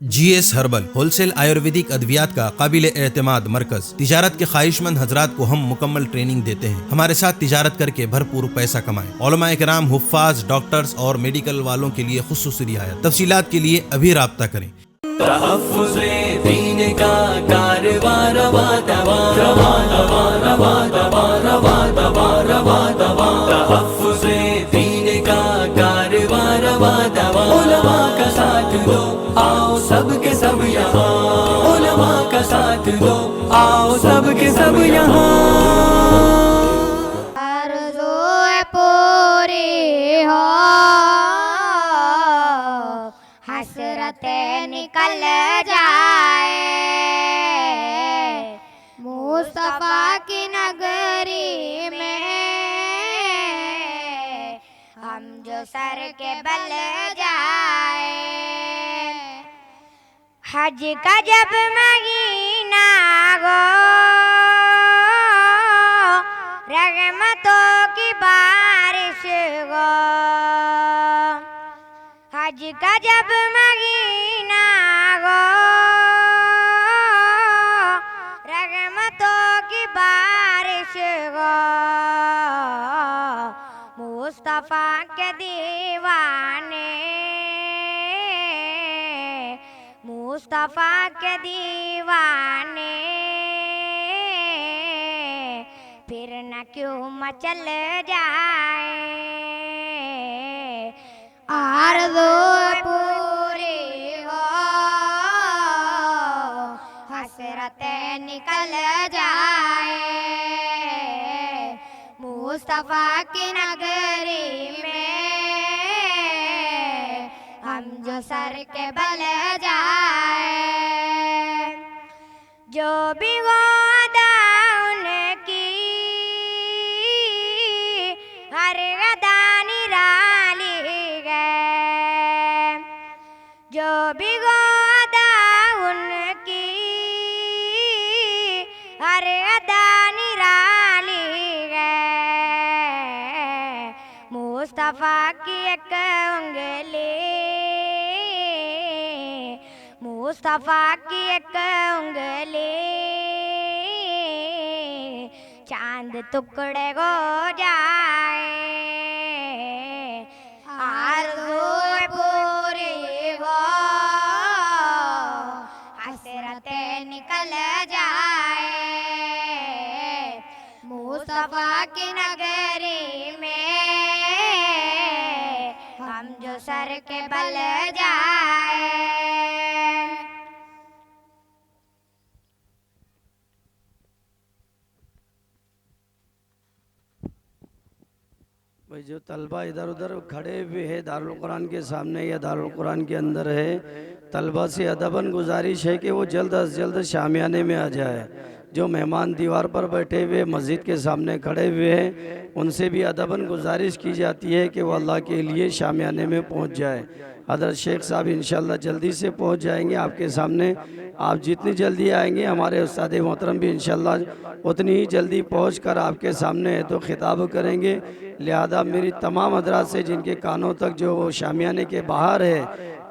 جی S herbal wholesale ayurvedic ادویات کا قابل اعتماد مرکز۔ تجارت کے خواہش مند حضرات کو ہم مکمل ٹریننگ دیتے ہیں۔ ہمارے ساتھ تجارت کر کے بھرپور پیسہ کمائیں۔ علماء کرام، حفاظ، ڈاکٹرز اور میڈیکل والوں کے لیے خصوصی رعایت۔ تفصیلات کے لیے ابھی رابطہ کریں۔ تحفظ دین کا کاروبار روا دوا روا دوا روا دوا روا دوا روا دوا تحفظ دین کا کاروبار روا دوا علماء کا ساتھ دو آؤ سب کے سب یہاں علماء کا ساتھ دو آؤ سب کے سب یہاں آرزوئے پوری ہو حسرتیں نکل جائے مصطفیٰ کی نگری میں ہم جو سر کے بل جائے حج کا جب مہینہ گو رحمتوں کی بارش گو حج کا جب مہینہ گو رحمتوں کی بارش گو مصطفیٰ کے دیوانے مصطفیٰ کے دیوانے پھر نہ کیوں مچل جائے آرزو پوری ہو حسرتیں نکل جائے مصطفیٰ کی نگری میں ہم جو سر کے بل جائے جو بھی وعدہ ان کی ہر ادا نرالی گئے جو بھی وعدہ ان کی ہر ادا نرالی گئے مصطفیٰ کی ایک انگلی مصطفیٰ کی ایک انگلی چاند ٹکڑے ہو جائے آرزو پوری ہو حسرتیں نکل جائے مصطفیٰ کی نگری میں ہم جو سر کے بل جائے بھائی جو طلبہ ادھر ادھر کھڑے ہوئے ہیں دارالقرآن کے سامنے یا دارالقرآن کے اندر ہے طلبہ سے ادباً گزارش ہے کہ وہ جلد از جلد شامیانے میں آ جائے جو مہمان دیوار پر بیٹھے ہوئے مسجد کے سامنے کھڑے ہوئے ہیں ان سے بھی ادباً گزارش کی جاتی ہے کہ وہ اللہ کے لیے شامیانے میں پہنچ جائے حضرت شیخ صاحب انشاءاللہ جلدی سے پہنچ جائیں گے آپ کے سامنے آپ جتنی جلدی آئیں گے ہمارے استاد محترم بھی انشاءاللہ اتنی ہی جلدی پہنچ کر آپ کے سامنے تو خطاب کریں گے لہذا میری تمام حضرات سے جن کے کانوں تک جو وہ شامیانے کے باہر ہے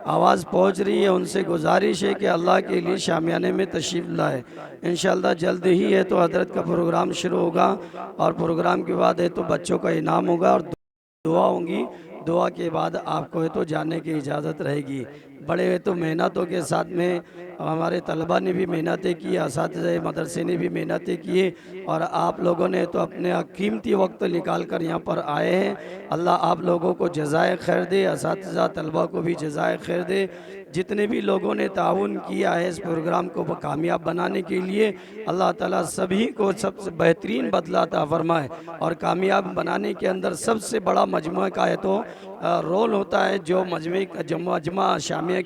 آواز پہنچ رہی ہے ان سے گزارش ہے کہ اللہ کے لیے شامیانے میں تشریف لائے انشاءاللہ جلد ہی ہے تو حضرت کا پروگرام شروع ہوگا اور پروگرام کے بعد ہے تو بچوں کا انعام ہوگا اور دعا ہوں گی دعا کے بعد آپ کو ہے تو جانے کی اجازت رہے گی بڑے ہے تو محنتوں کے ساتھ میں ہمارے طلبہ نے بھی محنتیں کی اساتذہ مدرسے نے بھی محنتیں کی اور آپ لوگوں نے تو اپنے قیمتی وقت نکال کر یہاں پر آئے ہیں اللہ آپ لوگوں کو جزائے خیر دے اساتذہ طلبہ کو بھی جزائے خیر دے جتنے بھی لوگوں نے تعاون کیا ہے اس پروگرام کو کامیاب بنانے کے لیے اللہ تعالیٰ سبھی کو سب سے بہترین بدلہ عطا فرمائے اور کامیاب بنانے کے اندر سب سے بڑا مجموعہ کا ہے تو رول ہوتا ہے جو مجمع شامیانے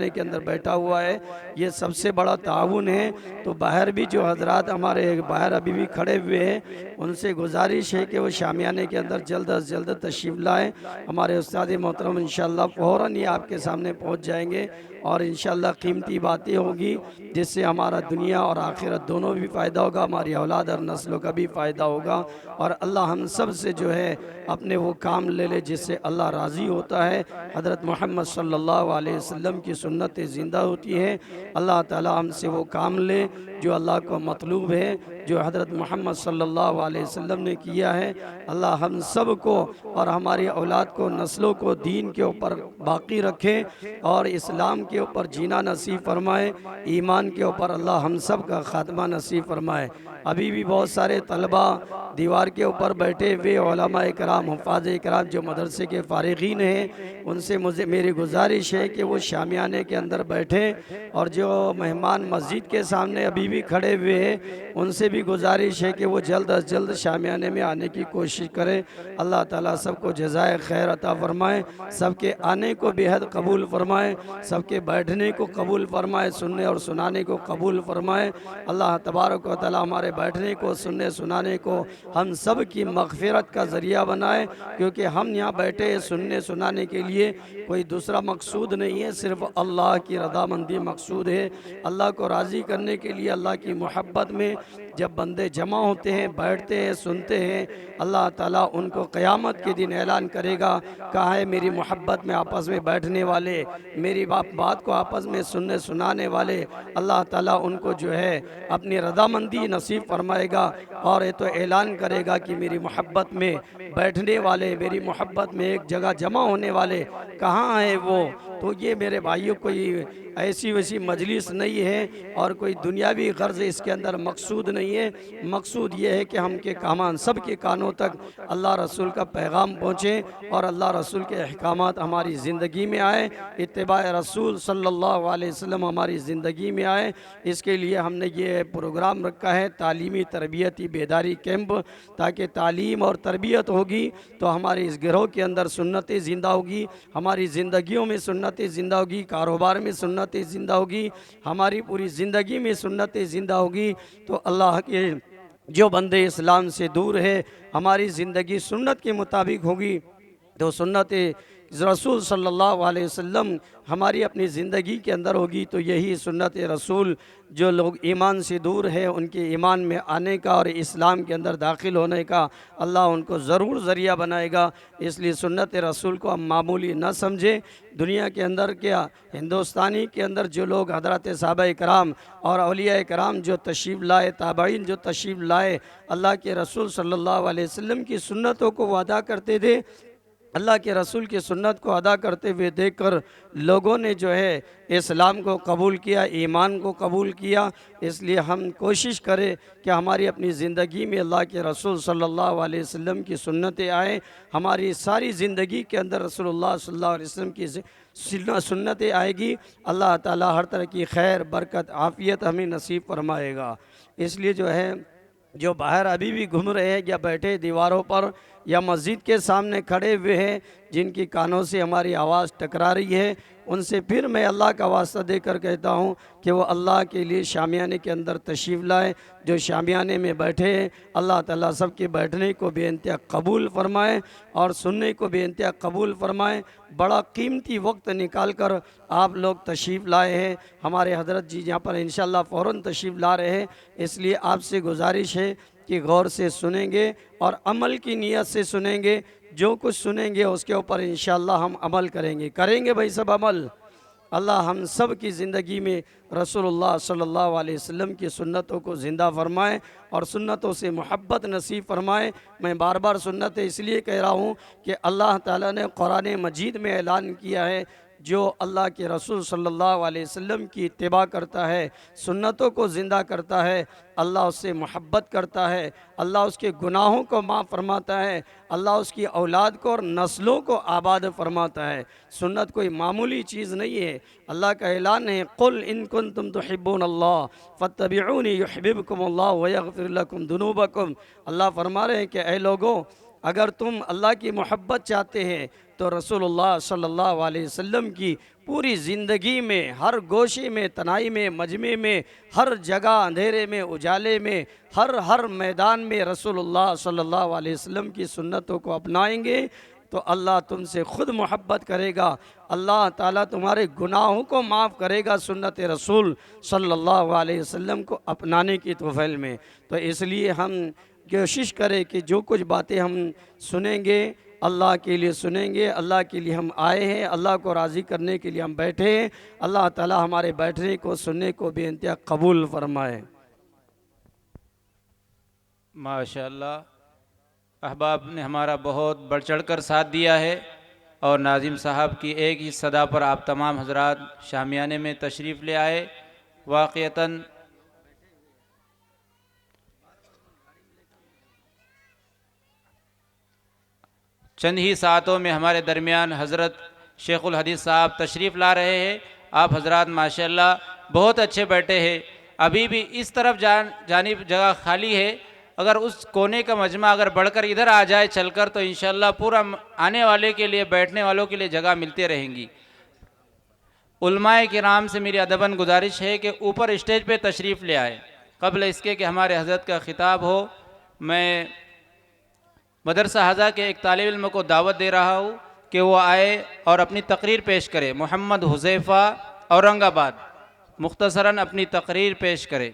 کے اندر بیٹھا ہوا ہے یہ سب سے بڑا تعاون ہے تو باہر بھی جو حضرات ہمارے باہر ابھی بھی کھڑے ہوئے ہیں ان سے گزارش ہے کہ وہ شامیانے کے اندر جلد از جلد تشریف لائیں ہمارے استاد محترم انشاءاللہ فوراً ہی آپ کے سامنے پہنچ جائیں گے اور انشاءاللہ قیمتی باتیں ہوگی جس سے ہمارا دنیا اور آخرت دونوں بھی فائدہ ہوگا، ہماری اولاد اور نسلوں کا بھی فائدہ ہوگا، اور اللہ ہم سب سے جو ہے اپنے وہ کام لے لے جس سے اللہ راضی ہوتا ہے۔ حضرت محمد صلی اللہ علیہ وسلم کی سنتیں زندہ ہوتی ہیں، اللہ تعالی ہم سے وہ کام لے جو اللہ کو مطلوب ہے، جو حضرت محمد صلی اللہ علیہ وسلم نے کیا ہے۔ اللہ ہم سب کو اور ہماری اولاد کو، نسلوں کو دین کے اوپر باقی رکھے اور اسلام کے اوپر جینا نصیب فرمائے، ایمان کے اوپر اللہ ہم سب کا خاتمہ نصیب فرمائے۔ ابھی بھی بہت سارے طلبہ دیوار کے اوپر بیٹھے ہوئے، علماء کرام، حفاظ کرام جو مدرسے کے فارغین ہیں، ان سے میری گزارش ہے کہ وہ شامیانے کے اندر بیٹھے، اور جو مہمان مسجد کے سامنے ابھی بھی کھڑے ہوئے ہیں ان سے بھی گزارش ہے کہ وہ جلد از جلد شامیانے میں آنے کی کوشش کریں۔ اللہ تعالیٰ سب کو جزائے خیر عطا فرمائے، سب کے آنے کو بے حد قبول فرمائے، سب کے بیٹھنے کو قبول فرمائے، سننے اور سنانے کو قبول فرمائے۔ اللہ تبارک و تعالیٰ ہمارے بیٹھنے کو، سننے سنانے کو ہم سب کی مغفرت کا ذریعہ بنائے، کیونکہ ہم یہاں بیٹھے سننے سنانے کے لیے کوئی دوسرا مقصود نہیں ہے، صرف اللہ کی رضامندی مقصود ہے۔ اللہ کو راضی کرنے کے لیے، اللہ کی محبت میں جب بندے جمع ہوتے ہیں، بیٹھتے ہیں، سنتے ہیں، اللہ تعالیٰ ان کو قیامت کے دن اعلان کرے گا، کہاں ہے میری محبت میں آپس میں بیٹھنے والے، میری بات کو آپس میں سننے سنانے والے۔ اللہ تعالیٰ ان کو جو ہے اپنی رضامندی نصیب فرمائے گا، اور یہ تو اعلان کرے گا کہ میری محبت میں بیٹھنے والے، میری محبت میں ایک جگہ جمع ہونے والے کہاں ہیں وہ۔ تو یہ میرے بھائیوں کوئی ایسی ویسی مجلس نہیں ہے اور کوئی دنیاوی غرض اس کے اندر مقصود نہیں ہے۔ مقصود یہ ہے کہ ہم کے کامان سب کے کانوں تک اللہ رسول کا پیغام پہنچے اور اللہ رسول کے احکامات ہماری زندگی میں آئے، اتباع رسول صلی اللہ علیہ وسلم ہماری زندگی میں آئے۔ اس کے لیے ہم نے یہ پروگرام رکھا ہے، تعلیمی تربیتی بیداری کیمپ، تاکہ تعلیم اور تربیت ہوگی تو ہماری اس گروہ کے اندر سنتیں زندہ ہوگی، ہماری زندگیوں میں سنتیں زندہ ہوگی، کاروبار میں سنتیں زندہ ہوگی، ہماری پوری زندگی میں سنتیں زندہ ہوگی۔ تو اللہ کے جو بندے اسلام سے دور ہے، ہماری زندگی سنت کے مطابق ہوگی تو سنت رسول صلی اللہ علیہ وسلم ہماری اپنی زندگی کے اندر ہوگی، تو یہی سنت رسول جو لوگ ایمان سے دور ہے ان کے ایمان میں آنے کا اور اسلام کے اندر داخل ہونے کا اللہ ان کو ضرور ذریعہ بنائے گا۔ اس لیے سنت رسول کو ہم معمولی نہ سمجھیں۔ دنیا کے اندر کیا، ہندوستانی کے اندر جو لوگ حضرات صحابہ کرام اور اولیاء کرام جو تشریف لائے، تابعین جو تشریف لائے، اللہ کے رسول صلی اللہ علیہ وسلم کی سنتوں کو وہ ادا کرتے تھے، اللہ کے رسول کی سنت کو ادا کرتے ہوئے دیکھ کر لوگوں نے جو ہے اسلام کو قبول کیا، ایمان کو قبول کیا۔ اس لیے ہم کوشش کریں کہ ہماری اپنی زندگی میں اللہ کے رسول صلی اللہ علیہ وسلم کی سنتیں آئیں، ہماری ساری زندگی کے اندر رسول اللہ صلی اللہ علیہ وسلم کی سنتیں آئے گی، اللہ تعالیٰ ہر طرح کی خیر، برکت، عافیت ہمیں نصیب فرمائے گا۔ اس لیے جو ہے جو باہر ابھی بھی گھوم رہے ہیں یا بیٹھے دیواروں پر یا مسجد کے سامنے کھڑے ہوئے ہیں، جن کی کانوں سے ہماری آواز ٹکرا رہی ہے، ان سے پھر میں اللہ کا واسطہ دے کر کہتا ہوں کہ وہ اللہ کے لیے شامیانے کے اندر تشریف لائے۔ جو شامیانے میں بیٹھے ہیں، اللہ تعالیٰ سب کے بیٹھنے کو بے انتہا قبول فرمائے اور سننے کو بے انتہا قبول فرمائے۔ بڑا قیمتی وقت نکال کر آپ لوگ تشریف لائے ہیں، ہمارے حضرت جی یہاں پر انشاءاللہ فوراً تشریف لا رہے ہیں، اس لیے آپ سے گزارش ہے کہ غور سے سنیں گے اور عمل کی نیت سے سنیں گے۔ جو کچھ سنیں گے اس کے اوپر انشاءاللہ ہم عمل کریں گے بھائی سب عمل۔ اللہ ہم سب کی زندگی میں رسول اللہ صلی اللہ علیہ وسلم کی سنتوں کو زندہ فرمائے اور سنتوں سے محبت نصیب فرمائے۔ میں بار بار سنتیں اس لیے کہہ رہا ہوں کہ اللہ تعالیٰ نے قرآن مجید میں اعلان کیا ہے، جو اللہ کے رسول صلی اللہ علیہ وسلم کی اتباع کرتا ہے، سنتوں کو زندہ کرتا ہے، اللہ اس سے محبت کرتا ہے، اللہ اس کے گناہوں کو معاف فرماتا ہے، اللہ اس کی اولاد کو اور نسلوں کو آباد فرماتا ہے۔ سنت کوئی معمولی چیز نہیں ہے۔ اللہ کا اعلان ہے، قل ان کنتم تحبون اللہ فاتبعونی یحببکم اللہ ویغفر لکم ذنوبکم۔ اللہ فرما رہے ہیں کہ اے لوگوں، اگر تم اللہ کی محبت چاہتے ہیں تو رسول اللہ صلی اللہ علیہ وسلم کی پوری زندگی میں، ہر گوشے میں، تنہائی میں، مجمع میں، ہر جگہ، اندھیرے میں، اجالے میں، ہر میدان میں رسول اللہ صلی اللہ علیہ وسلم کی سنتوں کو اپنائیں گے تو اللہ تم سے خود محبت کرے گا، اللہ تعالیٰ تمہارے گناہوں کو معاف کرے گا سنت رسول صلی اللہ علیہ وسلم کو اپنانے کی توفیل میں۔ تو اس لیے ہم کوشش کریں کہ جو کچھ باتیں ہم سنیں گے اللہ کے لیے سنیں گے، اللہ کے لیے ہم آئے ہیں، اللہ کو راضی کرنے کے لیے ہم بیٹھے ہیں۔ اللہ تعالیٰ ہمارے بیٹھنے کو سننے کو بے انتہا قبول فرمائے۔ ماشاءاللہ، احباب نے ہمارا بہت بڑھ چڑھ کر ساتھ دیا ہے، اور ناظم صاحب کی ایک ہی صدا پر آپ تمام حضرات شامیانے میں تشریف لے آئے۔ واقعتاً چند ہی ساعتوں میں ہمارے درمیان حضرت شیخ الحدیث صاحب تشریف لا رہے ہیں۔ آپ حضرات ماشاءاللہ بہت اچھے بیٹھے ہیں۔ ابھی بھی اس طرف جانب جگہ خالی ہے، اگر اس کونے کا مجمع اگر بڑھ کر ادھر آ جائے چل کر تو انشاءاللہ پورا آنے والے کے لیے، بیٹھنے والوں کے لیے جگہ ملتے رہیں گی۔ علماء کرام سے میری ادباً گزارش ہے کہ اوپر اسٹیج پہ تشریف لے آئے۔ قبل اس کے کہ ہمارے حضرت کا خطاب ہو، میں مدرسہ حضا کے ایک طالب علم کو دعوت دے رہا ہوں کہ وہ آئے اور اپنی تقریر پیش کرے۔ محمد حذیفہ، اورنگ آباد، مختصراً اپنی تقریر پیش کرے۔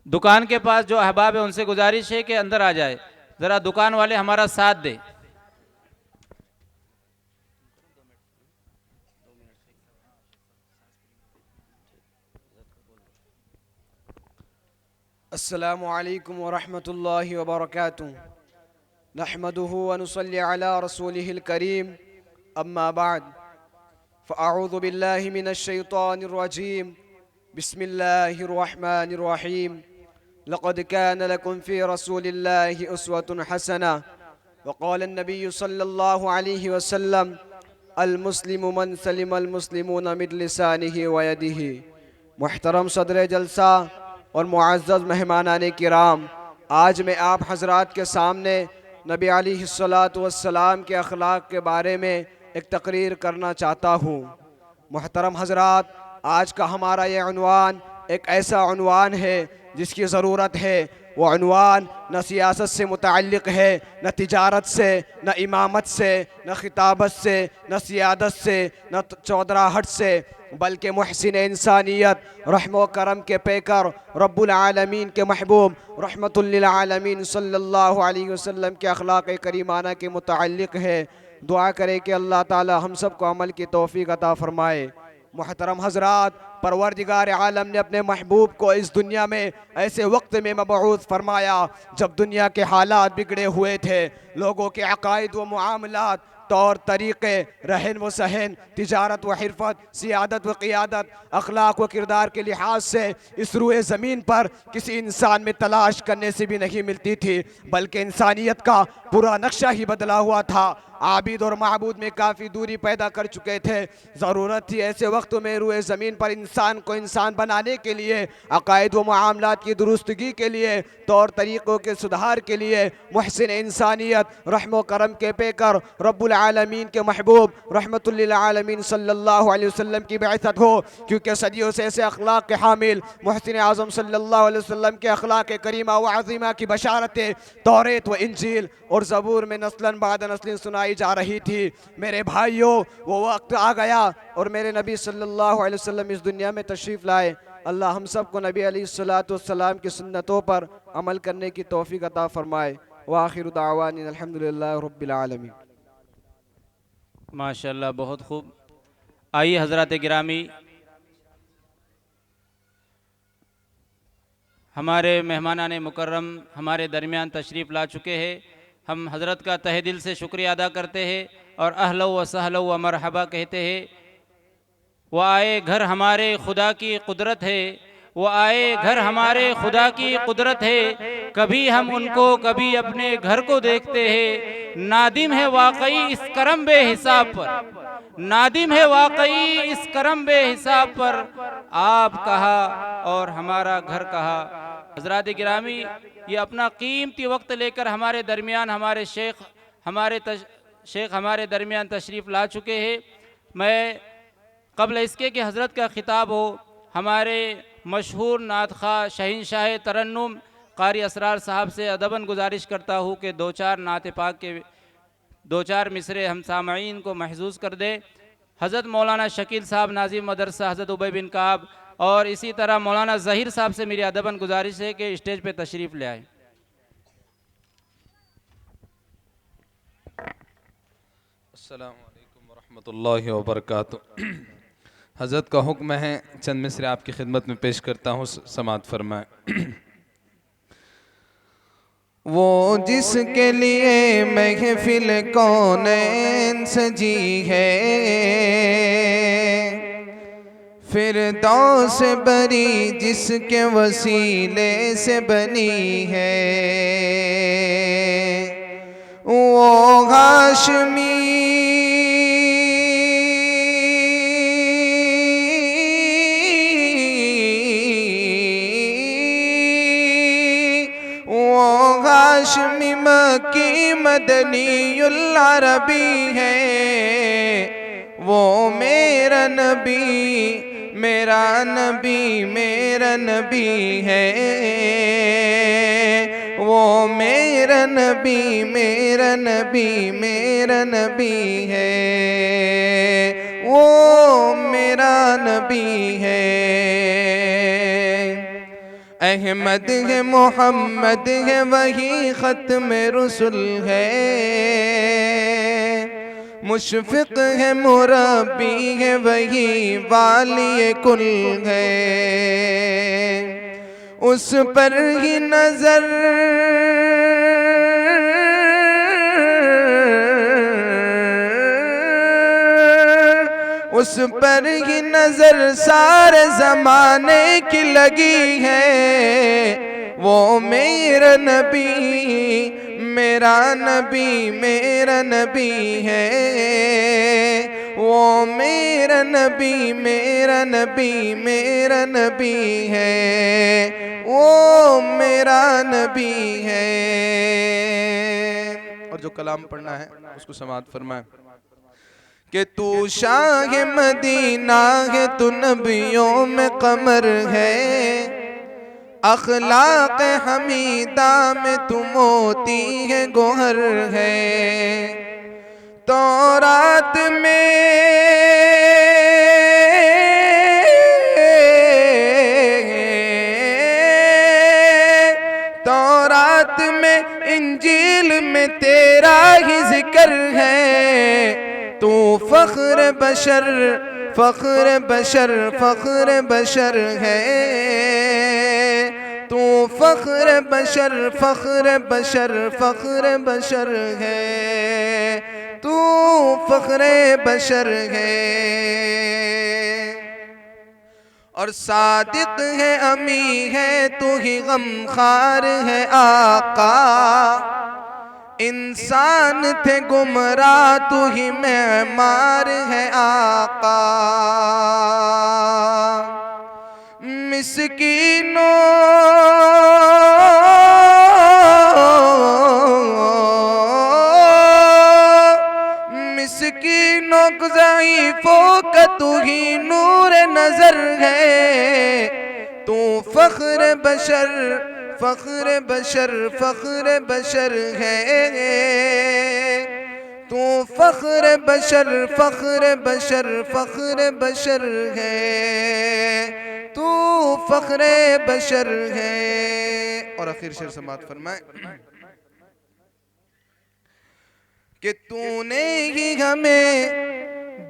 دکان کے پاس جو احباب ہیں ان سے گزارش ہے کہ اندر آ جائے، ذرا دکان والے ہمارا ساتھ دے۔ السلام علیکم ورحمۃ اللہ وبرکاتہ۔ نحمده ونصلي على رسوله الكريم، اما بعد فاعوذ باللہ من الشیطان الرجیم، بسم اللہ الرحمن الرحیم۔ لقد كان لكم في رسول الله أسوة حسنة، وقال النبي صلى الله عليه وسلم المسلم من سلم المسلمون من لسانه ويده۔ محترم صدر جلسہ اور معزز مہمانان کرام، آج میں آپ حضرات کے سامنے نبی علیہ السلام کے اخلاق کے بارے میں ایک تقریر کرنا چاہتا ہوں۔ محترم حضرات، آج کا ہمارا یہ عنوان ایک ایسا عنوان ہے جس کی ضرورت ہے۔ وہ عنوان نہ سیاست سے متعلق ہے، نہ تجارت سے، نہ امامت سے، نہ خطابت سے، نہ سیادت سے، نہ چودراہٹ سے، بلکہ محسن انسانیت، رحم و کرم کے پیکر، رب العالمین کے محبوب، رحمت للعالمین صلی اللہ علیہ وسلم کے اخلاق کریمانہ کے متعلق ہے۔ دعا کرے کہ اللہ تعالی ہم سب کو عمل کی توفیق عطا فرمائے۔ محترم حضرات، پروردگار عالم نے اپنے محبوب کو اس دنیا میں ایسے وقت میں مبعوث فرمایا جب دنیا کے حالات بگڑے ہوئے تھے، لوگوں کے عقائد و معاملات، طور طریقے، رہن و سہن، تجارت و حرفت، سیادت و قیادت، اخلاق و کردار کے لحاظ سے اس روئے زمین پر کسی انسان میں تلاش کرنے سے بھی نہیں ملتی تھی، بلکہ انسانیت کا پورا نقشہ ہی بدلا ہوا تھا۔ عابد اور معبود میں کافی دوری پیدا کر چکے تھے۔ ضرورت تھی ایسے وقتوں میں روئے زمین پر انسان کو انسان بنانے کے لیے، عقائد و معاملات کی درستگی کے لیے، طور طریقوں کے سدھار کے لیے محسن انسانیت، رحم و کرم کے پیکر، رب العالمین کے محبوب، رحمت للعالمین صلی اللہ علیہ وسلم کی بعثت ہو، کیونکہ صدیوں سے ایسے اخلاق کے حامل محسن اعظم صلی اللہ علیہ وسلم کے اخلاق کریمہ و عظیمہ کی بشارتیں توریت و انجیل اور زبور میں نسلاً بعد نسل سنائی جا رہی تھی۔ میرے بھائیوں، وہ وقت آ گیا اور میرے نبی صلی اللہ علیہ وسلم اس دنیا میں تشریف لائے۔ اللہ ہم سب کو نبی علیہ السلام کی سنتوں پر عمل کرنے کی توفیق عطا فرمائے۔ وآخر دعوان الحمدللہ رب العالمین۔ ماشاءاللہ، بہت خوب۔ آئیے حضرات گرامی، ہمارے مہمانان مکرم ہمارے درمیان تشریف لا چکے ہیں۔ ہم حضرت کا تہ دل سے شکریہ ادا کرتے ہیں اور اہلا و سہلا و مرحبا کہتے ہیں۔ وہ آئے گھر ہمارے خدا کی قدرت ہے، وہ آئے گھر ہمارے خدا کی قدرت ہے، کبھی ہم ان کو کبھی اپنے گھر کو دیکھتے ہیں۔ نادم ہے واقعی اس کرم بے حساب پر، نادم ہے واقعی اس کرم بے حساب پر، آپ کہا اور ہمارا گھر کہا۔ حضرات گرامی، یہ اپنا قیمتی وقت لے کر ہمارے درمیان ہمارے شیخ شیخ ہمارے درمیان تشریف لا چکے ہیں۔ میں قبل اس کے کہ حضرت کا خطاب ہو، ہمارے مشہور نعت خواہ شہنشاہ ترنم قاری اسرار صاحب سے ادباً گزارش کرتا ہوں کہ دو چار نعت پاک کے دو چار مصرے ہم سامعین کو محظوظ کر دیں۔ حضرت مولانا شکیل صاحب ناظم مدرسہ حضرت عبی بن کعب، اور اسی طرح مولانا ظہیر صاحب سے میری ادباً گزارش ہے کہ اسٹیج پہ تشریف لے آئیں۔ السلام علیکم ورحمۃ اللہ وبرکاتہ۔ حضرت کا حکم ہے چند مصرے آپ کی خدمت میں پیش کرتا ہوں، سماعت فرمائیں۔ وہ جس کے لیے محفل کونین سجی ہے، فردوس بری جس کے وسیلے سے بنی ہے، وہ ہاشمی ہاشمی مکی مدنی العربی ہے، وہ میرا نبی میرا نبی میرا نبی ہے، وہ میرا نبی میرا نبی میرا نبی ہے، وہ میرا نبی ہے۔ احمد ہے محمد ہے وہی ختم رسل ہے، مشفق ہے مربی ہے وہی والی کل ہے، اس پر ہی نظر اس پر ہی نظر سارے زمانے کی لگی ہے، وہ میرا نبی میرا نبی میرا نبی ہے، وہ میرا نبی میرا نبی میرا نبی ہے، وہ میرا نبی ہے۔ اور جو کلام پڑھنا ہے اس کو سماعت فرمائیں کہ تو شاہ مدینہ ہے، تو نبیوں میں قمر ہے، اخلاق حمیدہ میں تو موتی ہے گوہر ہے، تورات میں انجیل میں تیرا ہی ذکر ہے، تو فخر بشر فخر بشر فخر بشر ہے، تو فخر بشر فخر بشر فخر بشر ہے، تو فخر بشر ہے۔ اور صادق ہے امی ہے تو ہی غمخوار ہے آقا، انسان تھے گمراہ تو ہی معمار ہے آقا، مسکینوں ضعیفوں کا تو ہی نور نظر ہے، تو فخر بشر فخر بشر فخر بشر ہے، تو فخر بشر فخر بشر فخر بشر ہے، تو فخر بشر ہے۔ اور آخر شعر سماعت فرمائیں کہ تو نے ہی ہمیں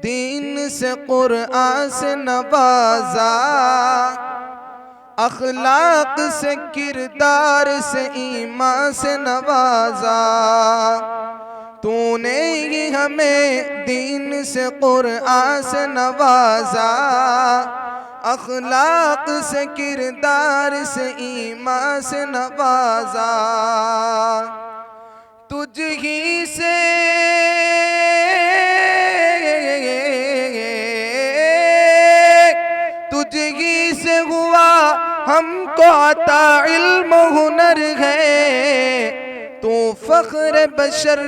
دین سے قرآن سے نوازا، اخلاق سے کردار سے ایمان سے نوازا، تو نے ہی ہمیں دین سے قرآن سے نوازا، اخلاق سے کردار سے ایمان سے نوازا، تجھ ہی سے ہوا ہم کو عطا علم و ہنر ہے، تو فخر بشر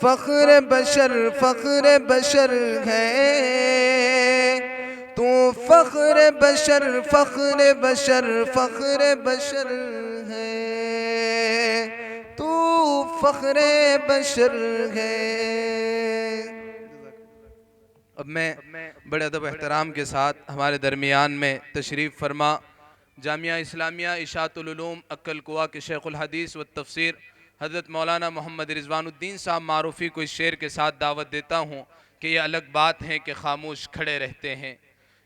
فخر بشر فخر بشر ہے تو فخر بشر فخر بشر فخر بشر ہے تو فخر بشر ہے۔ اب میں بڑے ادب و احترام کے ساتھ ہمارے درمیان میں تشریف فرما جامعہ اسلامیہ اشاعت العلوم عقل کوہ کے شیخ الحدیث و تفسیر حضرت مولانا محمد رضوان الدین صاحب معروفی کو اس شعر کے ساتھ دعوت دیتا ہوں کہ یہ الگ بات ہے کہ خاموش کھڑے رہتے ہیں،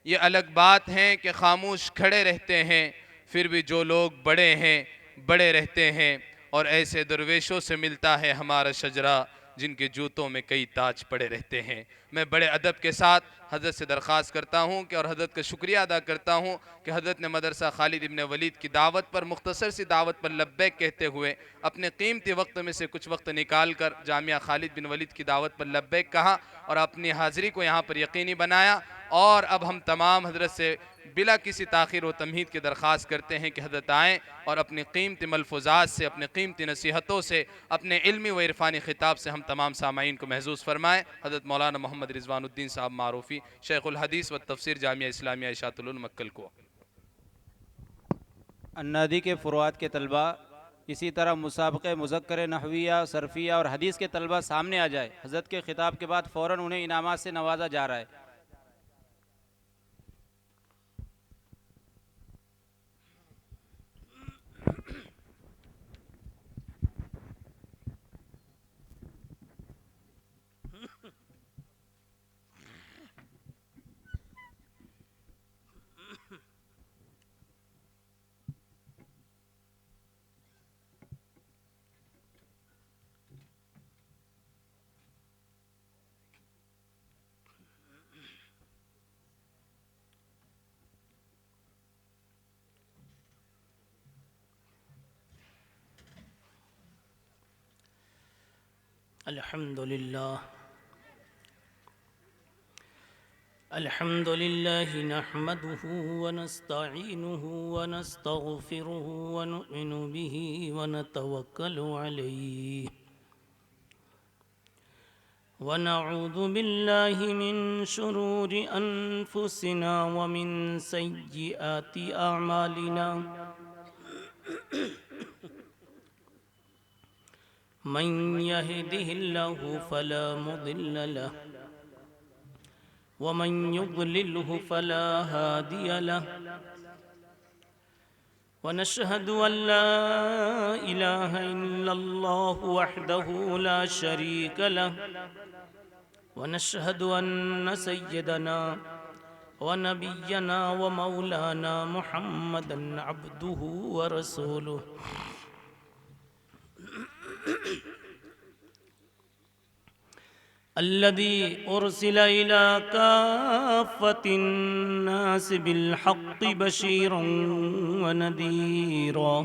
یہ الگ بات ہے کہ خاموش کھڑے رہتے ہیں، پھر بھی جو لوگ بڑے ہیں بڑے رہتے ہیں، اور ایسے درویشوں سے ملتا ہے ہمارا شجرہ جن کے جوتوں میں کئی تاج پڑے رہتے ہیں۔ میں بڑے ادب کے ساتھ حضرت سے درخواست کرتا ہوں کہ اور حضرت کا شکریہ ادا کرتا ہوں کہ حضرت نے مدرسہ خالد ابن ولید کی دعوت پر مختصر سی دعوت پر لبیک کہتے ہوئے اپنے قیمتی وقت میں سے کچھ وقت نکال کر جامعہ خالد بن ولید کی دعوت پر لبیک کہا اور اپنی حاضری کو یہاں پر یقینی بنایا۔ اور اب ہم تمام حضرت سے بلا کسی تاخیر و تمہید کی درخواست کرتے ہیں کہ حضرت آئیں اور اپنی قیمتی ملفوظات سے، اپنے قیمتی نصیحتوں سے، اپنے علمی و عرفانی خطاب سے ہم تمام سامعین کو محظوظ فرمائیں۔ حضرت مولانا محمد رضوان الدین صاحب معروفی شیخ الحدیث و تفسیر جامعہ اسلامیہ اشاعت العلوم عقل کوہ۔ النادی کے فروعات کے طلبہ، اسی طرح مسابقہ مذکر نحویہ، صرفیہ اور حدیث کے طلبہ سامنے آ جائے۔ حضرت کے خطاب کے بعد فوراً انہیں انعامات سے نوازا جا رہا ہے۔ الحمد لله نحمده ونستعينه ونستغفره ونؤمن به ونتوكل عليه ونعوذ بالله من شرور أنفسنا ومن سيئات أعمالنا من يهده الله فلا مضل له ومن يضلله فلا هادي له ونشهد أن لا إله إلا الله وحده لا شريك له ونشهد أن سيدنا ونبينا ومولانا محمدا عبده ورسوله الذي أرسل إلى كافة الناس بالحق بشيرا ونذيرا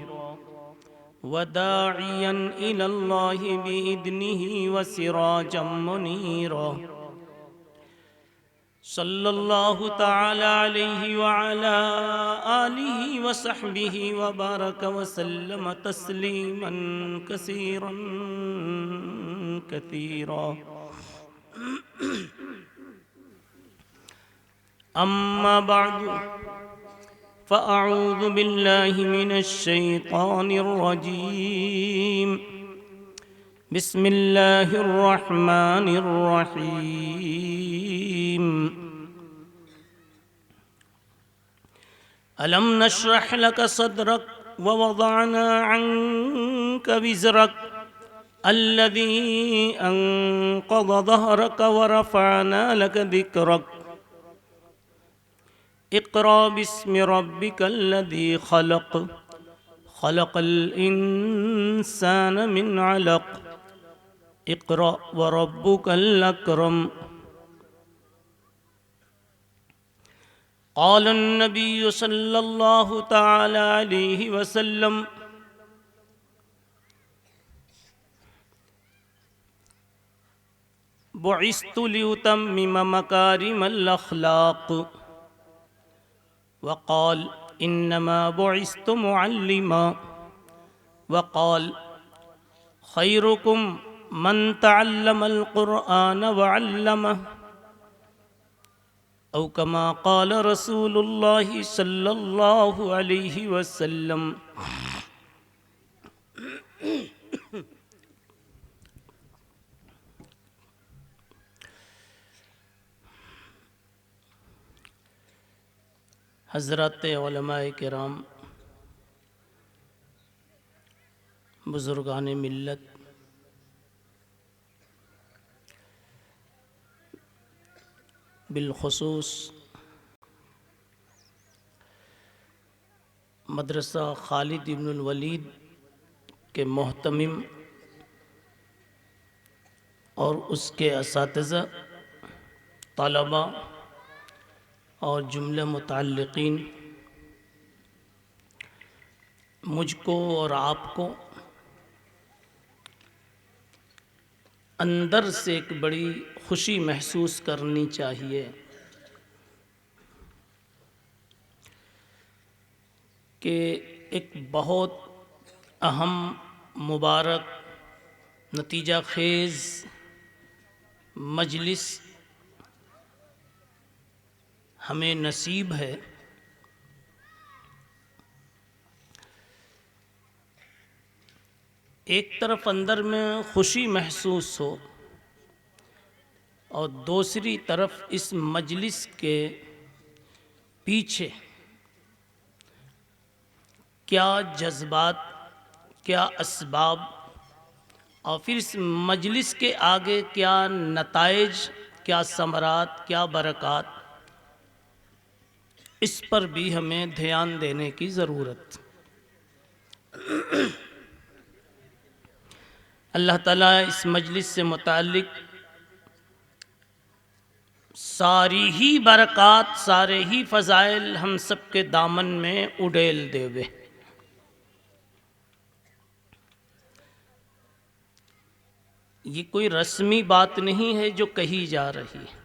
وداعيا إلى الله بإذنه وسراجا منيرا صلى الله تعالى عليه وعلى آله وصحبه وبارك وسلم تسليما كثيرا كثيرا أما بعد فأعوذ بالله من الشيطان الرجيم بسم الله الرحمن الرحيم ألم نشرح لك صدرك ووضعنا عنك وزرك الذي أنقض ظهرك ورفعنا لك ذكرك اقرأ باسم ربك الذي خلق خلق الإنسان من علق اقرأ وربك الأكرم قال النبي صلى الله تعالى عليه وسلم بعثت لأتمم مكارم الأخلاق وقال إنما بعثت معلما وقال خيركم من تعلم القرآن وعلمه او كما قال رسول الله صلى الله عليه وسلم. حضرات علماء کرام، بزرگان ملت، بالخصوص مدرسہ خالد ابن الولید کے محتمم اور اس کے اساتذہ، طلباء اور جملہ متعلقین، مجھ کو اور آپ کو اندر سے ایک بڑی خوشی محسوس کرنی چاہیے کہ ایک بہت اہم، مبارک، نتیجہ خیز مجلس ہمیں نصیب ہے. ایک طرف اندر میں خوشی محسوس ہو اور دوسری طرف اس مجلس کے پیچھے کیا جذبات، کیا اسباب اور پھر اس مجلس کے آگے کیا نتائج، کیا ثمرات، کیا برکات، اس پر بھی ہمیں دھیان دینے کی ضرورت. اللہ تعالیٰ اس مجلس سے متعلق ساری ہی برکات، سارے ہی فضائل ہم سب کے دامن میں اڈیل دے وے. یہ کوئی رسمی بات نہیں ہے جو کہی جا رہی ہے.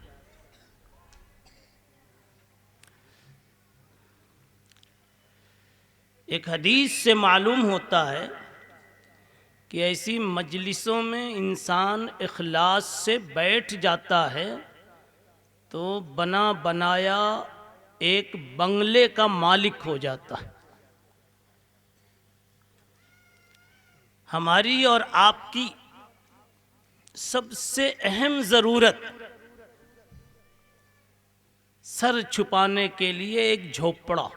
ایک حدیث سے معلوم ہوتا ہے کہ ایسی مجلسوں میں انسان اخلاص سے بیٹھ جاتا ہے تو بنا بنایا ایک بنگلے کا مالک ہو جاتا ہے. ہماری اور آپ کی سب سے اہم ضرورت سر چھپانے کے لیے ایک جھوپڑا،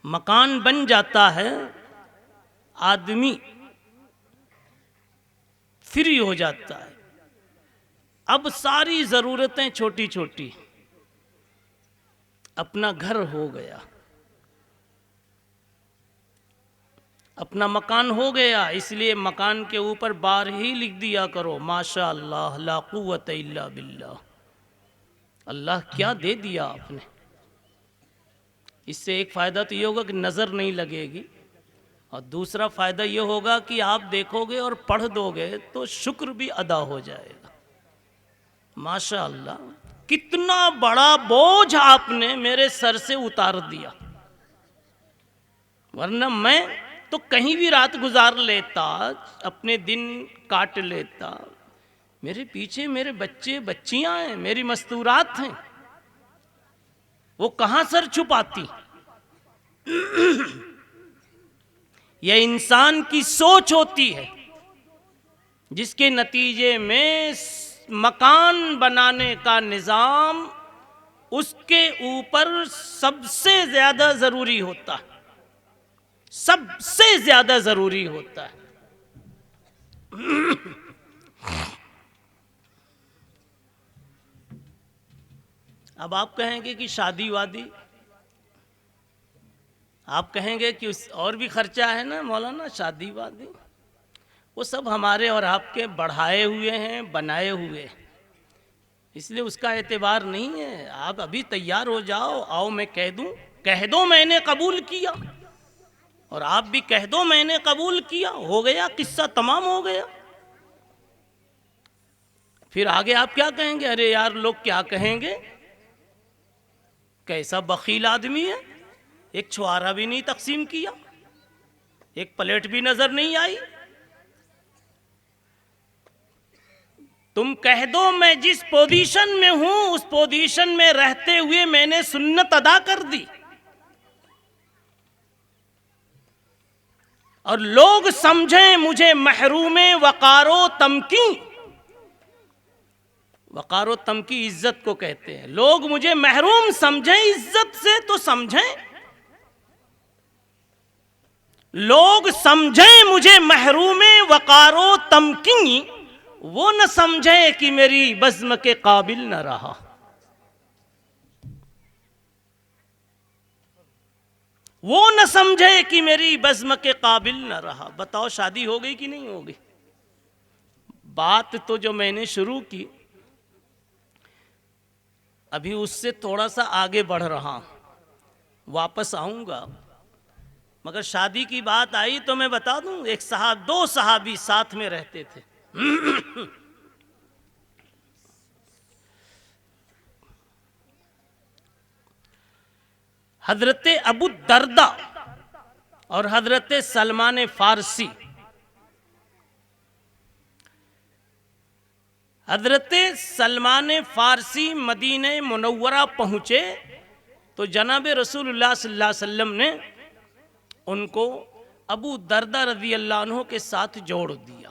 مکان بن جاتا ہے، آدمی فری ہو جاتا ہے. اب ساری ضرورتیں چھوٹی چھوٹی، اپنا گھر ہو گیا، اپنا مکان ہو گیا. اس لیے مکان کے اوپر بار ہی لکھ دیا کرو ماشاء اللہ لا قوت الا باللہ. اللہ کیا دے دیا آپ نے. اس سے ایک فائدہ تو یہ ہوگا کہ نظر نہیں لگے گی، اور دوسرا فائدہ یہ ہوگا کہ آپ دیکھو گے اور پڑھ دو گے تو شکر بھی ادا ہو جائے گا. ماشاء اللہ کتنا بڑا بوجھ آپ نے میرے سر سے اتار دیا، ورنہ میں تو کہیں بھی رات گزار لیتا، اپنے دن کاٹ لیتا. میرے پیچھے میرے بچے بچیاں ہیں، میری مستورات ہیں، وہ کہاں سر چھپاتی. یہ انسان کی سوچ ہوتی ہے جس کے نتیجے میں مکان بنانے کا نظام اس کے اوپر سب سے زیادہ ضروری ہوتا ہے، سب سے زیادہ ضروری ہوتا ہے. اب آپ کہیں گے کہ شادی وادی، آپ کہیں گے کہ اور بھی خرچہ ہے نا مولانا، شادی وادی، وہ سب ہمارے اور آپ کے بڑھائے ہوئے ہیں، بنائے ہوئے ہیں، اس لیے اس کا اعتبار نہیں ہے. آپ ابھی تیار ہو جاؤ، آؤ میں کہہ دوں، کہہ دو میں نے قبول کیا، اور آپ بھی کہہ دو میں نے قبول کیا، ہو گیا، قصہ تمام ہو گیا. پھر آگے آپ کیا کہیں گے؟ ارے یار لوگ کیا کہیں گے، کیسا بخیل آدمی ہے، ایک چھوارا بھی نہیں تقسیم کیا، ایک پلیٹ بھی نظر نہیں آئی. تم کہہ دو میں جس پوزیشن میں ہوں اس پوزیشن میں رہتے ہوئے میں نے سنت ادا کر دی، اور لوگ سمجھیں مجھے محروم وقار و تمکین. وقار و تمکین عزت کو کہتے ہیں. لوگ مجھے محروم سمجھیں عزت سے تو سمجھیں، لوگ سمجھیں مجھے محروم وقار و تمکین، وہ نہ سمجھیں کہ میری بزم کے قابل نہ رہا. وہ نہ سمجھے کہ میری بزم کے قابل نہ رہا. بتاؤ شادی ہو گئی کہ نہیں ہو گئی؟ بات تو جو میں نے شروع کی ابھی اس سے تھوڑا سا آگے بڑھ رہا ہوں، واپس آؤں گا. مگر شادی کی بات آئی تو میں بتا دوں، ایک دو صحابی ساتھ میں رہتے تھے. حضرت ابو الدرداء اور حضرت سلمان فارسی. حضرت سلمان فارسی مدینہ منورہ پہنچے تو جناب رسول اللہ صلی اللہ علیہ وسلم نے ان کو ابو الدرداء رضی اللہ عنہ کے ساتھ جوڑ دیا.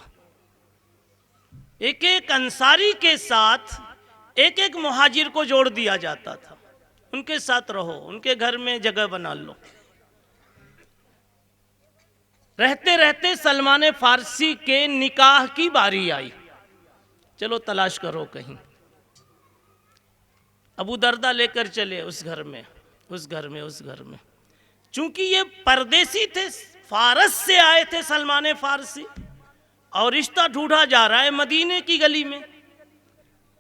ایک ایک انصاری کے ساتھ ایک ایک مہاجر کو جوڑ دیا جاتا تھا. ان کے ساتھ رہو، ان کے گھر میں جگہ بنا لو. رہتے رہتے سلمان فارسی کے نکاح کی باری آئی. چلو تلاش کرو کہیں. ابو درداء لے کر چلے اس گھر میں. چونکہ یہ پردیسی تھے، فارس سے آئے تھے سلمان فارسی، اور رشتہ ڈھونڈا جا رہا ہے مدینے کی گلی میں.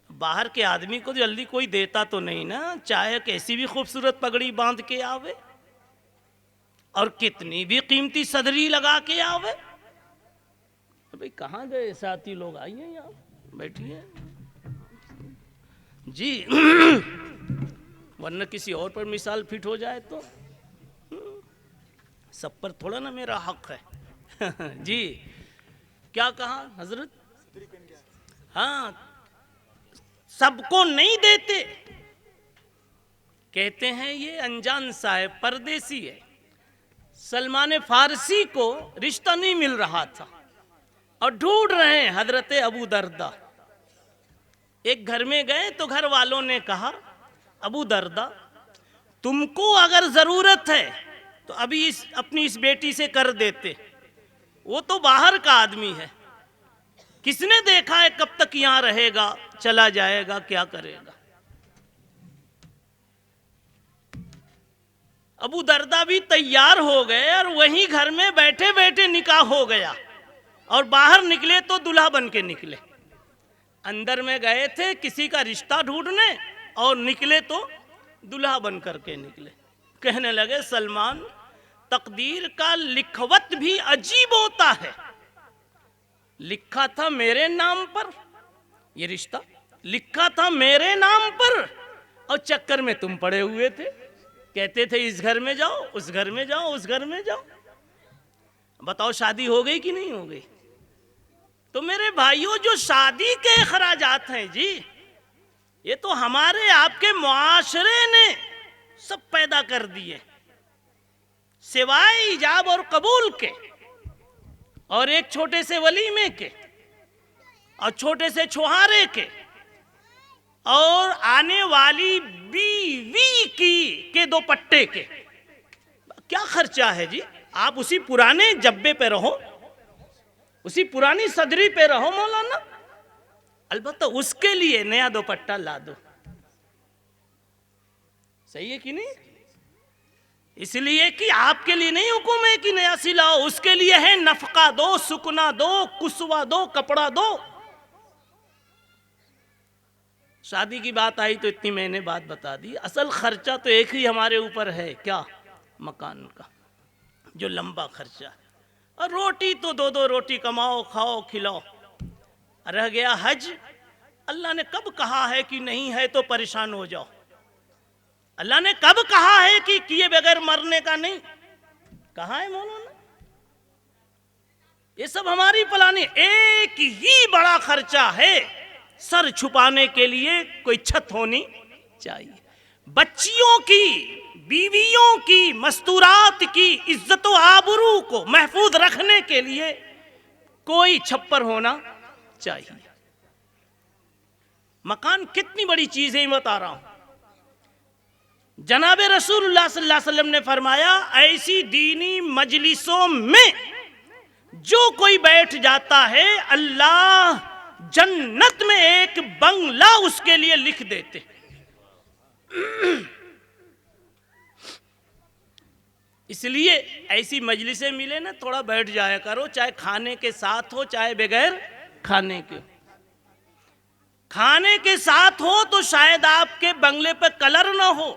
باہر کے آدمی کو جلدی کوئی دیتا تو نہیں نا، چاہے کیسی بھی خوبصورت پگڑی باندھ کے آوے اور کتنی بھی قیمتی صدری لگا کے آوے. بھئی کہاں گئے ساتھی لوگ؟ آئیے یہاں بیٹھیے جی، ورنہ کسی اور پر مثال فٹ ہو جائے تو سب پر تھوڑا نا میرا حق ہے. جی کیا کہا حضرت؟ ہاں، سب کو نہیں دیتے. کہتے ہیں یہ انجان صاحب پردیسی ہے. سلمان فارسی کو رشتہ نہیں مل رہا تھا اور ڈھونڈ رہے ہیں حضرت ابو درداء. ایک گھر میں گئے تو گھر والوں نے کہا ابو درداء تم کو اگر ضرورت ہے تو ابھی اپنی اس بیٹی سے کر دیتے، وہ تو باہر کا آدمی ہے، کس نے دیکھا ہے کب تک یہاں رہے گا، چلا جائے گا، کیا کرے گا. ابو درداء بھی تیار ہو گئے اور وہیں گھر میں بیٹھے بیٹھے نکاح ہو گیا. اور باہر نکلے تو دلہا بن کے نکلے. اندر میں گئے تھے کسی کا رشتہ ڈھونڈنے اور نکلے تو دلہا بن کر کے نکلے. کہنے لگے سلمان، تقدیر کا لکھوت بھی عجیب ہوتا ہے. لکھا تھا میرے نام پر، یہ رشتہ لکھا تھا میرے نام پر، اور چکر میں تم پڑے ہوئے تھے. کہتے تھے اس گھر میں جاؤ، اس گھر میں جاؤ، اس گھر میں جاؤ. بتاؤ شادی ہو گئی کہ نہیں ہو گئی؟ تو میرے بھائیوں، جو شادی کے اخراجات ہیں جی، یہ تو ہمارے آپ کے معاشرے نے سب پیدا کر دیے، سوائے ایجاب اور قبول کے، اور ایک چھوٹے سے ولیمے کے، اور چھوٹے سے چھوہارے کے، اور آنے والی بیوی کے دوپٹے کے. کیا خرچہ ہے جی؟ آپ اسی پرانے جبے پہ رہو، اسی پرانی صدری پہ رہو مولانا. البتہ اس کے لیے نیا دوپٹہ لا دو. صحیح ہے کہ نہیں؟ اس لیے کہ آپ کے لیے نہیں حکم ہے کہ نیا سلاؤ، اس کے لیے ہے نفقہ دو، سکنا دو، کسوہ دو، کپڑا دو. شادی کی بات آئی تو اتنی میں نے بات بتا دی. اصل خرچہ تو ایک ہی ہمارے اوپر ہے، کیا؟ مکان کا، جو لمبا خرچہ ہے. اور روٹی تو دو روٹی کماؤ، کھاؤ، کھلاؤ. رہ گیا حج. اللہ نے کب کہا ہے کہ نہیں ہے تو پریشان ہو جاؤ؟ اللہ نے کب کہا ہے کہ کیے بغیر مرنے کا نہیں؟ کہا ہے مولانا؟ یہ سب ہماری پلانی. ایک ہی بڑا خرچہ ہے سر چھپانے کے لیے کوئی چھت ہونی چاہیے. بچیوں کی، بیویوں کی، مستورات کی عزت و آبرو کو محفوظ رکھنے کے لیے کوئی چھپر ہونا چاہیے. مکان کتنی بڑی چیز ہے بتا رہا ہوں. جناب رسول اللہ صلی اللہ علیہ وسلم نے فرمایا ایسی دینی مجلسوں میں جو کوئی بیٹھ جاتا ہے اللہ جنت میں ایک بنگلہ اس کے لیے لکھ دیتے. اس لیے ایسی مجلسیں ملے نا تھوڑا بیٹھ جایا کرو، چاہے کھانے کے ساتھ ہو چاہے بغیر کھانے کے. کھانے کے ساتھ ہو تو شاید آپ کے بنگلے پہ کلر نہ ہو،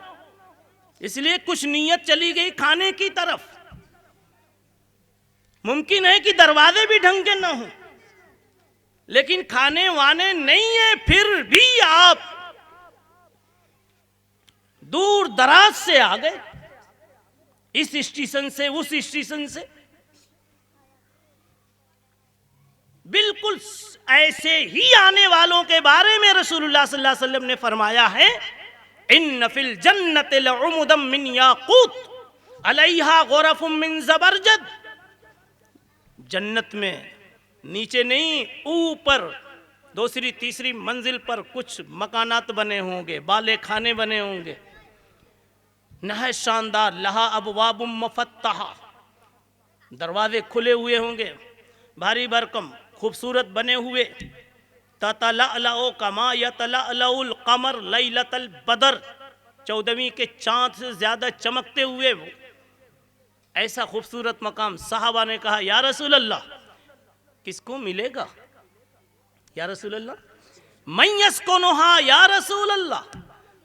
اس لیے کچھ نیت چلی گئی کھانے کی طرف. ممکن ہے کہ دروازے بھی ڈھنگ کے نہ ہوں، لیکن کھانے وانے نہیں ہیں، پھر بھی آپ دور دراز سے آ گئے، اس اسٹیشن سے اس اسٹیشن سے. بالکل ایسے ہی آنے والوں کے بارے میں رسول اللہ صلی اللہ علیہ وسلم نے فرمایا ہے ان فی الجنت لعمدا من یاقوت علیہا غرف من زبرجد. جنت میں نیچے نہیں اوپر دوسری تیسری منزل پر کچھ مکانات بنے ہوں گے، بالے خانے بنے ہوں گے، نہایت شاندار. لہا ابواب مفتحہ، دروازے کھلے ہوئے ہوں گے، بھاری بھرکم خوبصورت بنے ہوئے. تتلألأ کما یتلألأ القمر لیلۃ البدر، 14ویں کے چاند سے زیادہ چمکتے ہوئے وہ ایسا خوبصورت مقام. صحابہ نے کہا یا رسول اللہ کس کو ملے گا یا رسول اللہ؟ من یسکنھا یا رسول اللہ؟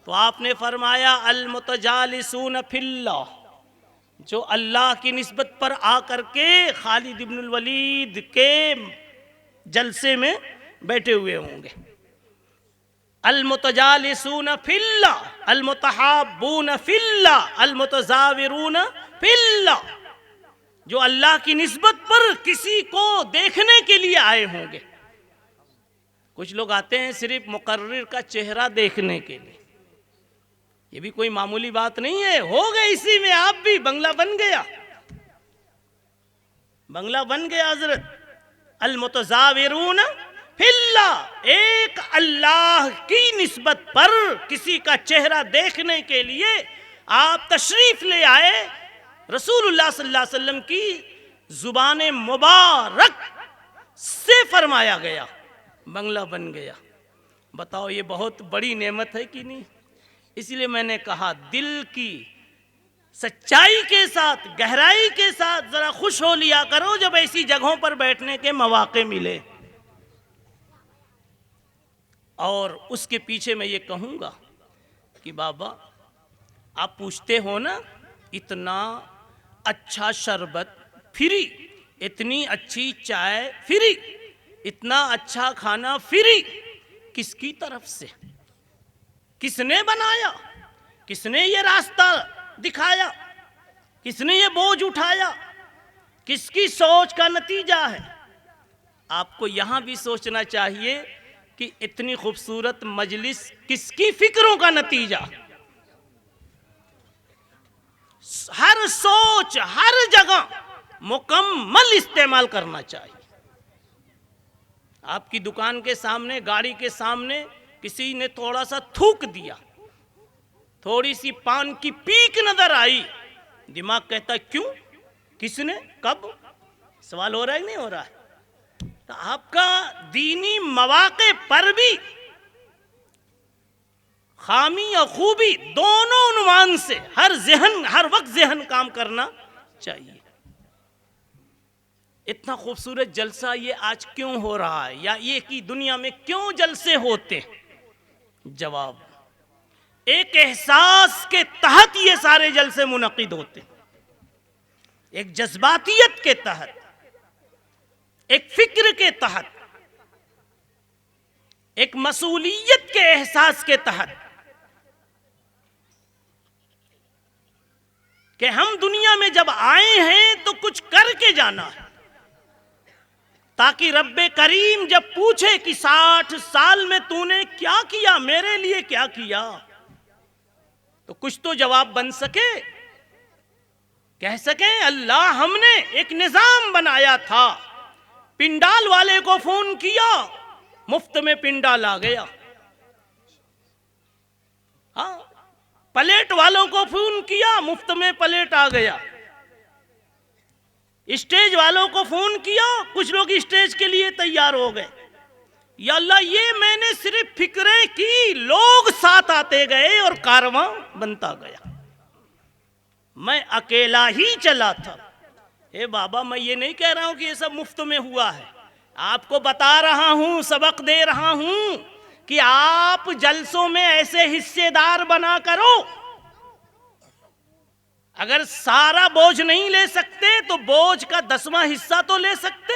تو آپ نے فرمایا المتجالسون فی اللہ، جو اللہ کی نسبت پر آ کر کے خالد بن الولید کے جلسے میں بیٹھے ہوئے ہوں گے. المتجالسون فی اللہ، المتحابون فی اللہ، المتزاورون فی اللہ، جو اللہ کی نسبت پر کسی کو دیکھنے کے لیے آئے ہوں گے. کچھ لوگ آتے ہیں صرف مقرر کا چہرہ دیکھنے کے لیے، یہ بھی کوئی معمولی بات نہیں ہے. ہو گئے اسی میں آپ بھی، بنگلہ بن گیا، بنگلہ بن گیا حضرت. المتزاورون فی اللہ، ایک اللہ کی نسبت پر کسی کا چہرہ دیکھنے کے لیے آپ تشریف لے آئے. رسول اللہ صلی اللہ علیہ وسلم کی زبان مبارک سے فرمایا گیا بنگلہ بن گیا. بتاؤ یہ بہت بڑی نعمت ہے کہ نہیں؟ اس لیے میں نے کہا دل کی سچائی کے ساتھ، گہرائی کے ساتھ ذرا خوش ہو لیا کرو جب ایسی جگہوں پر بیٹھنے کے مواقع ملے. اور اس کے پیچھے میں یہ کہوں گا کہ بابا آپ پوچھتے ہو نا اتنا اچھا شربت فری، اتنی اچھی چائے فری، اتنا اچھا کھانا فری، کس کی طرف سے؟ کس نے بنایا؟ کس نے یہ راستہ دکھایا؟ کس نے یہ بوجھ اٹھایا؟ کس کی سوچ کا نتیجہ ہے؟ آپ کو یہاں بھی سوچنا چاہیے کہ اتنی خوبصورت مجلس کس کی فکروں کا نتیجہ؟ ہر سوچ ہر جگہ مکمل استعمال کرنا چاہیے. آپ کی دکان کے سامنے، گاڑی کے سامنے کسی نے تھوڑا سا تھوک دیا، تھوڑی سی پان کی پیک نظر آئی، دماغ کہتا کیوں، کس نے، کب؟ سوال ہو رہا ہے نہیں ہو رہا ہے؟ تو آپ کا دینی مواقع پر بھی خامی اور خوبی دونوں عنوان سے ہر وقت ذہن کام کرنا چاہیے. اتنا خوبصورت جلسہ یہ آج کیوں ہو رہا ہے، یا یہ کہ دنیا میں کیوں جلسے ہوتے؟ جواب، ایک احساس کے تحت یہ سارے جلسے منعقد ہوتے، ایک جذباتیت کے تحت، ایک فکر کے تحت، ایک مسئولیت کے احساس کے تحت کہ ہم دنیا میں جب آئے ہیں تو کچھ کر کے جانا ہے. تاکہ رب کریم جب پوچھے کہ 60 سال میں تو نے کیا کیا، میرے لیے کیا کیا، تو کچھ تو جواب بن سکے، کہہ سکیں اللہ ہم نے ایک نظام بنایا تھا، پنڈال والے کو فون کیا، مفت میں پنڈال آ گیا، ہاں پلیٹ والوں کو فون کیا، مفت میں پلیٹ آ گیا، اسٹیج والوں کو فون کیا، کچھ لوگ اسٹیج کے لیے تیار ہو گئے۔ یا اللہ یہ میں نے صرف فکریں کی، لوگ ساتھ آتے گئے اور کارواں بنتا گیا، میں اکیلا ہی چلا تھا۔ اے بابا میں یہ نہیں کہہ رہا ہوں کہ یہ سب مفت میں ہوا ہے، آپ کو بتا رہا ہوں، سبق دے رہا ہوں کہ آپ جلسوں میں ایسے حصے دار بنا کرو، اگر سارا بوجھ نہیں لے سکتے تو بوجھ کا 10واں حصہ تو لے سکتے،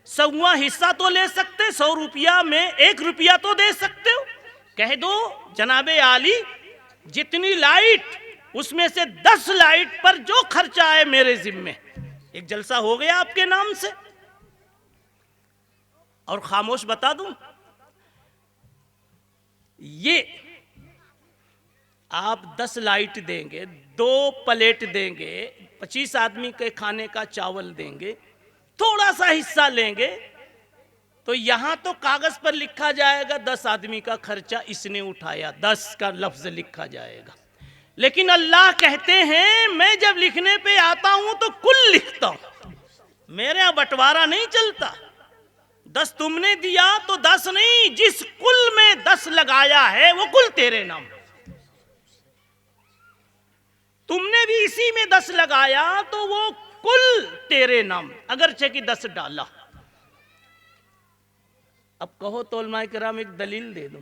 100واں حصہ تو لے سکتے، 100 روپیہ میں 1 روپیہ تو دے سکتے ہو، کہہ دو جناب عالی جتنی لائٹ اس میں سے 10 لائٹ پر جو خرچہ ہے میرے ذمے، ایک جلسہ ہو گیا آپ کے نام سے۔ اور خاموش بتا دوں، یہ آپ 10 لائٹ دیں گے، 2 پلیٹ دیں گے، 25 آدمی کے کھانے کا چاول دیں گے، تھوڑا سا حصہ لیں گے، تو یہاں تو کاغذ پر لکھا جائے گا 10 آدمی کا خرچہ اس نے اٹھایا، 10 کا لفظ لکھا جائے گا، لیکن اللہ کہتے ہیں میں جب لکھنے پہ آتا ہوں تو کل لکھتا ہوں، میرے یہاں بٹوارا نہیں چلتا، 10 تم نے دیا تو 10 نہیں، جس کل میں 10 لگایا ہے وہ کل تیرے نام، تم نے بھی اسی میں 10 لگایا تو وہ کل تیرے نام، اگرچہ کہ 10 ڈالا۔ اب کہو تو علماء کرام ایک دلیل دے دوں،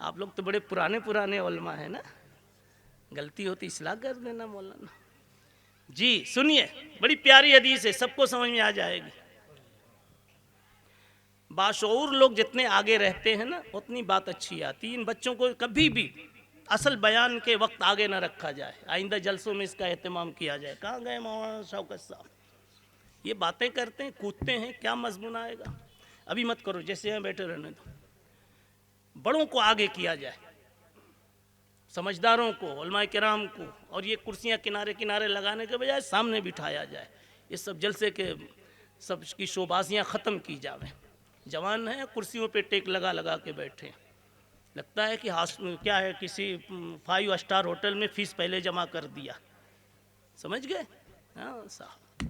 آپ لوگ تو بڑے پرانے علماء ہیں نا، غلطی ہوتی اصلاح کر دینا مولانا۔ جی سنیے، بڑی پیاری حدیث ہے، سب کو سمجھ میں آ جائے گی۔ باشعور لوگ جتنے آگے رہتے ہیں نا اتنی بات اچھی آتی، ان بچوں کو کبھی بھی اصل بیان کے وقت آگے نہ رکھا جائے، آئندہ جلسوں میں اس کا اہتمام کیا جائے۔ کہاں گئے مولانا شوکت صاحب؟ یہ باتیں کرتے ہیں، کودتے ہیں، کیا مضمون آئے گا؟ ابھی مت کرو، جیسے ہیں بیٹھے رہنے دو، بڑوں کو آگے کیا جائے، سمجھداروں کو، علماء کرام کو، اور یہ کرسیاں کنارے کنارے لگانے کے بجائے سامنے بٹھایا جائے، یہ سب جلسے کے سب کی شوبازیاں ختم کی جاویں۔ جوان ہیں کرسیوں پہ ٹیک لگا لگا کے بیٹھے، لگتا ہے کہ کیا ہے کسی 5 اسٹار ہوٹل میں فیس پہلے جمع کر دیا، سمجھ گئے؟ ہاں صاحب،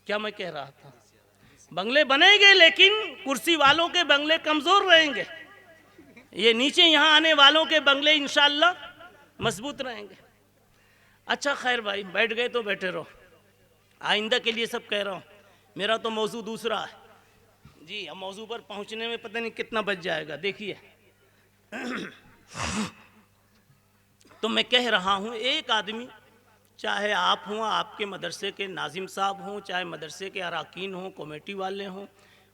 کیا میں کہہ رہا تھا؟ بنگلے بنیں گے لیکن کرسی والوں کے بنگلے کمزور رہیں گے، یہ نیچے یہاں آنے والوں کے بنگلے انشاءاللہ مضبوط رہیں گے۔ اچھا خیر بھائی، بیٹھ گئے تو بیٹھے رہو، آئندہ کے لیے سب کہہ رہا ہوں، میرا تو موضوع دوسرا ہے جی، اب موضوع پر پہنچنے میں پتہ نہیں کتنا بچ جائے گا، دیکھیے تو میں کہہ رہا ہوں ایک آدمی، چاہے آپ ہوں، آپ کے مدرسے کے ناظم صاحب ہوں، چاہے مدرسے کے اراکین ہوں، کمیٹی والے ہوں،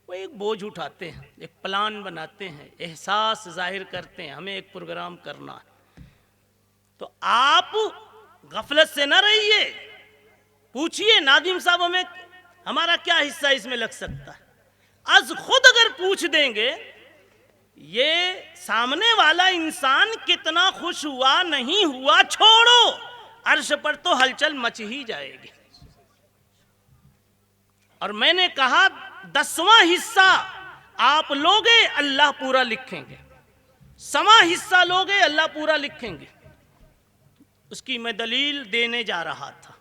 وہ ایک بوجھ اٹھاتے ہیں، ایک پلان بناتے ہیں، احساس ظاہر کرتے ہیں ہمیں ایک پروگرام کرنا ہے، تو آپ غفلت سے نہ رہیے، پوچھئے ناظم صاحب ہمیں ہمارا کیا حصہ اس میں لگ سکتا ہے، از خود اگر پوچھ دیں گے یہ سامنے والا انسان کتنا خوش ہوا نہیں ہوا چھوڑو، عرش پر تو ہلچل مچ ہی جائے گی۔ اور میں نے کہا 10واں حصہ آپ لوگے اللہ پورا لکھیں گے، 100واں حصہ لوگے اللہ پورا لکھیں گے، اس کی میں دلیل دینے جا رہا تھا،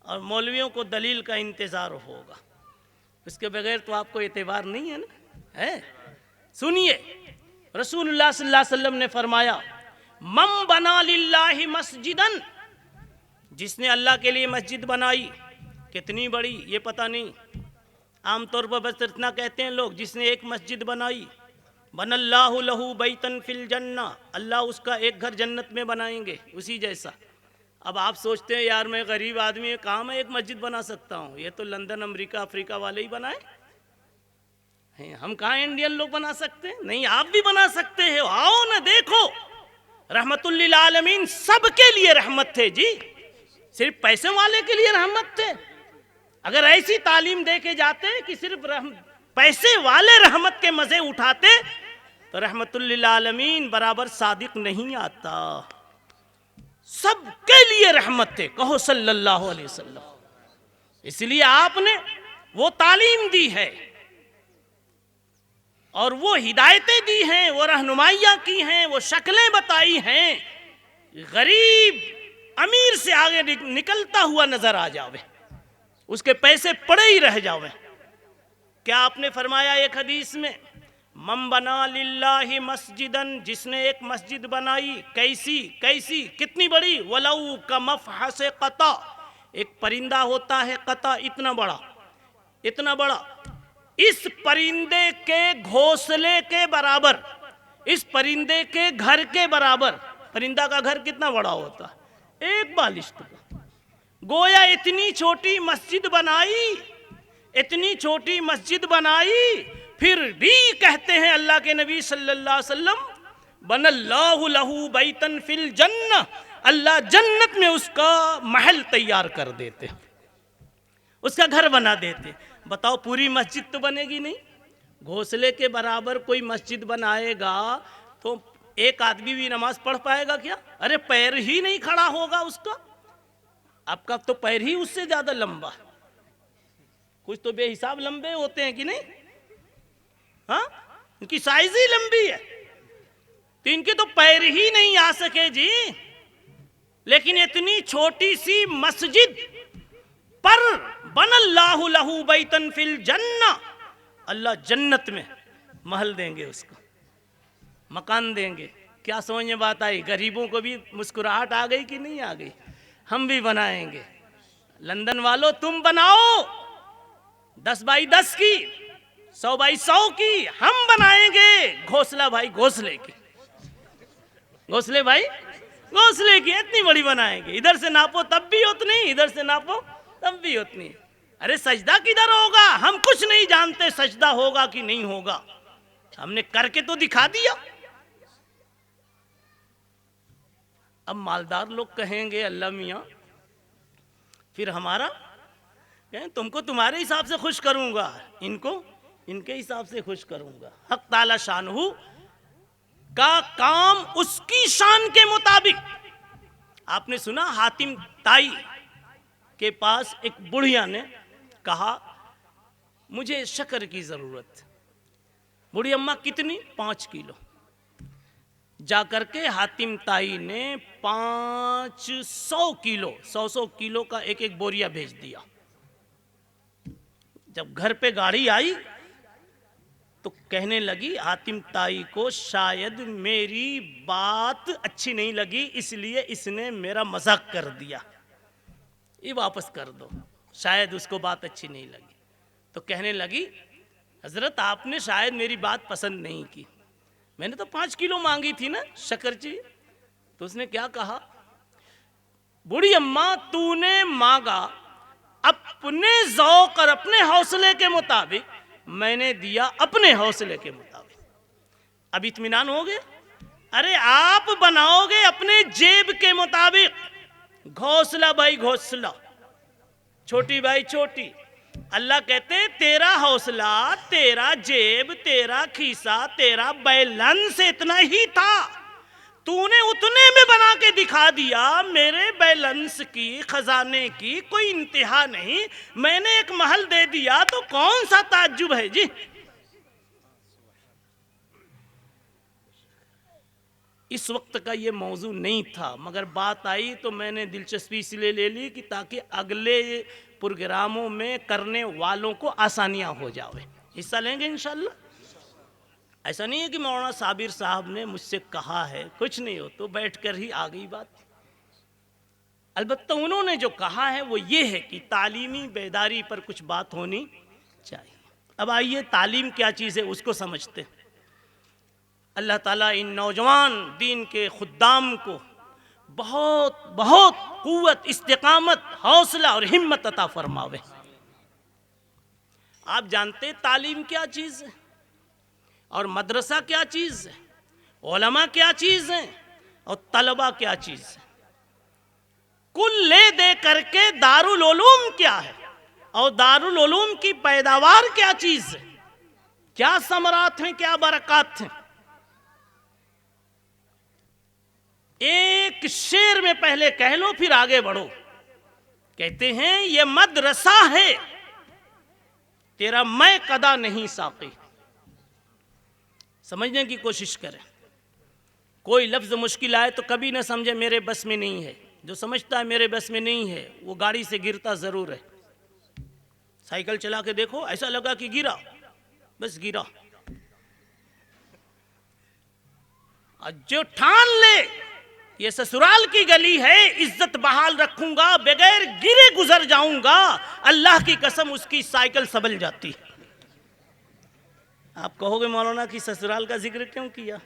اور مولویوں کو دلیل کا انتظار ہوگا، اس کے بغیر تو آپ کو اعتبار نہیں ہے نا، ہے؟ سنیے، رسول اللہ صلی اللہ علیہ وسلم نے فرمایا من بنا للہ مسجدن، جس نے اللہ کے لیے مسجد بنائی، کتنی بڑی یہ پتہ نہیں، عام طور پر بس اتنا کہتے ہیں لوگ، جس نے ایک مسجد بنائی، بن اللہ لہو بیتن فی الجنہ، اللہ اس کا ایک گھر جنت میں بنائیں گے اسی جیسا۔ اب آپ سوچتے ہیں یار میں غریب آدمی کہاں میں ایک مسجد بنا سکتا ہوں، یہ تو لندن امریکہ افریقہ والے ہی بنائیں، ہم کہاں انڈین لوگ بنا سکتے ہیں؟ نہیں، آپ بھی بنا سکتے ہیں، آؤ نہ دیکھو، رحمت للعالمین سب کے لیے رحمت تھے جی، صرف پیسے والے کے لیے رحمت تھے؟ اگر ایسی تعلیم دے کے جاتے کہ صرف پیسے والے رحمت کے مزے اٹھاتے تو رحمت للعالمین برابر صادق نہیں آتا. سب کے لیے رحمت تھے، کہو صلی اللہ علیہ وسلم. اس لیے آپ نے وہ تعلیم دی ہے اور وہ ہدایتیں دی ہیں، وہ رہنمائیاں کی ہیں، وہ شکلیں بتائی ہیں. غریب امیر سے آگے نکلتا ہوا نظر آ جاوے، اس کے پیسے پڑے ہی رہ جاوے. کیا آپ نے فرمایا ایک حدیث میں، من بنا للہ مسجدن، جس نے ایک مسجد بنائی، کیسی کتنی بڑی، ولو کمفحص قطع، ایک پرندہ ہوتا ہے قطع، اتنا بڑا، اس پرندے کے گھونسلے کے برابر، اس پرندے کے گھر کے برابر. پرندہ کا گھر کتنا بڑا ہوتا ہے؟ ایک بالشت کا. گویا اتنی چھوٹی مسجد بنائی، پھر بھی کہتے ہیں اللہ کے نبی صلی اللہ علیہ وسلم، بن اللہ لہ بیتن فی الجنہ، اللہ جنت میں اس کا محل تیار کر دیتے، اس کا گھر بنا دیتے. بتاؤ پوری مسجد تو بنے گی نہیں، گھونسلے کے برابر کوئی مسجد بنائے گا تو ایک آدمی بھی نماز پڑھ پائے گا کیا؟ ارے پیر ہی نہیں کھڑا ہوگا اس کا. آپ کا تو پیر ہی اس سے زیادہ لمبا، کچھ تو بے حساب لمبے ہوتے ہیں کہ نہیں؟ ہاں، ان کی سائز ہی لمبی ہے، تو ان کے تو پیر ہی نہیں آ سکے جی. لیکن اتنی چھوٹی سی مسجد پر بن اللہ لہ بیتن فی الجنہ، اللہ جنت میں محل دیں گے، اس کو مکان دیں گے. کیا سمجھ میں بات آئی؟ غریبوں کو بھی مسکراہٹ آ گئی کہ نہیں آ گئی؟ ہم بھی بنائیں گے. لندن والوں تم بناؤ 10x10 کی، 100x100 کی، ہم بنائیں گے گھونسلہ بھائی گھونسلے کی، گھونسلے کی اتنی بڑی بنائیں گے. ادھر سے ناپو تب بھی اتنی، ادھر سے ناپو تب بھی اتنی. ارے سجدہ کدھر ہوگا؟ ہم کچھ نہیں جانتے سجدہ ہوگا کہ نہیں ہوگا، ہم نے کر کے تو دکھا دیا. اب مالدار لوگ کہیں گے اللہ میاں پھر ہمارا، کہیں تم کو تمہارے حساب سے خوش کروں گا، ان کو ان کے حساب سے خوش کروں گا. حق تعالی شانہ کا کام اس کی شان کے مطابق. آپ نے سنا حاتم تائی کے پاس ایک بڑھیا نے کہا مجھے شکر کی ضرورت. بوڑھی اماں کتنی؟ 5 کلو. جا کر کے حاتم تائی نے 500 کلو 100 کلو کا ایک بوریا بھیج دیا. جب گھر پہ گاڑی آئی تو کہنے لگی حاتم تائی کو شاید میری بات اچھی نہیں لگی، اس لیے اس نے میرا مذاق کر دیا، یہ واپس کر دو. شاید اس کو بات اچھی نہیں لگی تو کہنے لگی حضرت آپ نے شاید میری بات پسند نہیں کی، میں نے تو 5 کلو مانگی تھی نا شکر چی. تو اس نے کیا کہا، بوڑھی اماں تو نے مانگا اپنے ذوق اور اپنے حوصلے کے مطابق، میں نے دیا اپنے حوصلے کے مطابق. اب اطمینان ہو گیا. ارے آپ بناؤ گے اپنے جیب کے مطابق، گھونسلہ بھائی گھونسلہ، چھوٹی بھائی چھوٹی. اللہ کہتے تیرا حوصلہ، تیرا جیب، تیرا کھیسا، تیرا بیلنس اتنا ہی تھا، تو نے اتنے میں بنا کے دکھا دیا. میرے بیلنس کی، خزانے کی کوئی انتہا نہیں، میں نے ایک محل دے دیا تو کون سا تعجب ہے جی. اس وقت کا یہ موضوع نہیں تھا، مگر بات آئی تو میں نے دلچسپی اس لیے لے لی کہ تاکہ اگلے پروگراموں میں کرنے والوں کو آسانیاں ہو جاوے. حصہ لیں گے انشاءاللہ. ایسا نہیں ہے کہ مولانا صابر صاحب نے مجھ سے کہا ہے، کچھ نہیں ہو تو بیٹھ کر ہی آ گئی بات. البتہ انہوں نے جو کہا ہے وہ یہ ہے کہ تعلیمی بیداری پر کچھ بات ہونی چاہیے. اب آئیے تعلیم کیا چیز ہے اس کو سمجھتے ہیں. اللہ تعالیٰ ان نوجوان دین کے خدام کو بہت بہت قوت، استقامت، حوصلہ اور ہمت عطا فرماوے. آپ جانتے تعلیم کیا چیز ہے اور مدرسہ کیا چیز ہے، علماء کیا چیز ہے اور طلبہ کیا چیز ہے. کل لے دے کر کے دارالعلوم کیا ہے. اور دارال علوم کی پیداوار کیا چیز ہے، کیا ثمرات ہیں، کیا برکات ہیں. ایک شعر میں پہلے کہہ لو پھر آگے بڑھو. کہتے ہیں یہ مدرسہ ہے تیرا میں قدا نہیں ساقی. سمجھنے کی کوشش کریں. کوئی لفظ مشکل آئے تو کبھی نہ سمجھے میرے بس میں نہیں ہے. جو سمجھتا ہے میرے بس میں نہیں ہے وہ گاڑی سے گرتا ضرور ہے. سائیکل چلا کے دیکھو، ایسا لگا کہ گرا، بس گرا. اور جو ٹھان لے یہ سسرال کی گلی ہے، عزت بحال رکھوں گا، بغیر گرے گزر جاؤں گا، اللہ کی قسم اس کی سائیکل سبل جاتی. آپ کہو گے مولانا کی سسرال کا ذکر کیوں کیا؟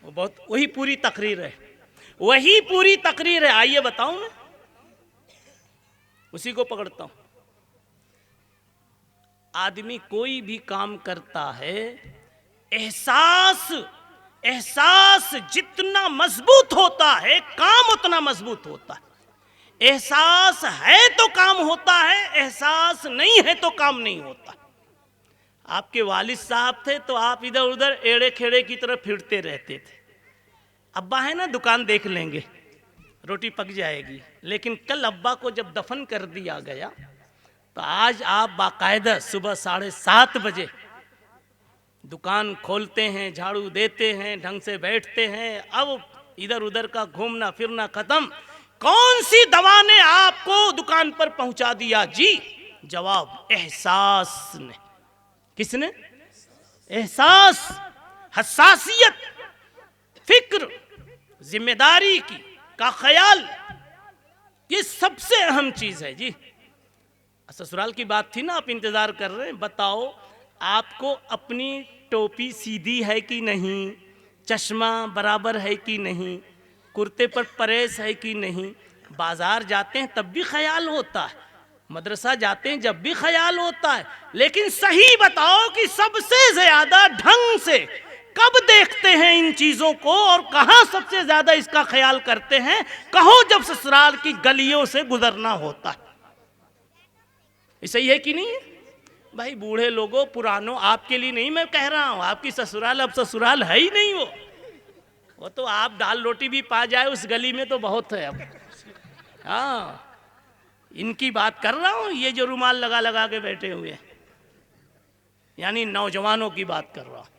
وہی پوری تقریر ہے، وہی پوری تقریر ہے. آئیے بتاؤں میں اسی کو پکڑتا ہوں. آدمی کوئی بھی کام کرتا ہے، احساس جتنا مضبوط ہوتا ہے کام اتنا مضبوط ہوتا ہے. احساس ہے تو کام ہوتا ہے، احساس نہیں ہے تو کام نہیں ہوتا. آپ کے والد صاحب تھے تو آپ ادھر ادھر ایڑے کھیڑے کی طرف پھرتے رہتے تھے. ابا ہے نا دکان دیکھ لیں گے، روٹی پک جائے گی. لیکن کل ابا کو جب دفن کر دیا گیا تو آج آپ باقاعدہ صبح 7:30 بجے دکان کھولتے ہیں، جھاڑو دیتے ہیں، ڈھنگ سے بیٹھتے ہیں. اب ادھر ادھر کا گھومنا پھرنا ختم. کون سی دوا نے آپ کو دکان پر پہنچا دیا؟ جی جواب احساس نے. کس نے؟ احساس، حساسیت، فکر، ذمہ داری کا خیال. یہ سب سے اہم چیز ہے. جی سسرال کی بات تھی نا، آپ انتظار کر رہے ہیں. بتاؤ آپ کو اپنی ٹوپی سیدھی ہے کہ نہیں، چشمہ برابر ہے کہ نہیں، کرتے پر پریس ہے کہ نہیں. بازار جاتے ہیں تب بھی خیال ہوتا ہے، مدرسہ جاتے ہیں جب بھی خیال ہوتا ہے. لیکن صحیح بتاؤ کہ سب سے زیادہ ڈھنگ سے کب دیکھتے ہیں ان چیزوں کو اور کہاں سب سے زیادہ اس کا خیال کرتے ہیں؟ کہو جب سسرال کی گلیوں سے گزرنا ہوتا ہے. صحیح ہے کہ نہیں؟ بھائی بوڑھے لوگوں، پرانوں، آپ کے لیے نہیں میں کہہ رہا ہوں. آپ کی سسرال اب سسرال ہے ہی نہیں. وہ تو آپ دال روٹی بھی پا جائے اس گلی میں تو بہت ہے. اب ہاں ان کی بات کر رہا ہوں، یہ جو رومال لگا لگا کے بیٹھے ہوئے ہیں، یعنی نوجوانوں کی بات کر رہا ہوں.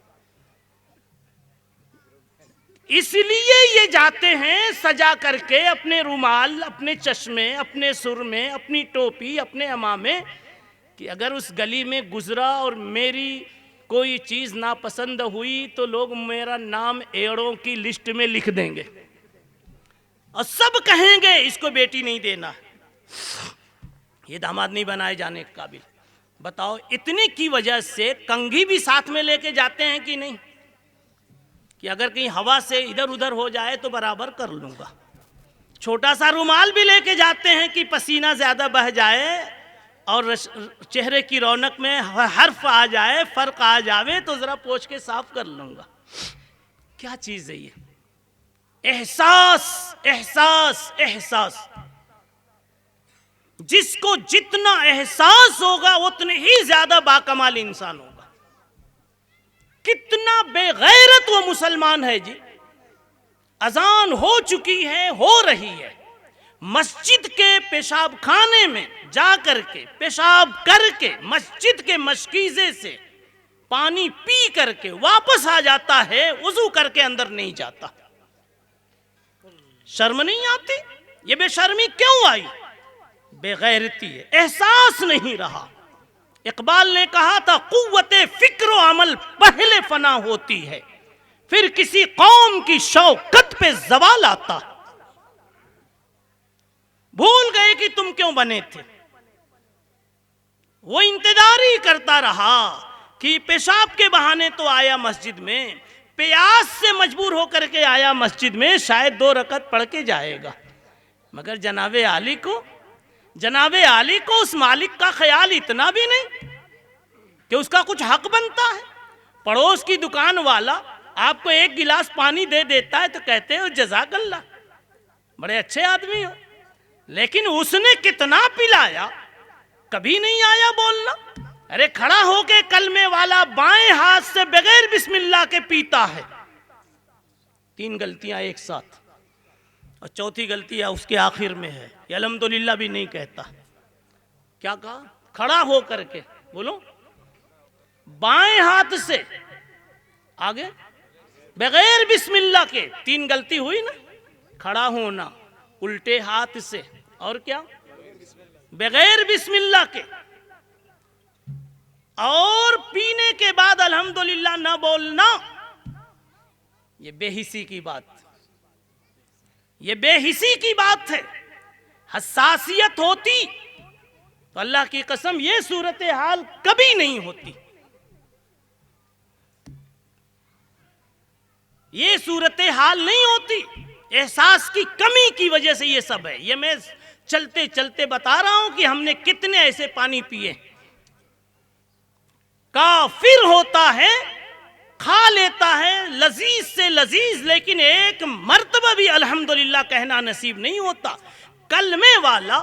اس لیے یہ جاتے ہیں سجا کر کے، اپنے رومال، اپنے چشمے، اپنے سرمے، اپنی ٹوپی، اپنے امامے، کہ اگر اس گلی میں گزرا اور میری کوئی چیز ناپسند ہوئی تو لوگ میرا نام ایڑوں کی لسٹ میں لکھ دیں گے اور سب کہیں گے اس کو بیٹی نہیں دینا، یہ داماد نہیں بنائے جانے کے قابل. بتاؤ اتنے کی وجہ سے کنگھی بھی ساتھ میں لے کے جاتے ہیں کہ نہیں، کہ اگر کہیں ہوا سے ادھر ادھر ہو جائے تو برابر کر لوں گا. چھوٹا سا رومال بھی لے کے جاتے ہیں کہ پسینہ زیادہ بہ جائے اور چہرے کی رونق میں حرف آ جائے، فرق آ جاوے تو ذرا پوچھ کے صاف کر لوں گا. کیا چیز ہے یہ؟ احساس، احساس، احساس. جس کو جتنا احساس ہوگا اتنے ہی زیادہ باکمال انسان ہوگا. کتنا بے غیرت وہ مسلمان ہے. جی اذان ہو چکی ہے، ہو رہی ہے، مسجد کے پیشاب خانے میں جا کر کے پیشاب کر کے مسجد کے مشکیزے سے پانی پی کر کے واپس آ جاتا ہے، وضو کر کے اندر نہیں جاتا. شرم نہیں آتی؟ یہ بے شرمی کیوں آئی؟ بے غیرتی ہے، احساس نہیں رہا. اقبال نے کہا تھا قوت فکر و عمل پہلے فنا ہوتی ہے، پھر کسی قوم کی شوکت پہ زوال آتا. بھول گئے کہ تم کیوں بنے تھے. وہ انتظار ہی کرتا رہا کہ پیشاب کے بہانے تو آیا مسجد میں، پیاس سے مجبور ہو کر کے آیا مسجد میں، شاید 2 رکعت پڑھ کے جائے گا. مگر جناب عالی کو اس مالک کا خیال اتنا بھی نہیں کہ اس کا کچھ حق بنتا ہے. پڑوس کی دکان والا آپ کو 1 گلاس پانی دے دیتا ہے تو کہتے ہو جزاک اللہ، بڑے اچھے آدمی ہو. لیکن اس نے کتنا پلایا، کبھی نہیں آیا بولنا؟ ارے کھڑا ہو کے کلمے والا بائیں ہاتھ سے بغیر بسم اللہ کے پیتا ہے. 3 غلطیاں ایک ساتھ، اور چوتھی غلطی اس کے آخر میں ہے، یہ الحمدللہ بھی نہیں کہتا. کیا کہا؟ کھڑا ہو کر کے بولو، بائیں ہاتھ سے آگے بغیر بسم اللہ کے. 3 غلطی ہوئی نا. کھڑا ہونا الٹے ہاتھ سے، اور کیا؟ بغیر بسم اللہ کے، اور پینے کے بعد الحمدللہ نہ بولنا. یہ بے حسی کی بات، یہ بے حسی کی بات ہے. حساسیت ہوتی تو اللہ کی قسم یہ صورتحال کبھی نہیں ہوتی. یہ صورتحال نہیں ہوتی. احساس کی کمی کی وجہ سے یہ سب ہے. یہ میں چلتے چلتے بتا رہا ہوں کہ ہم نے کتنے ایسے پانی پیے. کافر ہوتا ہے، کھا لیتا ہے لذیذ سے لذیذ، لیکن ایک مرتبہ بھی الحمدللہ کہنا نصیب نہیں ہوتا. کلمے والا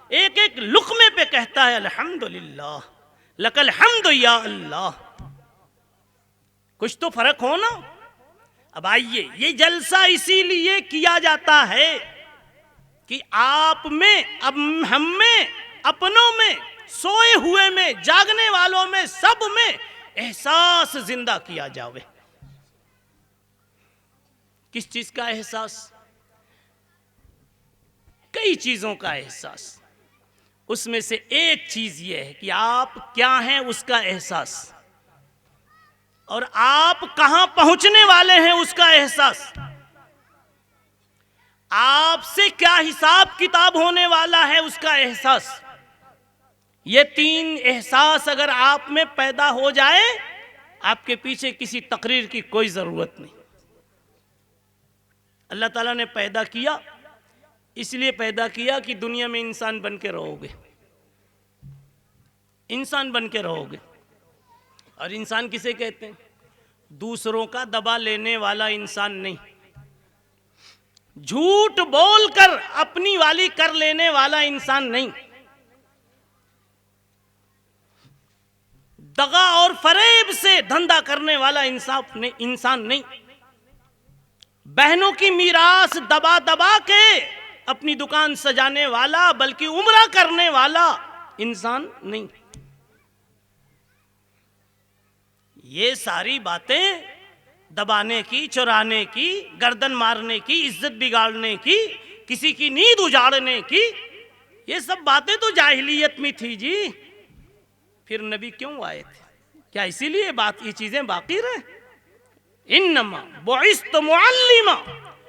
ایک ایک لقمے پہ کہتا ہے الحمدللہ، لک الحمد یا اللہ. کچھ تو فرق ہو نا. اب آئیے، یہ جلسہ اسی لیے کیا جاتا ہے کہ آپ میں، اب ہم میں، اپنوں میں، سوئے ہوئے میں، جاگنے والوں میں، سب میں احساس زندہ کیا جاوے. کس چیز کا احساس؟ کئی چیزوں کا احساس. اس میں سے ایک چیز یہ ہے کہ آپ کیا ہیں اس کا احساس، اور آپ کہاں پہنچنے والے ہیں اس کا احساس. آپ سے کیا حساب کتاب ہونے والا ہے اس کا احساس. یہ 3 احساس اگر آپ میں پیدا ہو جائے، آپ کے پیچھے کسی تقریر کی کوئی ضرورت نہیں. اللہ تعالیٰ نے پیدا کیا، اس لیے پیدا کیا کہ دنیا میں انسان بن کے رہو گے. انسان بن کے رہو گے. اور انسان کسے کہتے ہیں؟ دوسروں کا دبا لینے والا انسان نہیں، جھوٹ بول کر اپنی والی کر لینے والا انسان نہیں، دغا اور فریب سے دھندا کرنے والا انسان نہیں، بہنوں کی میراث دبا دبا کے اپنی دکان سجانے والا بلکہ عمرہ کرنے والا انسان نہیں. یہ ساری باتیں دبانے کی، چرانے کی، گردن مارنے کی، عزت بگاڑنے کی، کسی کی نیند اجاڑنے کی، یہ سب باتیں تو جاہلیت میں تھی جی. پھر نبی کیوں آئے تھے؟ کیا اسی لیے یہ چیزیں باقی رہیں؟ انما بعثت معلما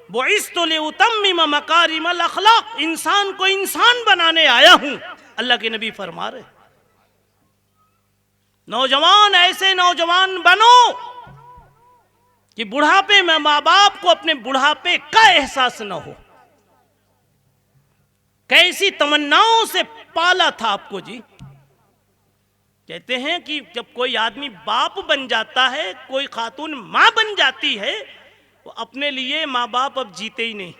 بعثت لاتمم مکارم الاخلاق. انسان کو انسان بنانے آیا ہوں، اللہ کے نبی فرما رہے. نوجوان ایسے نوجوان بنو کہ بڑھاپے میں ماں باپ کو اپنے بڑھاپے کا احساس نہ ہو. کیسی تمناؤں سے پالا تھا آپ کو جی. کہتے ہیں کہ جب کوئی آدمی باپ بن جاتا ہے، کوئی خاتون ماں بن جاتی ہے، وہ اپنے لیے ماں باپ اب جیتے ہی نہیں.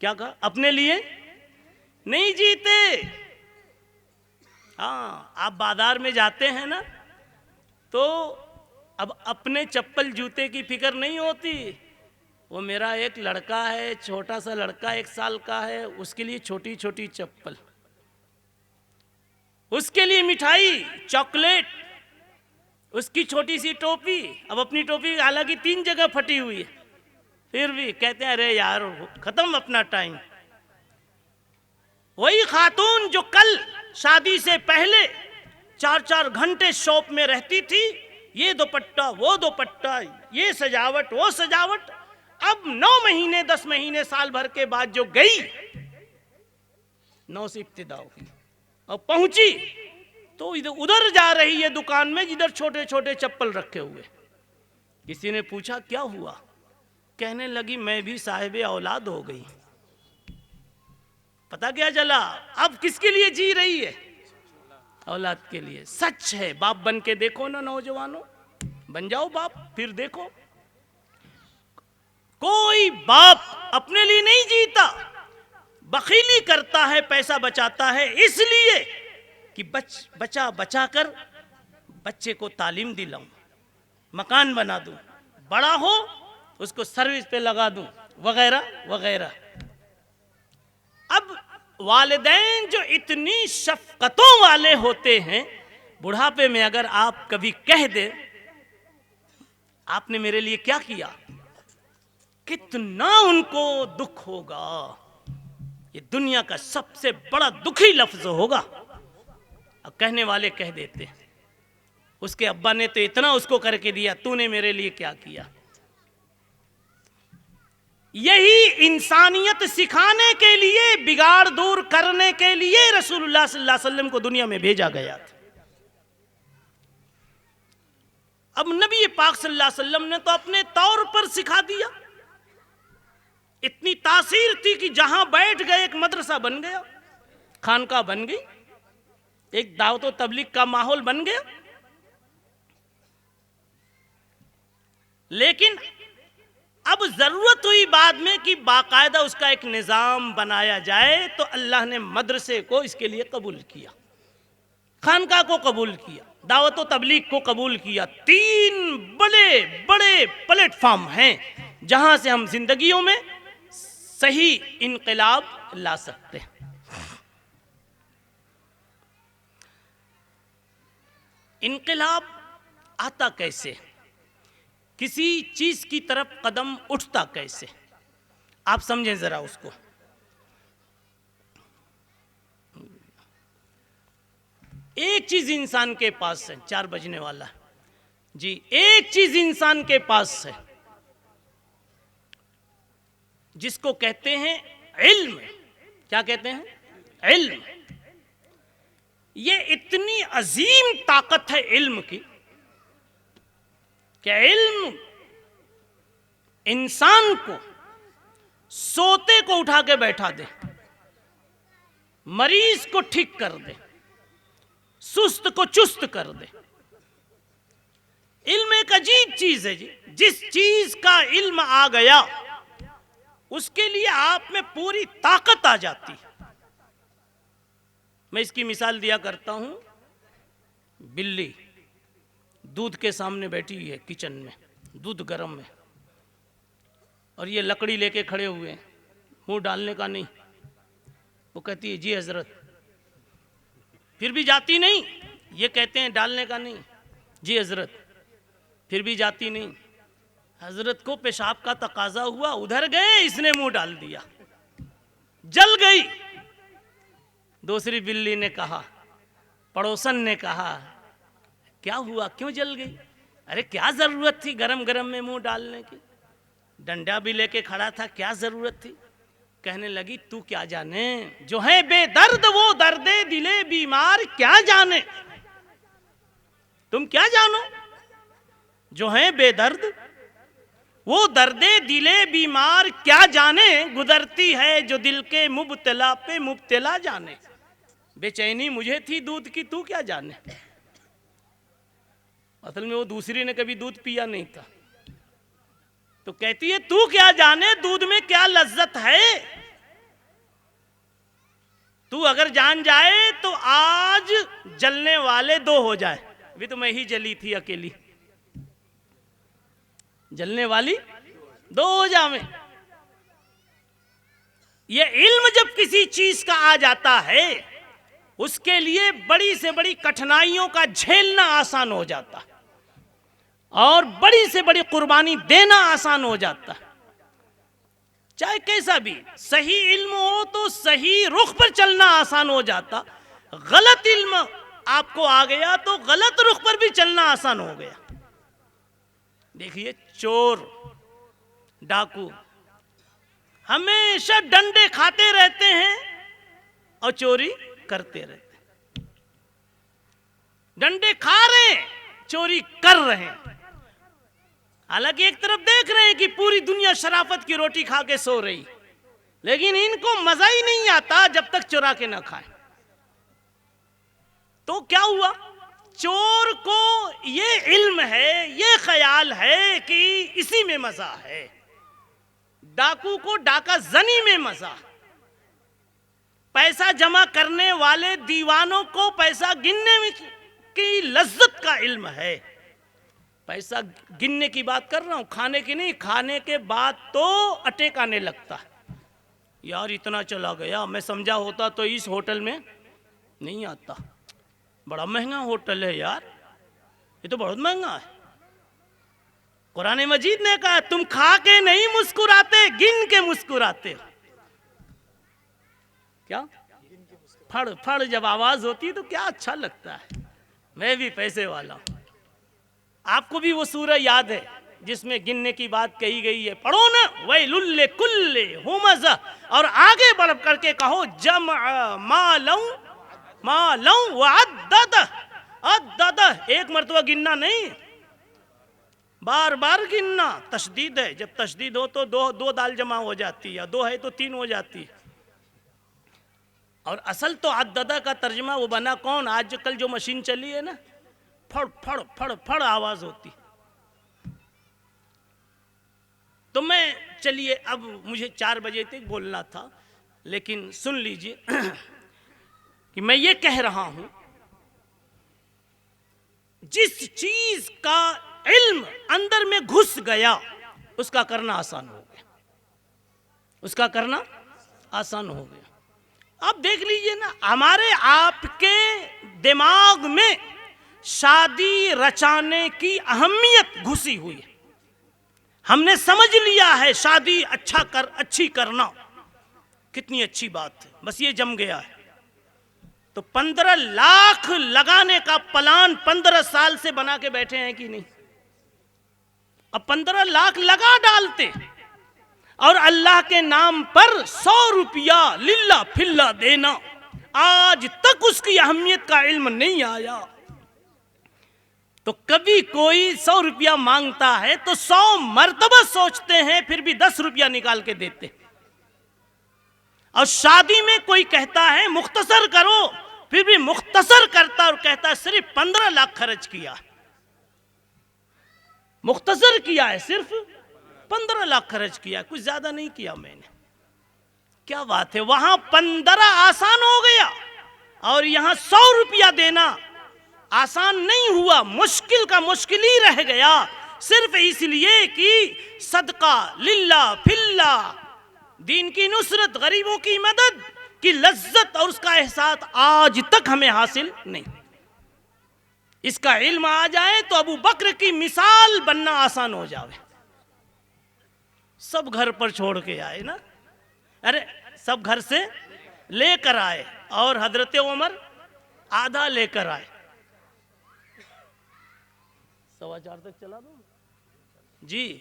کیا کہا؟ اپنے لیے نہیں جیتے. ہاں، آپ بازار میں جاتے ہیں نا تو اب اپنے چپل جوتے کی فکر نہیں ہوتی. وہ میرا ایک لڑکا ہے، چھوٹا سا لڑکا 1 سال کا ہے، اس کے لیے چھوٹی چھوٹی چپل، اس کے لیے مٹھائی، چاکلیٹ، اس کی چھوٹی سی ٹوپی. اب اپنی ٹوپی حالانکہ 3 جگہ پھٹی ہوئی ہے، پھر بھی کہتے ہیں ارے یار ختم اپنا ٹائم. وہی خاتون جو کل شادی سے پہلے 4 گھنٹے شاپ میں رہتی تھی، یہ دوپٹہ وہ دوپٹہ، یہ سجاوٹ وہ سجاوٹ، اب 9 مہینے 10 مہینے سال بھر کے بعد جو گئی، 9 سے ابتدا ہوئی اور پہنچی تو ادھر جا رہی ہے دکان میں جدھر چھوٹے چھوٹے چپل رکھے ہوئے. کسی نے پوچھا کیا ہوا؟ کہنے لگی میں بھی صاحب اولاد ہو گئی. پتا کیا چلا؟ اب کس کے لیے جی رہی ہے؟ اولاد کے لیے. سچ ہے. باپ بن کے دیکھو نا نوجوانوں، بن جاؤ باپ، پھر دیکھو. کوئی باپ اپنے لیے نہیں جیتا، بخیلی کرتا ہے، پیسہ بچاتا ہے اس لیے کہ بچا بچا کر بچے کو تعلیم دلاؤں، مکان بنا دوں، بڑا ہو اس کو سروس پہ لگا دوں، وغیرہ وغیرہ۔ اب والدین جو اتنی شفقتوں والے ہوتے ہیں، بڑھاپے میں اگر آپ کبھی کہہ دیں آپ نے میرے لیے کیا کیا، کتنا ان کو دکھ ہوگا، یہ دنیا کا سب سے بڑا دکھی لفظ ہوگا۔ اب کہنے والے کہہ دیتے ہیں اس کے ابا نے تو اتنا اس کو کر کے دیا، تو نے میرے لیے کیا کیا۔ یہی انسانیت سکھانے کے لیے، بگاڑ دور کرنے کے لیے رسول اللہ صلی اللہ علیہ وسلم کو دنیا میں بھیجا گیا تھا۔ اب نبی پاک صلی اللہ علیہ وسلم نے تو اپنے طور پر سکھا دیا، اتنی تاثیر تھی کہ جہاں بیٹھ گئے ایک مدرسہ بن گیا، خانقاہ بن گئی، ایک دعوت و تبلیغ کا ماحول بن گیا۔ لیکن اب ضرورت ہوئی بعد میں کہ باقاعدہ اس کا ایک نظام بنایا جائے، تو اللہ نے مدرسے کو اس کے لیے قبول کیا، خانقاہ کو قبول کیا، دعوت و تبلیغ کو قبول کیا۔ 3 بڑے بڑے پلیٹ فارم ہیں جہاں سے ہم زندگیوں میں صحیح انقلاب لا سکتے ہیں۔ انقلاب آتا کیسے؟ کسی چیز کی طرف قدم اٹھتا کیسے؟ آپ سمجھیں ذرا اس کو۔ ایک چیز انسان کے پاس ہے، 4 بجنے والا ہے جی، ایک چیز انسان کے پاس ہے جس کو کہتے ہیں علم۔ کیا کہتے ہیں؟ علم۔ یہ اتنی عظیم طاقت ہے علم کی کہ علم انسان کو سوتے کو اٹھا کے بیٹھا دے، مریض کو ٹھیک کر دے، سست کو چست کر دے۔ علم ایک عجیب چیز ہے جی، جس چیز کا علم آ گیا اس کے لیے آپ میں پوری طاقت آ جاتی ہے۔ میں اس کی مثال دیا کرتا ہوں، بلی دودھ کے سامنے بیٹھی ہوئی ہے کچن میں، دودھ گرم ہے، اور یہ لکڑی لے کے کھڑے ہوئے ہیں، منہ ڈالنے کا نہیں۔ وہ کہتی ہے جی حضرت، پھر بھی جاتی نہیں۔ یہ کہتے ہیں ڈالنے کا نہیں، جی حضرت، پھر بھی جاتی نہیں۔ حضرت کو پیشاب کا تقاضا ہوا، ادھر گئے، اس نے منہ ڈال دیا، جل گئی۔ دوسری بلی نے کہا، پڑوسن نے کہا کیا ہوا، کیوں جل گئی؟ ارے کیا ضرورت تھی گرم گرم میں منہ ڈالنے کی، ڈنڈا بھی لے کے کھڑا تھا، کیا ضرورت تھی؟ کہنے لگی تو کیا جانے، جو ہے بے درد وہ درد دلے بیمار کیا جانے۔ تم کیا جانو، جو ہے بے درد وہ درد دلے بیمار کیا جانے، گزرتی ہے جو دل کے مبتلا پہ مبتلا جانے۔ بے چینی مجھے تھی دودھ کی، تو کیا جانے۔ اصل میں وہ دوسری نے کبھی دودھ پیا نہیں تھا، تو کہتی ہے تو کیا جانے دودھ میں کیا لذت ہے۔ تو اگر جان جائے تو آج جلنے والے 2 ہو جائے، ابھی تو میں ہی جلی تھی اکیلی، جلنے والی 2 ہو جاویں۔ یہ علم جب کسی چیز کا آ جاتا ہے اس کے لیے بڑی سے بڑی کٹھنائیوں کا جھیلنا آسان ہو جاتا ہے، اور بڑی سے بڑی قربانی دینا آسان ہو جاتا ہے۔ چاہے کیسا بھی صحیح علم ہو تو صحیح رخ پر چلنا آسان ہو جاتا، غلط علم آپ کو آ گیا تو غلط رخ پر بھی چلنا آسان ہو گیا۔ دیکھیے چور ڈاکو ہمیشہ ڈنڈے کھاتے رہتے ہیں اور چوری کرتے رہتے ہیں، ڈنڈے کھا رہے ہیں، چوری کر رہے ہیں۔ حالانکہ ایک طرف دیکھ رہے ہیں کہ پوری دنیا شرافت کی روٹی کھا کے سو رہی، لیکن ان کو مزہ ہی نہیں آتا جب تک چرا کے نہ کھائیں۔ تو کیا ہوا، چور کو یہ علم ہے، یہ خیال ہے کہ اسی میں مزہ ہے، ڈاکو کو ڈاکہ زنی میں مزہ۔ پیسہ جمع کرنے والے دیوانوں کو پیسہ گننے میں کی لذت کا علم ہے. پیسہ گننے کی بات کر رہا ہوں، کھانے کی نہیں. کھانے کے بعد تو اٹیک آنے لگتا ہے. یار اتنا چلا گیا، میں سمجھا ہوتا تو اس ہوٹل میں نہیں آتا. بڑا مہنگا ہوٹل ہے یار، یہ تو بہت مہنگا ہے. قرآن مجید نے کہا تم کھا کے نہیں مسکراتے، گن کے مسکراتے ہو. کیا پھڑ پھڑ جب آواز ہوتی ہے تو کیا اچھا لگتا ہے. میں بھی پیسے والا ہوں. آپ کو بھی وہ سورہ یاد ہے جس میں گننے کی بات کہی گئی ہے؟ پڑھو نا. وَيْلٌ لِّكُلِّ ہُمَزَةٍ، اور آگے بڑھ کر کے کہو جمع مَالًا وَعَدَّدَهُ. عددہ ایک مرتبہ گننا نہیں، بار بار گننا. تشدید ہے، جب تشدید ہو تو دو دال جمع ہو جاتی ہے، دو ہے تو تین ہو جاتی ہے. اور اصل تو عددہ کا ترجمہ وہ بنا کون؟ آج کل جو مشین چلی ہے نا، پھڑ پھڑ پھڑ پھڑ آواز ہوتی. تو میں چلیے اب مجھے 4 بجے تک بولنا تھا، لیکن سن لیجئے کہ میں یہ کہہ رہا ہوں جس چیز کا علم اندر میں گھس گیا اس کا کرنا آسان ہو گیا. اس کا کرنا آسان ہو گیا. آپ دیکھ لیجئے نا، ہمارے آپ کے دماغ میں شادی رچانے کی اہمیت گھسی ہوئی ہے. ہم نے سمجھ لیا ہے شادی اچھی کرنا کتنی اچھی بات ہے، بس یہ جم گیا ہے. تو 15 لاکھ لگانے کا پلان 15 سال سے بنا کے بیٹھے ہیں کہ نہیں؟ اب 15 لاکھ لگا ڈالتے اور اللہ کے نام پر 100 روپیہ للہ پھلہ دینا، آج تک اس کی اہمیت کا علم نہیں آیا. تو کبھی کوئی 100 روپیہ مانگتا ہے تو 100 مرتبہ سوچتے ہیں، پھر بھی 10 روپیہ نکال کے دیتے. اور شادی میں کوئی کہتا ہے مختصر کرو، پھر بھی مختصر کرتا اور کہتا ہے صرف 15 لاکھ خرچ کیا. مختصر کیا ہے، صرف 15 لاکھ خرچ کیا، کچھ زیادہ نہیں کیا میں نے. کیا بات ہے، وہاں 15 آسان ہو گیا اور یہاں 100 روپیہ دینا آسان نہیں ہوا، مشکل کا مشکل ہی رہ گیا. صرف اس لیے کہ صدقہ للہ پھلہ، دین کی نصرت، غریبوں کی مدد کی لذت اور اس کا احساس آج تک ہمیں حاصل نہیں. اس کا علم آ جائے تو ابو بکر کی مثال بننا آسان ہو جاوے. سب گھر پر چھوڑ کے آئے نا، ارے سب گھر سے لے کر آئے، اور حضرت عمر آدھا لے کر آئے. 4:15 تک چلا دوں جی.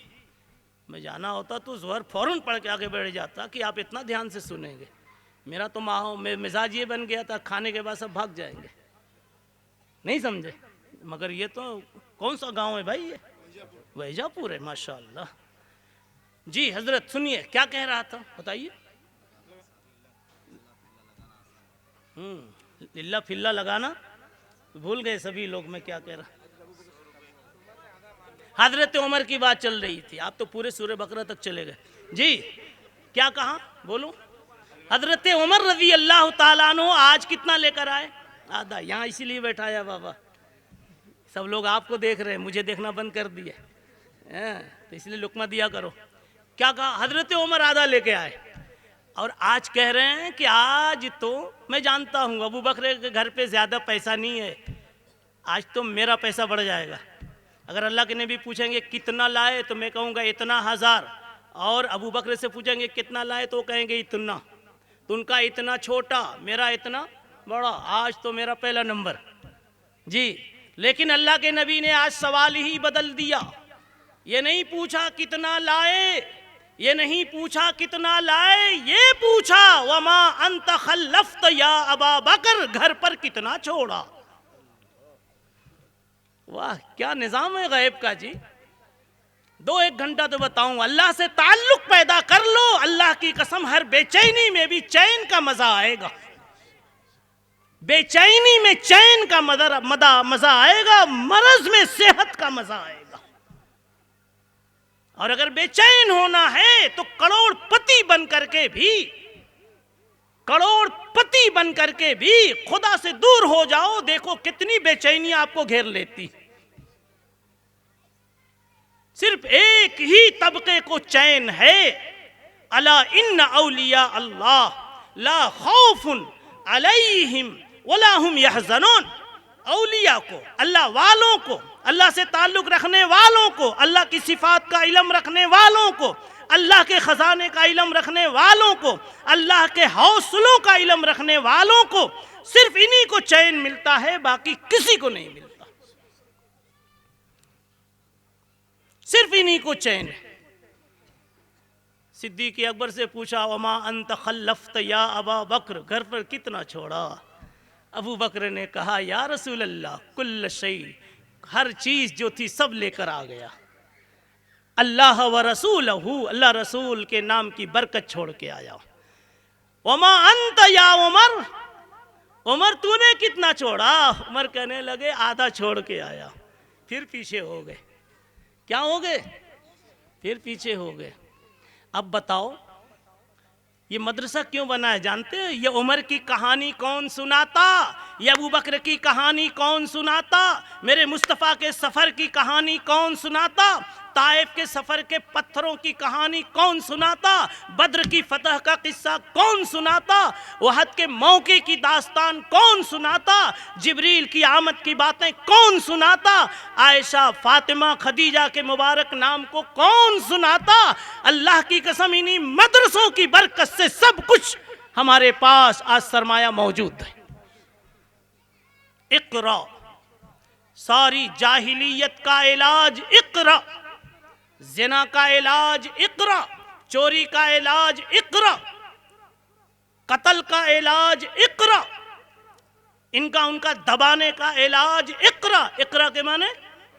میں جانا ہوتا تو ظہر فوراً پڑھ کے آگے بیٹھ جاتا کہ آپ اتنا دھیان سے سنیں گے. میرا تو مزاج یہ بن گیا تھا کھانے کے بعد سب بھاگ جائیں گے. نہیں سمجھے؟ مگر یہ تو کون سا گاؤں ہے بھائی؟ یہ ویجا پور ہے، ماشاءاللہ. جی حضرت سنیے کیا کہہ رہا تھا، بتائیے. للہ پھلہ لگانا بھول گئے سبھی لوگ، میں کیا کہہ رہا. حضرت عمر کی بات چل رہی تھی، آپ تو پورے سورہ بقرہ تک چلے گئے. جی کیا کہا بولو. حضرت عمر رضی اللہ تعالیٰ عنہ آج کتنا لے کر آئے؟ آدھا. یہاں اسی لیے بیٹھایا بابا، سب لوگ آپ کو دیکھ رہے ہیں، مجھے دیکھنا بند کر دیا تو اس لیے لقمہ دیا کرو. کیا کہا؟ حضرت عمر آدھا لے کے آئے. اور آج کہہ رہے ہیں کہ آج تو میں جانتا ہوں ابو بکر کے گھر پہ زیادہ پیسہ نہیں ہے، آج تو میرا پیسہ بڑھ جائے گا. اگر اللہ کے نبی پوچھیں گے کتنا لائے تو میں کہوں گا اتنا 1000، اور ابو بکر سے پوچھیں گے کتنا لائے تو کہیں گے اتنا. تو ان کا اتنا چھوٹا، میرا اتنا بڑا، آج تو میرا پہلا نمبر. جی لیکن اللہ کے نبی نے آج سوال ہی بدل دیا. یہ نہیں پوچھا کتنا لائے، یہ نہیں پوچھا کتنا لائے، یہ پوچھا وما انت خلفت یا ابا بکر، گھر پر کتنا چھوڑا. واہ کیا نظام ہے غیب کا جی. 2-1 گھنٹہ تو بتاؤں، اللہ سے تعلق پیدا کر لو، اللہ کی قسم ہر بے چینی میں بھی چین کا مزہ آئے گا. بے چینی میں چین کا مزہ آئے گا، مرض میں صحت کا مزہ آئے گا. اور اگر بے چین ہونا ہے تو کروڑ پتی بن کر کے بھی کروڑ پتی بن کر کے بھی خدا سے دور ہو جاؤ، دیکھو کتنی بے چینی آپ کو گھیر لیتی۔ صرف ایک ہی طبقے کو چین ہے، الا ان اولیاء اللہ لا خوف علیہم ولا هم یحزنون۔ اولیاء کو، اللہ والوں کو، اللہ سے تعلق رکھنے والوں کو، اللہ کی صفات کا علم رکھنے والوں کو، اللہ کے خزانے کا علم رکھنے والوں کو، اللہ کے حوصلوں کا علم رکھنے والوں کو صرف انہی کو چین ملتا ہے، باقی کسی کو نہیں ملتا۔ صرف انہی کو چین ہے۔ صدیق اکبر سے پوچھا وما انت خلفت یا ابا بکر، گھر پر کتنا چھوڑا؟ ابو بکر نے کہا یا رسول اللہ کل شیء، ہر چیز جو تھی سب لے کر آ گیا، اللہ و رسولہ، اللہ رسول کے نام کی برکت چھوڑ کے آیا۔ وما انت یا عمر، عمر تو نے کتنا چھوڑا؟ عمر کہنے لگے آدھا چھوڑ کے آیا۔ پھر پیچھے ہو گئے، کیا ہو گئے؟ پھر پیچھے ہو گئے۔ اب بتاؤ یہ مدرسہ کیوں بنا ہے جانتے ہیں؟ یہ عمر کی کہانی کون سناتا؟ یہ ابو بکر کی کہانی کون سناتا؟ میرے مصطفیٰ کے سفر کی کہانی کون سناتا؟ طائف کے سفر کے پتھروں کی کہانی کون سناتا؟ بدر کی فتح کا قصہ کون سناتا؟ احد کے موقع کی داستان کون سناتا؟ جبریل کی آمد کی باتیں کون سناتا؟ عائشہ، فاطمہ، خدیجہ کے مبارک نام کو کون سناتا؟ اللہ کی قسم انہی مدرسوں کی برکت سے سب کچھ ہمارے پاس آج سرمایہ موجود ہے۔ اقرا، ساری جاہلیت کا علاج اقرا، زنا کا علاج اقرا، چوری کا علاج اقرا، قتل کا علاج اقرا، ان کا دبانے کا علاج اقرا۔ اقرا کے معنی،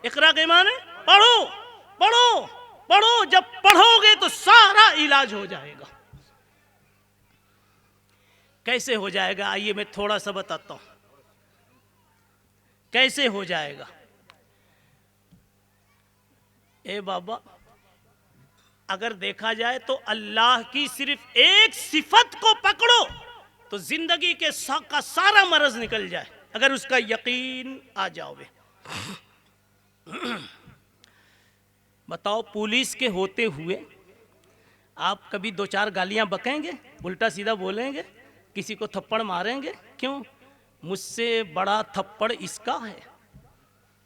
اقرا کے معنی پڑھو پڑھو پڑھو، جب پڑھو گے تو سارا علاج ہو جائے گا۔ کیسے ہو جائے گا؟ آئیے میں تھوڑا سا بتاتا ہوں کیسے ہو جائے گا۔ اے بابا، اگر دیکھا جائے تو اللہ کی صرف ایک صفت کو پکڑو تو زندگی کے کا سارا مرض نکل جائے، اگر اس کا یقین آ جاؤ۔ بتاؤ پولیس کے ہوتے ہوئے آپ کبھی دو چار گالیاں بکیں گے، الٹا سیدھا بولیں گے، کسی کو تھپڑ ماریں گے؟ کیوں؟ مجھ سے بڑا تھپڑ اس کا ہے،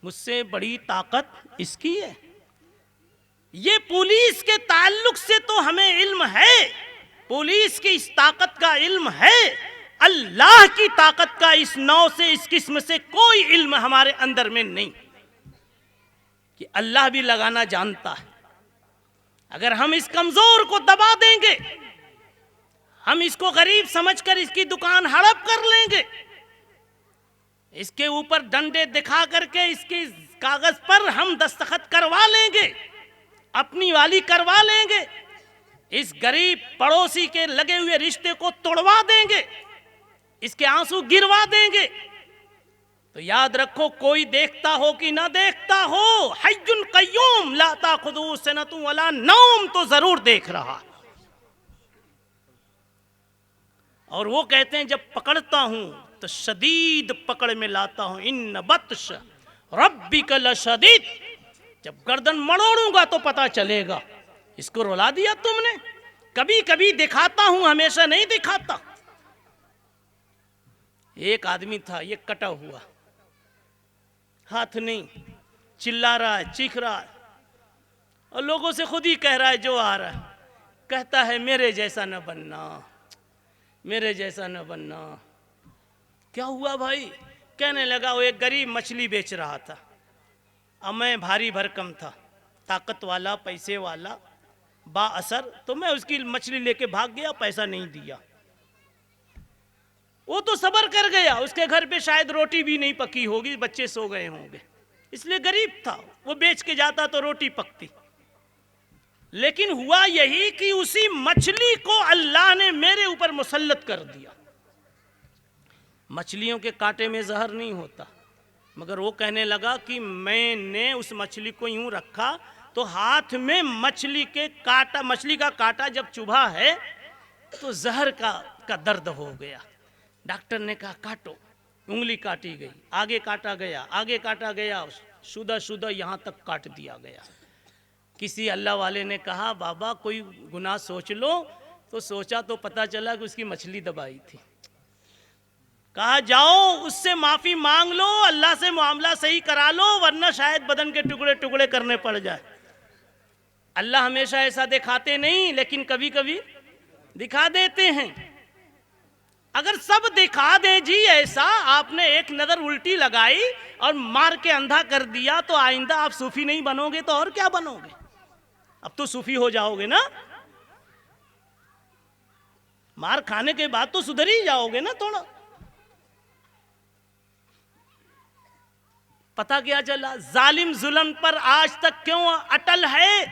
مجھ سے بڑی طاقت اس کی ہے۔ یہ پولیس کے تعلق سے تو ہمیں علم ہے، پولیس کی اس طاقت کا علم ہے، اللہ کی طاقت کا اس نوع سے، اس قسم سے کوئی علم ہمارے اندر میں نہیں کہ اللہ بھی لگانا جانتا ہے۔ اگر ہم اس کمزور کو دبا دیں گے، ہم اس کو غریب سمجھ کر اس کی دکان ہڑپ کر لیں گے، اس کے اوپر ڈنڈے دکھا کر کے اس کی کاغذ پر ہم دستخط کروا لیں گے، اپنی والی کروا لیں گے، اس غریب پڑوسی کے لگے ہوئے رشتے کو توڑوا دیں گے، اس کے آنسو گروا دیں گے، تو یاد رکھو کوئی دیکھتا ہو کہ نہ دیکھتا ہو، حی قیوم لا تاخذہ سنۃ ولا نوم تو ضرور دیکھ رہا۔ اور وہ کہتے ہیں جب پکڑتا ہوں تو شدید پکڑ میں لاتا ہوں، ان بطش ربک لشدید، جب گردن مڑوڑوں گا تو پتا چلے گا۔ اس کو رلا دیا تم نے، کبھی کبھی دکھاتا ہوں، ہمیشہ نہیں دکھاتا۔ ایک آدمی تھا یہ کٹا ہوا، ہاتھ نہیں، چلا رہا ہے، چیخ رہا ہے، اور لوگوں سے خود ہی کہہ رہا ہے جو آ رہا ہے، کہتا ہے میرے جیسا نہ بننا، میرے جیسا نہ بننا۔ کیا ہوا بھائی؟ کہنے لگا وہ ایک غریب مچھلی بیچ رہا تھا، اب میں بھاری بھرکم تھا، طاقت والا، پیسے والا، با اثر، تو میں اس کی مچھلی لے کے بھاگ گیا، پیسہ نہیں دیا۔ وہ تو صبر کر گیا، اس کے گھر پہ شاید روٹی بھی نہیں پکی ہوگی، بچے سو گئے ہوں گے، اس لیے غریب تھا، وہ بیچ کے جاتا تو روٹی پکتی۔ لیکن ہوا یہی کہ اسی مچھلی کو اللہ نے میرے اوپر مسلط کر دیا۔ مچھلیوں کے کانٹے میں زہر نہیں ہوتا، مگر وہ کہنے لگا کہ میں نے اس مچھلی کو یوں رکھا تو ہاتھ میں مچھلی کا کانٹا جب چبھا ہے تو زہر کا درد ہو گیا. ڈاکٹر نے کہا کاٹو. انگلی کاٹی گئی, آگے کاٹا گیا, آگے کاٹا گیا, شدہ یہاں تک کاٹ دیا گیا. کسی اللہ والے نے کہا بابا کوئی گناہ سوچ لو. تو سوچا تو پتہ چلا کہ اس کی مچھلی دبائی تھی. کہا جاؤ اس سے معافی مانگ لو, اللہ سے معاملہ صحیح کرا لو, ورنہ شاید بدن کے ٹکڑے ٹکڑے کرنے پڑ جائے. اللہ ہمیشہ ایسا دکھاتے نہیں, لیکن کبھی کبھی دکھا دیتے ہیں. اگر سب دکھا دیں جی ایسا, آپ نے ایک نظر الٹی لگائی اور مار کے اندھا کر دیا, تو آئندہ آپ صوفی نہیں بنو گے تو اور کیا بنو گے؟ اب تو صوفی ہو جاؤ گے نا, مار کھانے کے بعد تو سدھر ہی جاؤ گے نا تھوڑا. پتہ کیا چلا ظالم ظلم پر آج تک کیوں اٹل ہے؟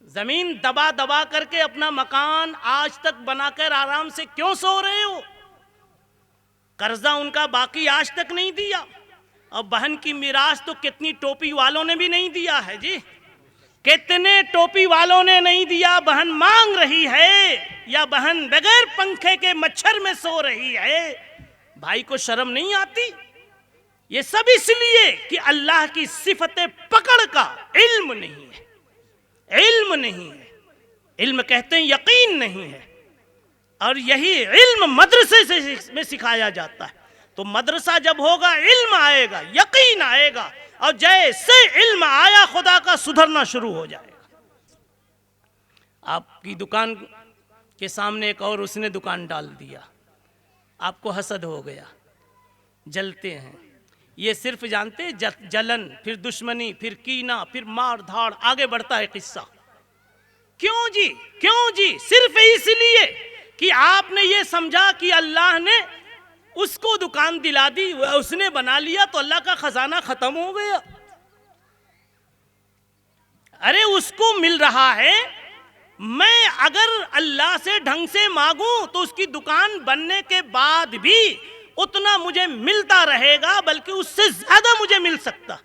زمین دبا دبا کر کے اپنا مکان آج تک بنا کر آرام سے کیوں سو رہے ہو؟ قرضہ ان کا باقی آج تک نہیں دیا. اور بہن کی میراث تو کتنی ٹوپی والوں نے بھی نہیں دیا ہے جی, کتنے ٹوپی والوں نے نہیں دیا. بہن مانگ رہی ہے یا بہن بغیر پنکھے کے مچھر میں سو رہی ہے, بھائی کو شرم نہیں آتی؟ یہ سب اس لیے کہ اللہ کی صفت پکڑ کا علم نہیں ہے. علم نہیں ہے. علم کہتے ہیں یقین نہیں ہے, اور یہی علم مدرسے میں سکھایا جاتا ہے. تو مدرسہ جب ہوگا علم آئے گا, یقین آئے گا, اور جیسے علم آیا خدا کا سدھرنا شروع ہو جائے گا. آپ کی دکان کے سامنے ایک اور اس نے دکان ڈال دیا, آپ کو حسد ہو گیا, جلتے ہیں. یہ صرف جانتے جلن, پھر دشمنی, پھر کینہ, پھر مار دھاڑ, آگے بڑھتا ہے قصہ. کیوں جی؟ کیوں جی؟ صرف اس لیے کہ آپ نے یہ سمجھا کہ اللہ نے اس کو دکان دلا دی, اس نے بنا لیا تو اللہ کا خزانہ ختم ہو گیا. ارے اس کو مل رہا ہے, میں اگر اللہ سے ڈھنگ سے مانگوں تو اس کی دکان بننے کے بعد بھی اتنا مجھے ملتا رہے گا, بلکہ اس سے زیادہ مجھے مل سکتا.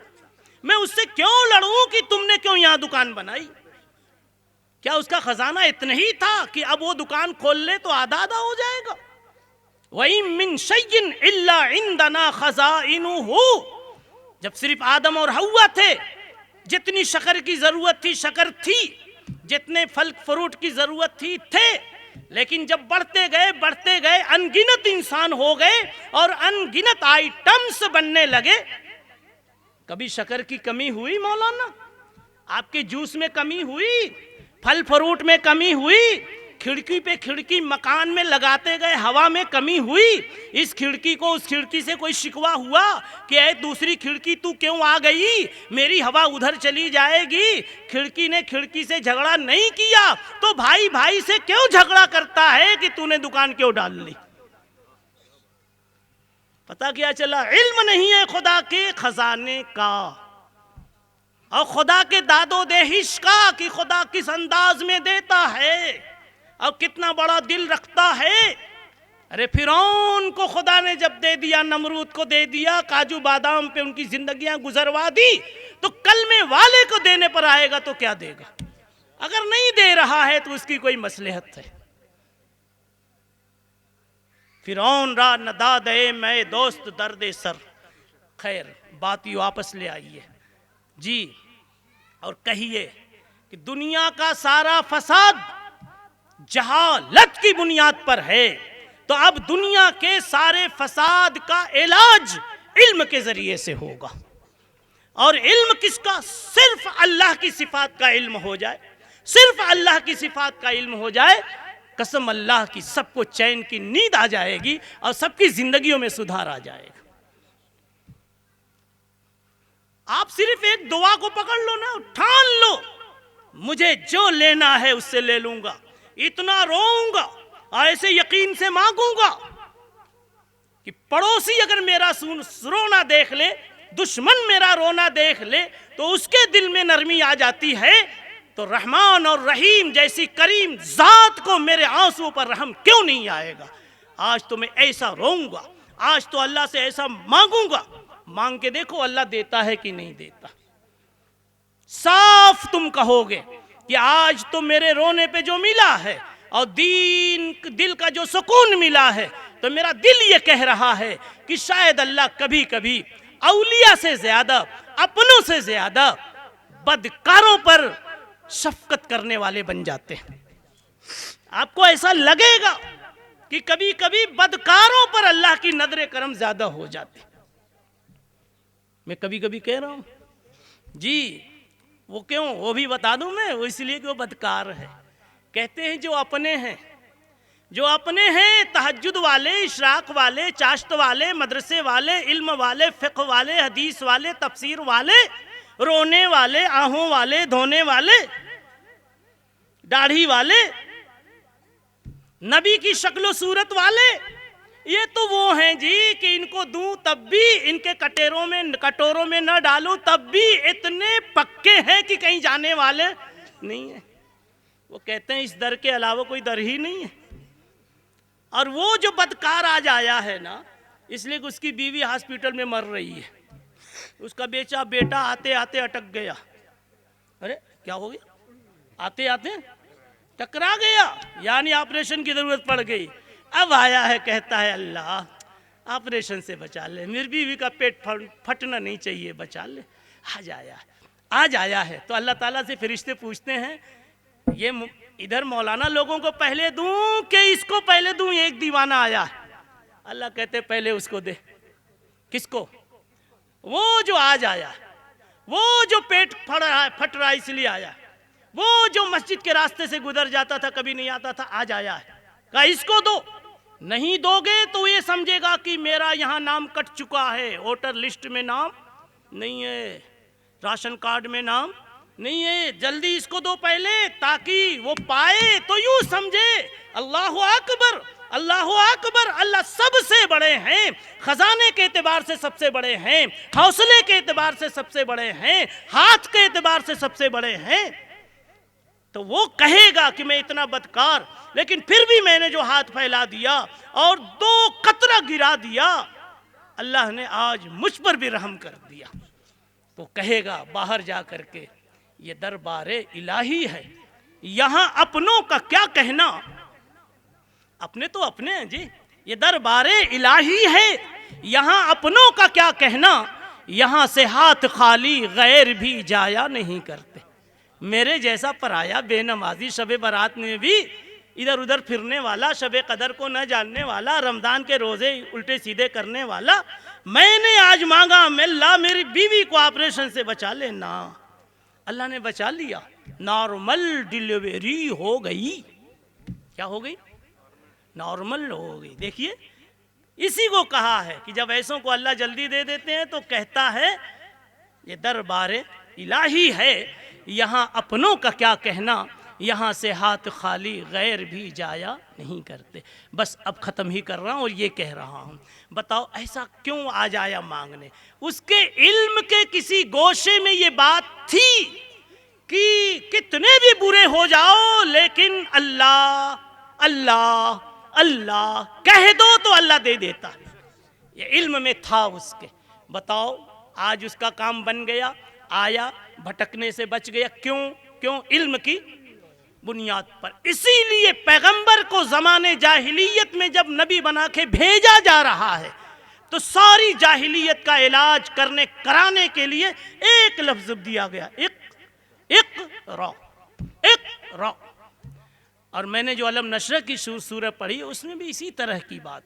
میں اس سے کیوں لڑوں کہ تم نے کیوں یہاں دکان بنائی؟ کیا اس کا خزانہ اتنا ہی تھا کہ اب وہ دکان کھول لے تو آدھا آدھا ہو جائے گا؟ وَإِن مِّن شَيْءٍ إِلَّا عِندَنَا خَزَائِنُهُ. جب صرف آدم اور حوا تھے, جتنی شکر کی ضرورت تھی شکر تھی, جتنے پھل فروٹ کی ضرورت تھے. لیکن جب بڑھتے گئے ان گنت انسان ہو گئے اور ان گنت آئٹمز بننے لگے. کبھی شکر کی کمی ہوئی مولانا؟ آپ کے جوس میں کمی ہوئی؟ پھل فروٹ میں کمی ہوئی؟ کھڑکی پہ کھڑکی مکان میں لگاتے گئے, ہوا میں کمی ہوئی؟ اس کھڑکی کو اس کھڑکی سے کوئی شکوہ ہوا کہ اے دوسری کھڑکی تو کیوں آ گئی, میری ہوا ادھر چلی جائے گی؟ کھڑکی نے کھڑکی سے جھگڑا نہیں کیا تو بھائی بھائی سے کیوں جھگڑا کرتا ہے کہ تو نے دکان کیوں ڈال لی؟ پتہ کیا چلا علم نہیں ہے خدا کے خزانے کا, اور خدا کے داد و دہش کا کہ خدا کس انداز میں دیتا ہے اور کتنا بڑا دل رکھتا ہے. ارے فرعون کو خدا نے جب دے دیا, نمرود کو دے دیا, کاجو بادام پہ ان کی زندگیاں گزروا دی, تو کلمے والے کو دینے پر آئے گا تو کیا دے گا؟ اگر نہیں دے رہا ہے تو اس کی کوئی مصلحت ہے. فرعون را نداد اے میں دوست درد سر. خیر بات یوں واپس لے آئیے جی, اور کہیے کہ دنیا کا سارا فساد جہالت کی بنیاد پر ہے, تو اب دنیا کے سارے فساد کا علاج علم کے ذریعے سے ہوگا. اور علم کس کا؟ صرف اللہ کی صفات کا علم ہو جائے, صرف اللہ کی صفات کا علم ہو جائے, قسم اللہ کی سب کو چین کی نیند آ جائے گی اور سب کی زندگیوں میں سدھار آ جائے گا. آپ صرف ایک دعا کو پکڑ لو نا, ٹھان لو مجھے جو لینا ہے اس سے لے لوں گا, اتنا روؤں گا, ایسے یقین سے مانگوں گا کہ پڑوسی اگر میرا رونا دیکھ لے, دشمن میرا رونا دیکھ لے, تو اس کے دل میں نرمی آ جاتی ہے. تو رحمان اور رحیم جیسی کریم ذات کو میرے آنسو پر رحم کیوں نہیں آئے گا؟ آج تو میں ایسا روؤں گا, آج تو اللہ سے ایسا مانگوں گا. مانگ کے دیکھو اللہ دیتا ہے کہ نہیں دیتا. صاف تم کہو گے کہ آج تو میرے رونے پہ جو ملا ہے اور دل کا جو سکون ملا ہے، تو میرا دل یہ کہہ رہا ہے کہ شاید اللہ کبھی کبھی اولیاء سے زیادہ، اپنوں سے زیادہ بدکاروں پر شفقت کرنے والے بن جاتے ہیں۔ آپ کو ایسا لگے گا کہ کبھی کبھی بدکاروں پر اللہ کی نظر کرم زیادہ ہو جاتے۔ میں کبھی کبھی کہہ رہا ہوں جی وہ کیوں، وہ بھی بتا دوں میں، وہ اس لیے کہ وہ بدکار ہے۔ کہتے ہیں جو اپنے ہیں تہجد والے، اشراق والے، چاشت والے، مدرسے والے، علم والے، فقہ والے، حدیث والے، تفسیر والے، رونے والے، آہوں والے، دھونے والے، داڑھی والے، نبی کی شکل و صورت والے، یہ تو وہ ہیں جی کہ ان کو دوں تب بھی، ان کے کٹوروں میں نہ ڈالوں تب بھی اتنے پکے ہیں کہ کہیں جانے والے نہیں ہیں۔ وہ کہتے ہیں اس در کے علاوہ کوئی در ہی نہیں ہے۔ اور وہ جو بدکار آج آیا ہے نا، اس لیے کہ اس کی بیوی ہاسپٹل میں مر رہی ہے، اس کا بیٹا آتے آتے اٹک گیا۔ ارے کیا ہو گیا؟ آتے آتے ٹکرا گیا، یعنی آپریشن کی ضرورت پڑ گئی۔ اب آیا ہے، کہتا ہے اللہ آپریشن سے بچا لے، میری بیوی کا پیٹ پھٹنا نہیں چاہیے، بچا لے۔ آج آیا ہے تو اللہ تعالیٰ سے فرشتے پوچھتے ہیں یہ ادھر مولانا لوگوں کو پہلے دوں کہ اس کو پہلے دوں؟ ایک دیوانہ آیا ہے۔ اللہ کہتے پہلے اس کو دے۔ کس کو؟ وہ جو آج آیا ہے، وہ جو پیٹ پھٹ رہا اس لیے آیا ہے، وہ جو مسجد کے راستے سے گزر جاتا تھا کبھی نہیں آتا تھا، آج آیا ہے۔ کہا اس کو دو، نہیں دو گے تو یہ سمجھے گا کہ میرا یہاں نام کٹ چکا ہے، ووٹر لسٹ میں نام نہیں ہے، راشن کارڈ میں نام نہیں ہے، جلدی اس کو دو پہلے تاکہ وہ پائے تو یوں سمجھے اللہ اکبر، اللہ اکبر، اللہ سب سے بڑے ہیں، خزانے کے اعتبار سے سب سے بڑے ہیں، حوصلے کے اعتبار سے سب سے بڑے ہیں، ہاتھ کے اعتبار سے سب سے بڑے ہیں۔ تو وہ کہے گا کہ میں اتنا بدکار، لیکن پھر بھی میں نے جو ہاتھ پھیلا دیا اور 2 قطرہ گرا دیا، اللہ نے آج مجھ پر بھی رحم کر دیا۔ تو کہے گا باہر جا کر کے یہ دربار الہی ہے، یہاں اپنوں کا کیا کہنا، اپنے تو اپنے ہیں جی، یہ دربار الہی ہے، یہاں اپنوں کا کیا کہنا، یہاں سے ہاتھ خالی غیر بھی جایا نہیں کرتے۔ میرے جیسا پرایا بے نمازی شب برات میں بھی ادھر ادھر پھرنے والا، شب قدر کو نہ جاننے والا، رمضان کے روزے الٹے سیدھے کرنے والا، میں نے آج مانگا میں اللہ میری بیوی کو آپریشن سے بچا لینا، اللہ نے بچا لیا، نارمل ڈیلیوری ہو گئی۔ کیا ہو گئی؟ نارمل ہو گئی۔ دیکھیے اسی کو کہا ہے کہ جب ایسوں کو اللہ جلدی دے دیتے ہیں تو کہتا ہے یہ دربار الہی ہے، یہاں اپنوں کا کیا کہنا، یہاں سے ہاتھ خالی غیر بھی جایا نہیں کرتے۔ بس اب ختم ہی کر رہا ہوں اور یہ کہہ رہا ہوں، بتاؤ ایسا کیوں آج آیا مانگنے؟ اس کے علم کے کسی گوشے میں یہ بات تھی کہ کتنے بھی برے ہو جاؤ لیکن اللہ اللہ اللہ کہہ دو تو اللہ دے دیتا، یہ علم میں تھا اس کے۔ بتاؤ آج اس کا کام بن گیا، آیا بھٹکنے سے بچ گیا، کیوں؟ علم کی بنیاد پر۔ اسی لیے پیغمبر کو زمانے جاہلیت میں جب نبی بنا کے بھیجا جا رہا ہے تو ساری جاہلیت کا علاج کرانے کے لیے ایک لفظ دیا گیا، اقرا۔ اور میں نے جو علم نشر کی سورہ پڑھی اس میں بھی اسی طرح کی بات،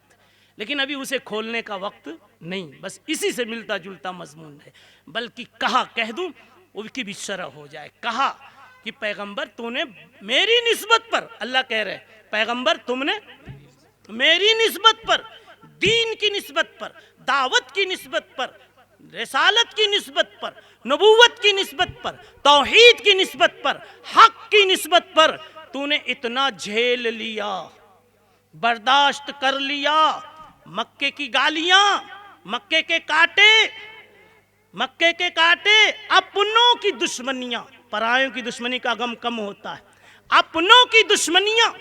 لیکن ابھی اسے کھولنے کا وقت نہیں، بس اسی سے ملتا جلتا مضمون ہے، بلکہ کہا کہہ دوں وہ کی بھی شرح ہو جائے۔ کہا کہ پیغمبر تو نے میری نسبت پر، اللہ کہہ رہے پیغمبر تم نے میری نسبت پر، دین کی نسبت پر، دعوت کی نسبت پر، رسالت کی نسبت پر، نبوت کی نسبت پر، توحید کی نسبت پر، حق کی نسبت پر تو نے اتنا جھیل لیا، برداشت کر لیا، مکے کی گالیاں، مکے کے کاٹے، اپنوں کی دشمنیاں، پرایوں کی دشمنی کا غم کم ہوتا ہے، اپنوں کی دشمنیاں،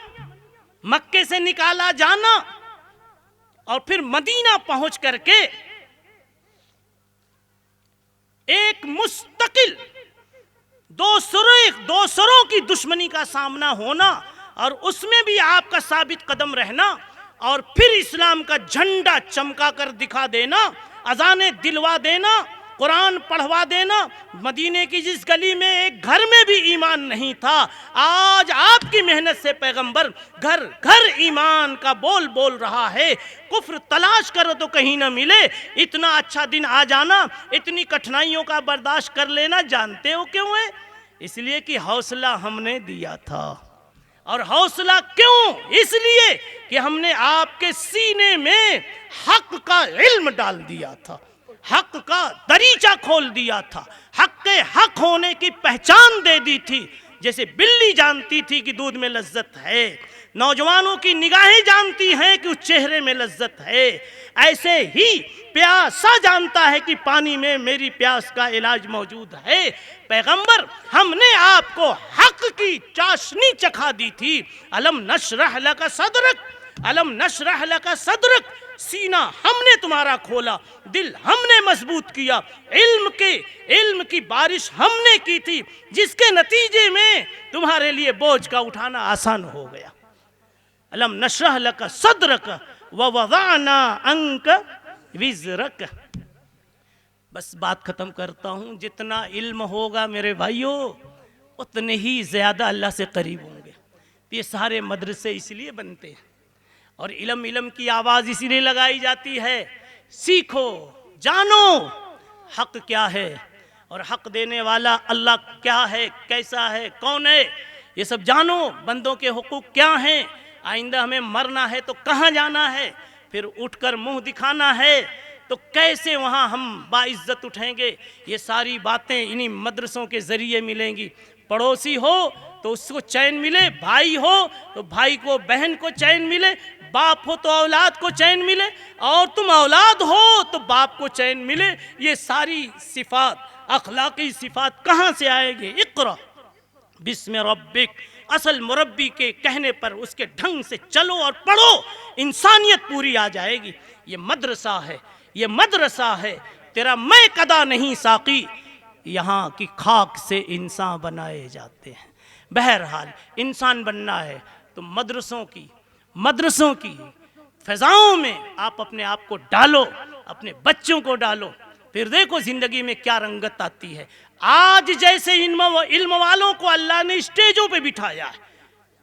مکے سے نکالا جانا، اور پھر مدینہ پہنچ کر کے ایک مستقل دو سروں کی دشمنی کا سامنا ہونا، اور اس میں بھی آپ کا ثابت قدم رہنا اور پھر اسلام کا جھنڈا چمکا کر دکھا دینا، اذانیں دلوا دینا، قرآن پڑھوا دینا۔ مدینے کی جس گلی میں ایک گھر میں بھی ایمان نہیں تھا، آج آپ کی محنت سے پیغمبر گھر گھر ایمان کا بول بول رہا ہے۔ کفر تلاش کرو تو کہیں نہ ملے۔ اتنا اچھا دن آ جانا، اتنی کٹھنائیوں کا برداشت کر لینا جانتے ہو کیوں ہے؟ اس لیے کہ حوصلہ ہم نے دیا تھا۔ اور حوصلہ کیوں؟ اس لیے کہ ہم نے آپ کے سینے میں حق کا علم ڈال دیا تھا، حق کا دریچہ کھول دیا تھا، حق کے حق ہونے کی پہچان دے دی تھی۔ جیسے بلی جانتی تھی کہ دودھ میں لذت ہے، نوجوانوں کی نگاہیں جانتی ہیں کہ اس چہرے میں لذت ہے، ایسے ہی پیاسا جانتا ہے کہ پانی میں میری پیاس کا علاج موجود ہے۔ پیغمبر ہم نے آپ کو حق کی چاشنی چکھا دی تھی۔ الم نشرح لک صدرک، الم نشرح لک صدرک، سینہ ہم نے تمہارا کھولا، دل ہم نے مضبوط کیا، علم کی بارش ہم نے کی تھی، جس کے نتیجے میں تمہارے لیے بوجھ کا اٹھانا آسان ہو گیا۔ الم نشرح لک صدرک ووضعنا عنک وزرک۔ بس بات ختم کرتا ہوں، جتنا علم ہوگا میرے بھائیوں اتنے ہی زیادہ اللہ سے قریب ہوں گے۔ یہ سارے مدرسے اس لیے بنتے ہیں اور علم کی آواز اسی لیے لگائی جاتی ہے، سیکھو، جانو حق کیا ہے اور حق دینے والا اللہ کیا ہے، کیسا ہے، کون ہے، یہ سب جانو۔ بندوں کے حقوق کیا ہیں، آئندہ ہمیں مرنا ہے تو کہاں جانا ہے، پھر اٹھ کر منہ دکھانا ہے تو کیسے وہاں ہم باعزت اٹھیں گے، یہ ساری باتیں انہی مدرسوں کے ذریعے ملیں گی۔ پڑوسی ہو تو اس کو چین ملے، بھائی ہو تو بھائی کو، بہن کو چین ملے، باپ ہو تو اولاد کو چین ملے، اور تم اولاد ہو تو باپ کو چین ملے۔ یہ ساری صفات، اخلاقی صفات کہاں سے آئے گی؟ اقرا بسم ربک، اصل مربی کے کہنے پر اس کے ڈھنگ سے چلو اور پڑھو، انسانیت پوری آ جائے گی۔ یہ مدرسہ ہے، یہ مدرسہ ہے، تیرا میں قدا نہیں ساقی، یہاں کی خاک سے انسان بنائے جاتے ہیں۔ بہرحال انسان بننا ہے تو مدرسوں کی فضاؤں میں آپ اپنے آپ کو ڈالو، اپنے بچوں کو ڈالو، پھر دیکھو زندگی میں کیا رنگت آتی ہے۔ آج جیسے علم والوں کو اللہ نے اسٹیجوں پہ بٹھایا ہے،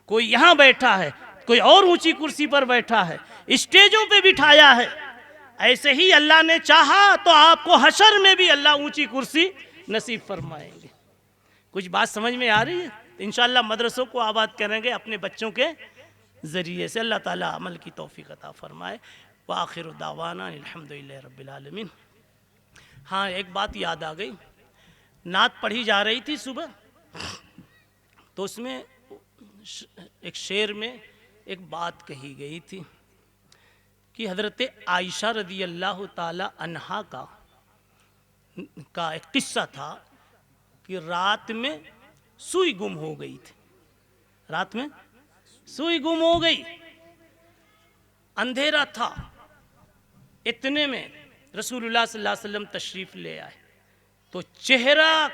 کوئی یہاں بیٹھا ہے، کوئی اور اونچی کرسی پر بیٹھا ہے، اسٹیجوں پہ بٹھایا ہے، ایسے ہی اللہ نے چاہا تو آپ کو حشر میں بھی اللہ اونچی کرسی نصیب فرمائیں گے۔ کچھ بات سمجھ میں آ رہی ہے؟ انشاءاللہ مدرسوں کو آباد کریں گے اپنے بچوں کے ذریعے سے۔ اللہ تعالیٰ عمل کی توفیق عطا فرمائے۔ وآخر دعوانا الحمدللہ رب العالمین۔ ہاں ایک بات یاد آ گئی، نعت پڑھی جا رہی تھی صبح، تو اس میں ایک شعر میں ایک بات کہی گئی تھی کہ حضرت عائشہ رضی اللہ تعالی عنہا کا ایک قصہ تھا کہ رات میں سوئی گم ہو گئی تھی، رات میں سوئی گم ہو گئی، اندھیرا تھا، اتنے میں رسول اللہ صلی اللہ علیہ وسلم تشریف لے آئے تو چہرہ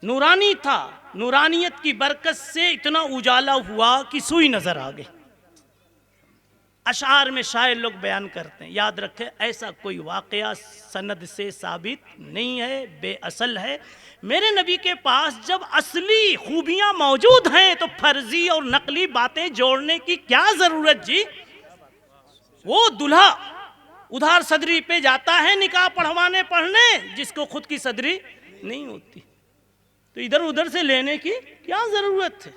نورانی تھا، نورانیت کی برکت سے اتنا اجالا ہوا کہ سوئی نظر آ گئی۔ اشعار میں شاعر لوگ بیان کرتے ہیں، یاد رکھیں ایسا کوئی واقعہ سند سے ثابت نہیں ہے، بے اصل ہے۔ میرے نبی کے پاس جب اصلی خوبیاں موجود ہیں تو فرضی اور نقلی باتیں جوڑنے کی کیا ضرورت جی؟ وہ دلہا ادھار صدری پہ جاتا ہے نکاح پڑھنے جس کو خود کی صدری نہیں ہوتی، تو ادھر ادھر سے لینے کی کیا ضرورت ہے؟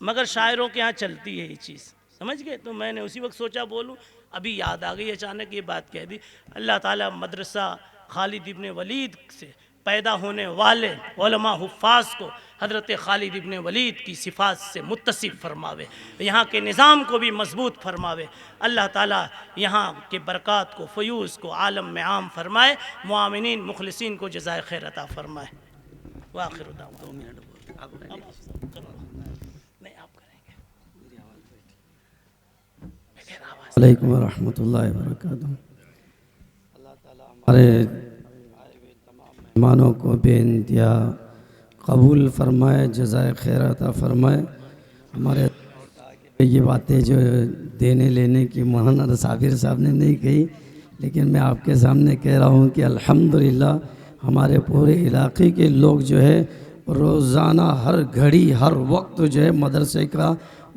مگر شاعروں کے ہاں چلتی ہے یہ چیز، سمجھ گئے؟ تو میں نے اسی وقت سوچا بولوں، ابھی یاد آ گئی، اچانک یہ بات کہہ دی۔ اللہ تعالیٰ مدرسہ خالد ابن ولید سے پیدا ہونے والے علماء حفاظ کو حضرت خالد ابن ولید کی صفات سے متصف فرماوے، یہاں کے نظام کو بھی مضبوط فرماوے۔ اللہ تعالیٰ یہاں کے برکات کو، فیوز کو عالم میں عام فرمائے، معامنین مخلصین کو جزائے خیر عطا فرمائے۔ وآخر دعوانا علیکم ورحمۃ اللہ وبرکاتہ۔ ہمارے مہمانوں کو بے انتہا قبول فرمائے، جزائے خیر عطا فرمائے۔ ہمارے یہ باتیں جو دینے لینے کی مولانا صابر صاحب نے نہیں کہی، لیکن میں آپ کے سامنے کہہ رہا ہوں کہ الحمدللہ ہمارے پورے علاقے کے لوگ جو ہے روزانہ ہر گھڑی ہر وقت جو ہے مدرسے کا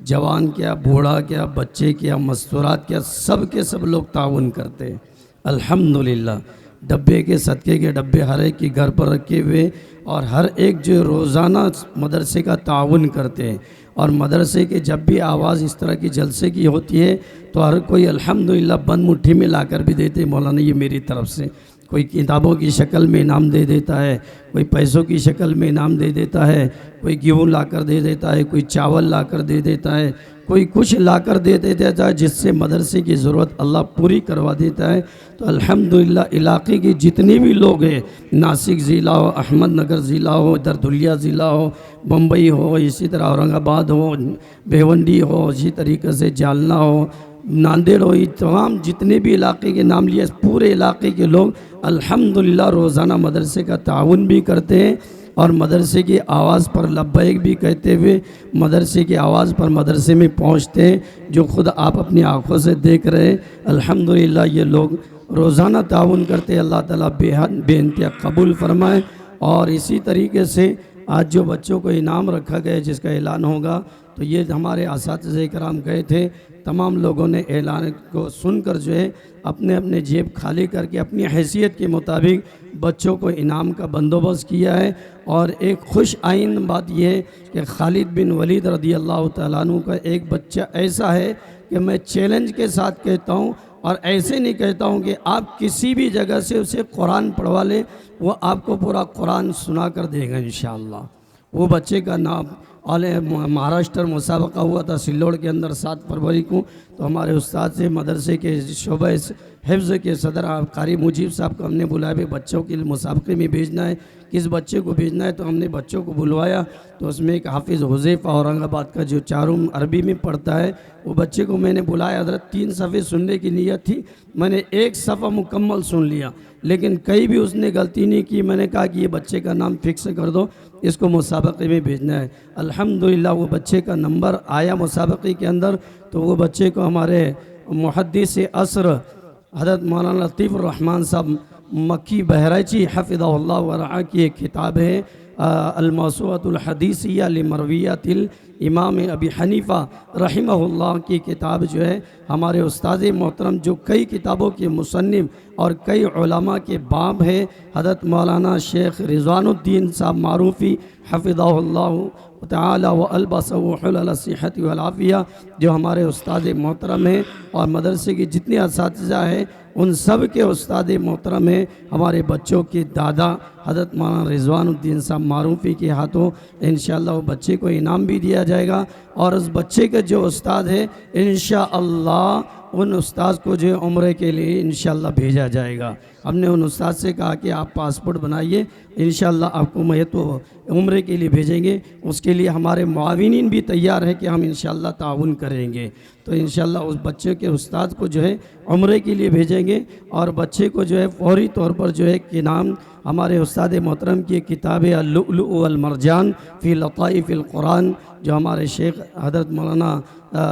جوان کیا بوڑھا کیا بچے کیا مستورات کیا سب کے سب لوگ تعاون کرتے ہیں الحمدللہ۔ ڈبے کے صدقے کے ڈبے ہر ایک کی گھر پر رکھے ہوئے اور ہر ایک جو روزانہ مدرسے کا تعاون کرتے ہیں، اور مدرسے کے جب بھی آواز اس طرح کی جلسے کی ہوتی ہے تو ہر کوئی الحمدللہ بند مٹھی میں لا کر بھی دیتے مولانا یہ میری طرف سے، کوئی کتابوں کی شکل میں انعام دے دیتا ہے، کوئی پیسوں کی شکل میں انعام دے دیتا ہے، کوئی گیہوں لا کر دے دیتا ہے، کوئی چاول لا کر دے دیتا ہے، کوئی کچھ لا کر دے دیتا ہے جس سے مدرسے کی ضرورت اللہ پوری کروا دیتا ہے۔ تو الحمدللہ علاقے کے جتنے بھی لوگ ہیں، ناسک ضلع ہو، احمد نگر ضلع ہو، ادھر دھلیا ضلع ہو، بمبئی ہو، اسی طرح اورنگ آباد ہو، بھیونڈی ہو، اسی طریقے سے جالنا ہو، ناندیڑ ہو، یہ تمام جتنے بھی علاقے کے نام لیے پورے علاقے کے لوگ الحمدللہ روزانہ مدرسے کا تعاون بھی کرتے ہیں، اور مدرسے کی آواز پر لبیک بھی کہتے ہوئے مدرسے کی آواز پر مدرسے میں پہنچتے ہیں، جو خود آپ اپنی آنکھوں سے دیکھ رہے ہیں۔ الحمدللہ یہ لوگ روزانہ تعاون کرتے ہیں، اللہ تعالیٰ بے انتہا قبول فرمائے۔ اور اسی طریقے سے آج جو بچوں کو انعام رکھا گیا جس کا اعلان ہوگا، تو یہ ہمارے اساتذہ کرام گئے تھے، تمام لوگوں نے اعلان کو سن کر جو ہے اپنے اپنے جیب خالی کر کے اپنی حیثیت کے مطابق بچوں کو انعام کا بندوبست کیا ہے۔ اور ایک خوش آئین بات یہ ہے کہ خالد بن ولید رضی اللہ تعالیٰ عنہ کا ایک بچہ ایسا ہے کہ میں چیلنج کے ساتھ کہتا ہوں، اور ایسے نہیں کہتا ہوں کہ آپ کسی بھی جگہ سے اسے قرآن پڑھوا لیں، وہ آپ کو پورا قرآن سنا کر دے گا انشاءاللہ۔ وہ بچے کا نام مہاراشٹر مسابقہ ہوا تھا سلوڑ کے اندر 7 فروری کو، تو ہمارے استاد سے مدرسے کے شعبہ حفظ کے صدر قاری مجیب صاحب کو ہم نے بلایا بھی بچوں کے مسابقے میں بھیجنا ہے، کس بچے کو بھیجنا ہے، تو ہم نے بچوں کو بلوایا۔ تو اس میں ایک حافظ حذیفہ اورنگ آباد کا جو چاروں عربی میں پڑھتا ہے، وہ بچے کو میں نے بلایا۔ حضرت 3 صفحے سننے کی نیت تھی، میں نے 1 صفحہ مکمل سن لیا، لیکن کہیں بھی اس نے غلطی نہیں کی۔ میں نے کہا کہ یہ بچے کا نام فکس کر دو، اس کو مسابقے میں بھیجنا ہے۔ الحمدللہ وہ بچے کا نمبر آیا مسابقے کے اندر، تو وہ بچے کو ہمارے محدث عصر حضرت مولانا لطیف الرحمن صاحب مکی بہرائچی حفظہ اللہ ورعا کی ایک کتاب ہے الموسوعۃ الحدیثیہ لمرویات الامام ابی حنیفہ رحمہ اللہ کی کتاب جو ہے ہمارے استاد محترم جو کئی کتابوں کے مصنف اور کئی علماء کے باب ہے، حضرت مولانا شیخ رضوان الدین صاحب معروفی حفظہ اللہ تعالی و البسہ حلل الصحۃ والعافیہ، جو ہمارے استاد محترم ہیں، اور مدرسے کے جتنے اساتذہ ہیں ان سب کے استاد محترم ہیں۔ ہمارے بچوں کے دادا حضرت مولانا رضوان الدین صاحب معروفی کے ہاتھوں انشاءاللہ وہ بچے کو انعام بھی دیا جائے گا، اور اس بچے کے جو استاد ہے انشاءاللہ ان استاد کو جو عمرے کے لیے انشاءاللہ بھیجا جائے گا۔ ہم نے ان استاد سے کہا کہ آپ پاسپورٹ بنائیے، انشاءاللہ آپ کو میں تو عمرے کے لیے بھیجیں گے، اس کے لیے ہمارے معاونین بھی تیار ہیں کہ ہم انشاءاللہ تعاون کریں گے۔ تو انشاءاللہ اس بچے کے استاد کو جو ہے عمرے کے لیے بھیجیں گے، اور بچے کو جو ہے فوری طور پر جو ہے کہ نام ہمارے استاد محترم کی کتاب ہے اللؤلؤ والمرجان فی لطائف القرآن، جو ہمارے شیخ حضرت مولانا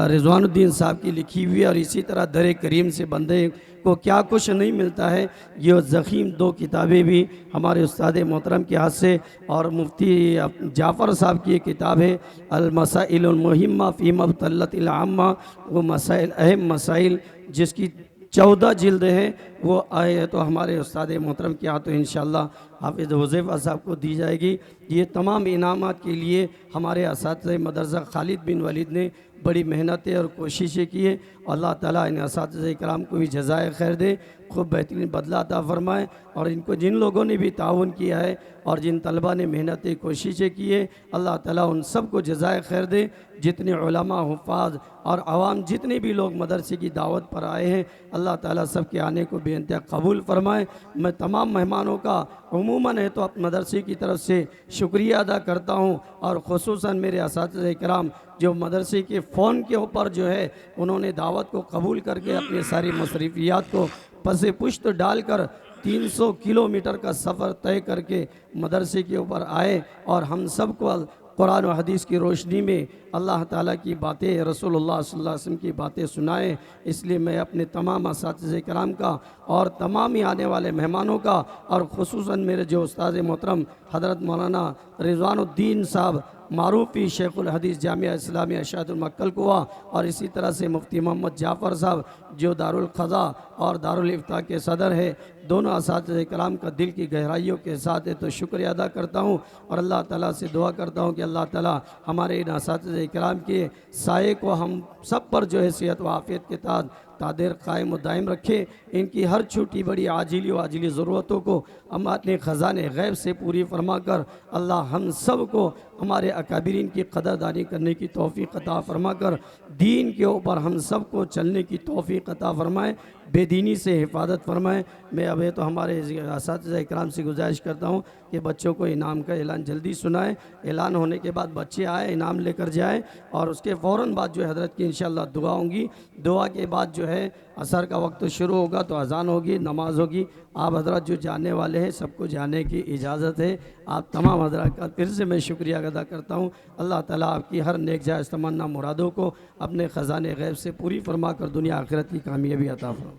رضوان الدین صاحب کی لکھی ہوئی ہے، اور اسی طرح در کریم سے بندے کو کیا کچھ نہیں ملتا ہے، یہ زخیم 2 کتابیں بھی ہمارے استاد محترم کے ہاتھ سے، اور مفتی جعفر صاحب کی ایک کتاب ہے المسائل المہمہ فی مبتلت العامہ، وہ مسائل اہم مسائل جس کی 14 جلد ہے، وہ آئے تو ہمارے استاد محترم کے ہاتھوں انشاءاللہ حافظ حذیفہ صاحب کو دی جائے گی۔ یہ تمام انعامات کے لیے ہمارے اساتذہ مدرسہ خالد بن ولید نے بڑی محنتیں اور کوششیں کی ہے، اللہ تعالیٰ ان اساتذہ کرام کو بھی جزائے خیر دے، خوب بہترین بدلہ عطا فرمائے، اور ان کو جن لوگوں نے بھی تعاون کیا ہے اور جن طلبہ نے محنتیں کوششیں کی ہے، اللہ تعالیٰ ان سب کو جزائے خیر دے۔ جتنے علماء حفاظ اور عوام جتنے بھی لوگ مدرسے کی دعوت پر آئے ہیں، اللہ تعالیٰ سب کے آنے کو بے انتہا قبول فرمائے۔ میں تمام مہمانوں کا عموماً ہے تو مدرسے کی طرف سے شکریہ ادا کرتا ہوں، اور خصوصاً میرے اساتذہ کرام جو مدرسے کے فون کے اوپر جو ہے انہوں نے دعوت کو قبول کر کے اپنی ساری مصروفیات کو پس پشت ڈال کر 300 کلومیٹر کا سفر طے کر کے مدرسے کے اوپر آئے، اور ہم سب کو قرآن و حدیث کی روشنی میں اللہ تعالیٰ کی باتیں، رسول اللہ صلی اللہ علیہ وسلم کی باتیں سنائیں۔ اس لیے میں اپنے تمام اساتذہ کرام کا اور تمام ہی آنے والے مہمانوں کا، اور خصوصاً میرے جو استاد محترم حضرت مولانا رضوان الدین صاحب معروفی شیخ الحدیث جامعہ اسلامیہ اشاعت المکل کوا، اور اسی طرح سے مفتی محمد جعفر صاحب جو دارالقضاء اور دارالافتاء کے صدر ہے، دونوں اساتذہ کرام کا دل کی گہرائیوں کے ساتھ تو شکریہ ادا کرتا ہوں، اور اللہ تعالیٰ سے دعا کرتا ہوں کہ اللہ تعالیٰ ہمارے ان اساتذہ کرام کے سائے کو ہم سب پر جو ہے صحت و عافیت کے تحت تادیر قائم و دائم رکھے، ان کی ہر چھوٹی بڑی عاجلی و عاجلی ضرورتوں کو ہم اپنے خزانے غیب سے پوری فرما کر اللہ ہم سب کو ہمارے اکابرین کی قدردانی کرنے کی توفیق عطا فرما کر دین کے اوپر ہم سب کو چلنے کی توفیق عطا فرمائے، بے دینی سے حفاظت فرمائے۔ میں ابھی تو ہمارے اساتذہ اکرام سے گزارش کرتا ہوں کہ بچوں کو انعام کا اعلان جلدی سنائیں، اعلان ہونے کے بعد بچے آئے انعام لے کر جائیں، اور اس کے فوراً بعد جو ہے حضرت کی انشاءاللہ دعا ہوں گی، دعا کے بعد جو ہے عصر کا وقت شروع ہوگا تو اذان ہوگی، نماز ہوگی۔ آپ حضرات جو جانے والے ہیں سب کو جانے کی اجازت ہے۔ آپ تمام حضرات کا پھر سے میں شکریہ ادا کرتا ہوں۔ اللہ تعالیٰ آپ کی ہر نیک جائز تمنا مرادوں کو اپنے خزانے غیب سے پوری فرما کر دنیا آخرت کی کامیابی عطا فرمائے۔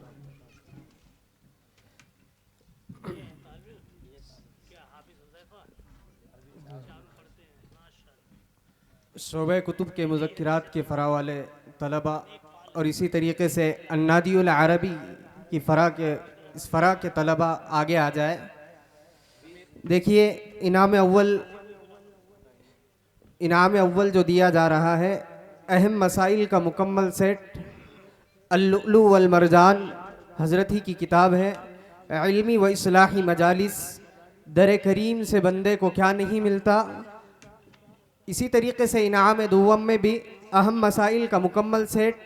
شعبہ کتب کے مذکرات کے فرع والے طلباء اور اسی طریقے سے النادی العربی کی فرع کے اس فرع کے طلباء آگے آ جائے۔ دیکھیے انعام اول جو دیا جا رہا ہے اہم مسائل کا مکمل سیٹ اللؤلؤ والمرجان حضرت ہی کی کتاب ہے، علمی و اصلاحی مجالس، در کریم سے بندے کو کیا نہیں ملتا۔ اسی طریقے سے انعام دوم میں بھی اہم مسائل کا مکمل سیٹ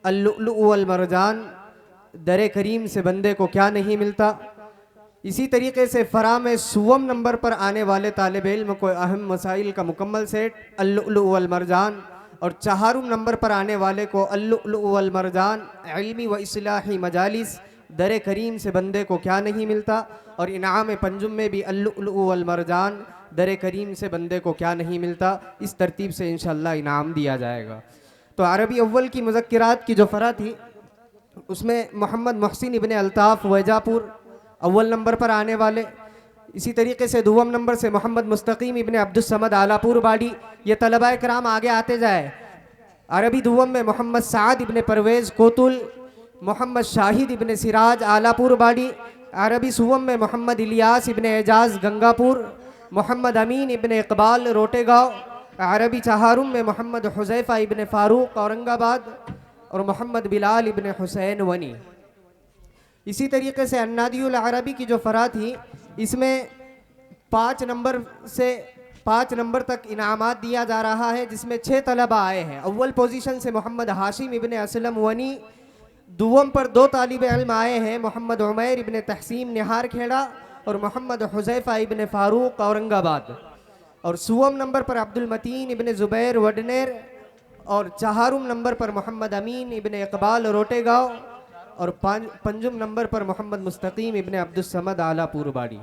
اللؤلؤ والمرجان، در کریم سے بندے کو کیا نہیں ملتا۔ اسی طریقے سے فرع میں سوم نمبر پر آنے والے طالب علم کو اہم مسائل کا مکمل سیٹ اللؤلؤ والمرجان، اور چہارم نمبر پر آنے والے کو اللؤلؤ والمرجان علمی و اصلاحی مجالس، در کریم سے بندے کو کیا نہیں ملتا، اور انعام پنجم میں بھی اللؤلؤ والمرجان، در کریم سے بندے کو کیا نہیں ملتا۔ اس ترتیب سے انشاءاللہ انعام دیا جائے گا۔ تو عربی اول کی مذکرات کی جو فرع تھی اس میں محمد محسن ابن الطاف ویجا پور اول نمبر پر آنے والے، اسی طریقے سے دوم نمبر سے محمد مستقیم ابن عبدالصمد آلہ پور باڑی۔ یہ طلباء کرام آگے آتے جائے۔ عربی دوم میں محمد سعد ابن پرویز کوتل، محمد شاہد ابن سراج آلہ پور باڑی۔ عربی سوم میں محمد الیاس ابن اعجاز گنگا پور، محمد امین ابن اقبال روٹے گاؤں۔ عربی چہارم میں محمد حذیفہ ابن فاروق اورنگ آباد، اور محمد بلال ابن حسین ونی۔ اسی طریقے سے النادی العربی کی جو فرع تھی اس میں 5 نمبر تک انعامات دیا جا رہا ہے، جس میں 6 طلباء آئے ہیں۔ اول پوزیشن سے محمد ہاشم ابن اسلم ونی، دوم پر 2 طالب علم آئے ہیں، محمد عمیر ابن تحسین نہار کھیڑا اور محمد حذیفہ ابن فاروق اورنگ آباد، اور سوم نمبر پر عبد المتین ابن زبیر وڈنیر، اور چہارم نمبر پر محمد امین ابن اقبال روٹے گاؤں، اور پنجم نمبر پر محمد مستقیم ابن عبدالصمد آلہ پور باڑی۔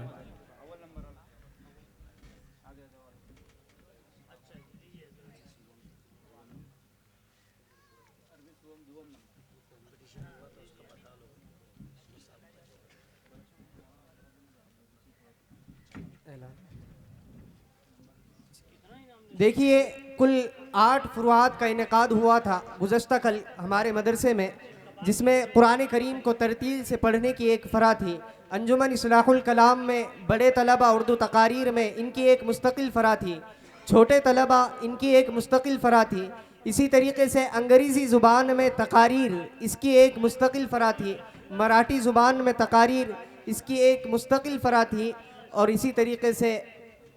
دیکھیے کل 8 فروعات کا انعقاد ہوا تھا گزشتہ کل ہمارے مدرسے میں، جس میں قرآن کریم کو ترتیل سے پڑھنے کی ایک فرع تھی۔ انجمن اصلاح الکلام میں بڑے طلبہ اردو تقاریر میں ان کی ایک مستقل فرع تھی، چھوٹے طلبہ ان کی ایک مستقل فرع تھی۔ اسی طریقے سے انگریزی زبان میں تقاریر اس کی ایک مستقل فرع تھی، مراٹھی زبان میں تقاریر اس کی ایک مستقل فرع تھی، اور اسی طریقے سے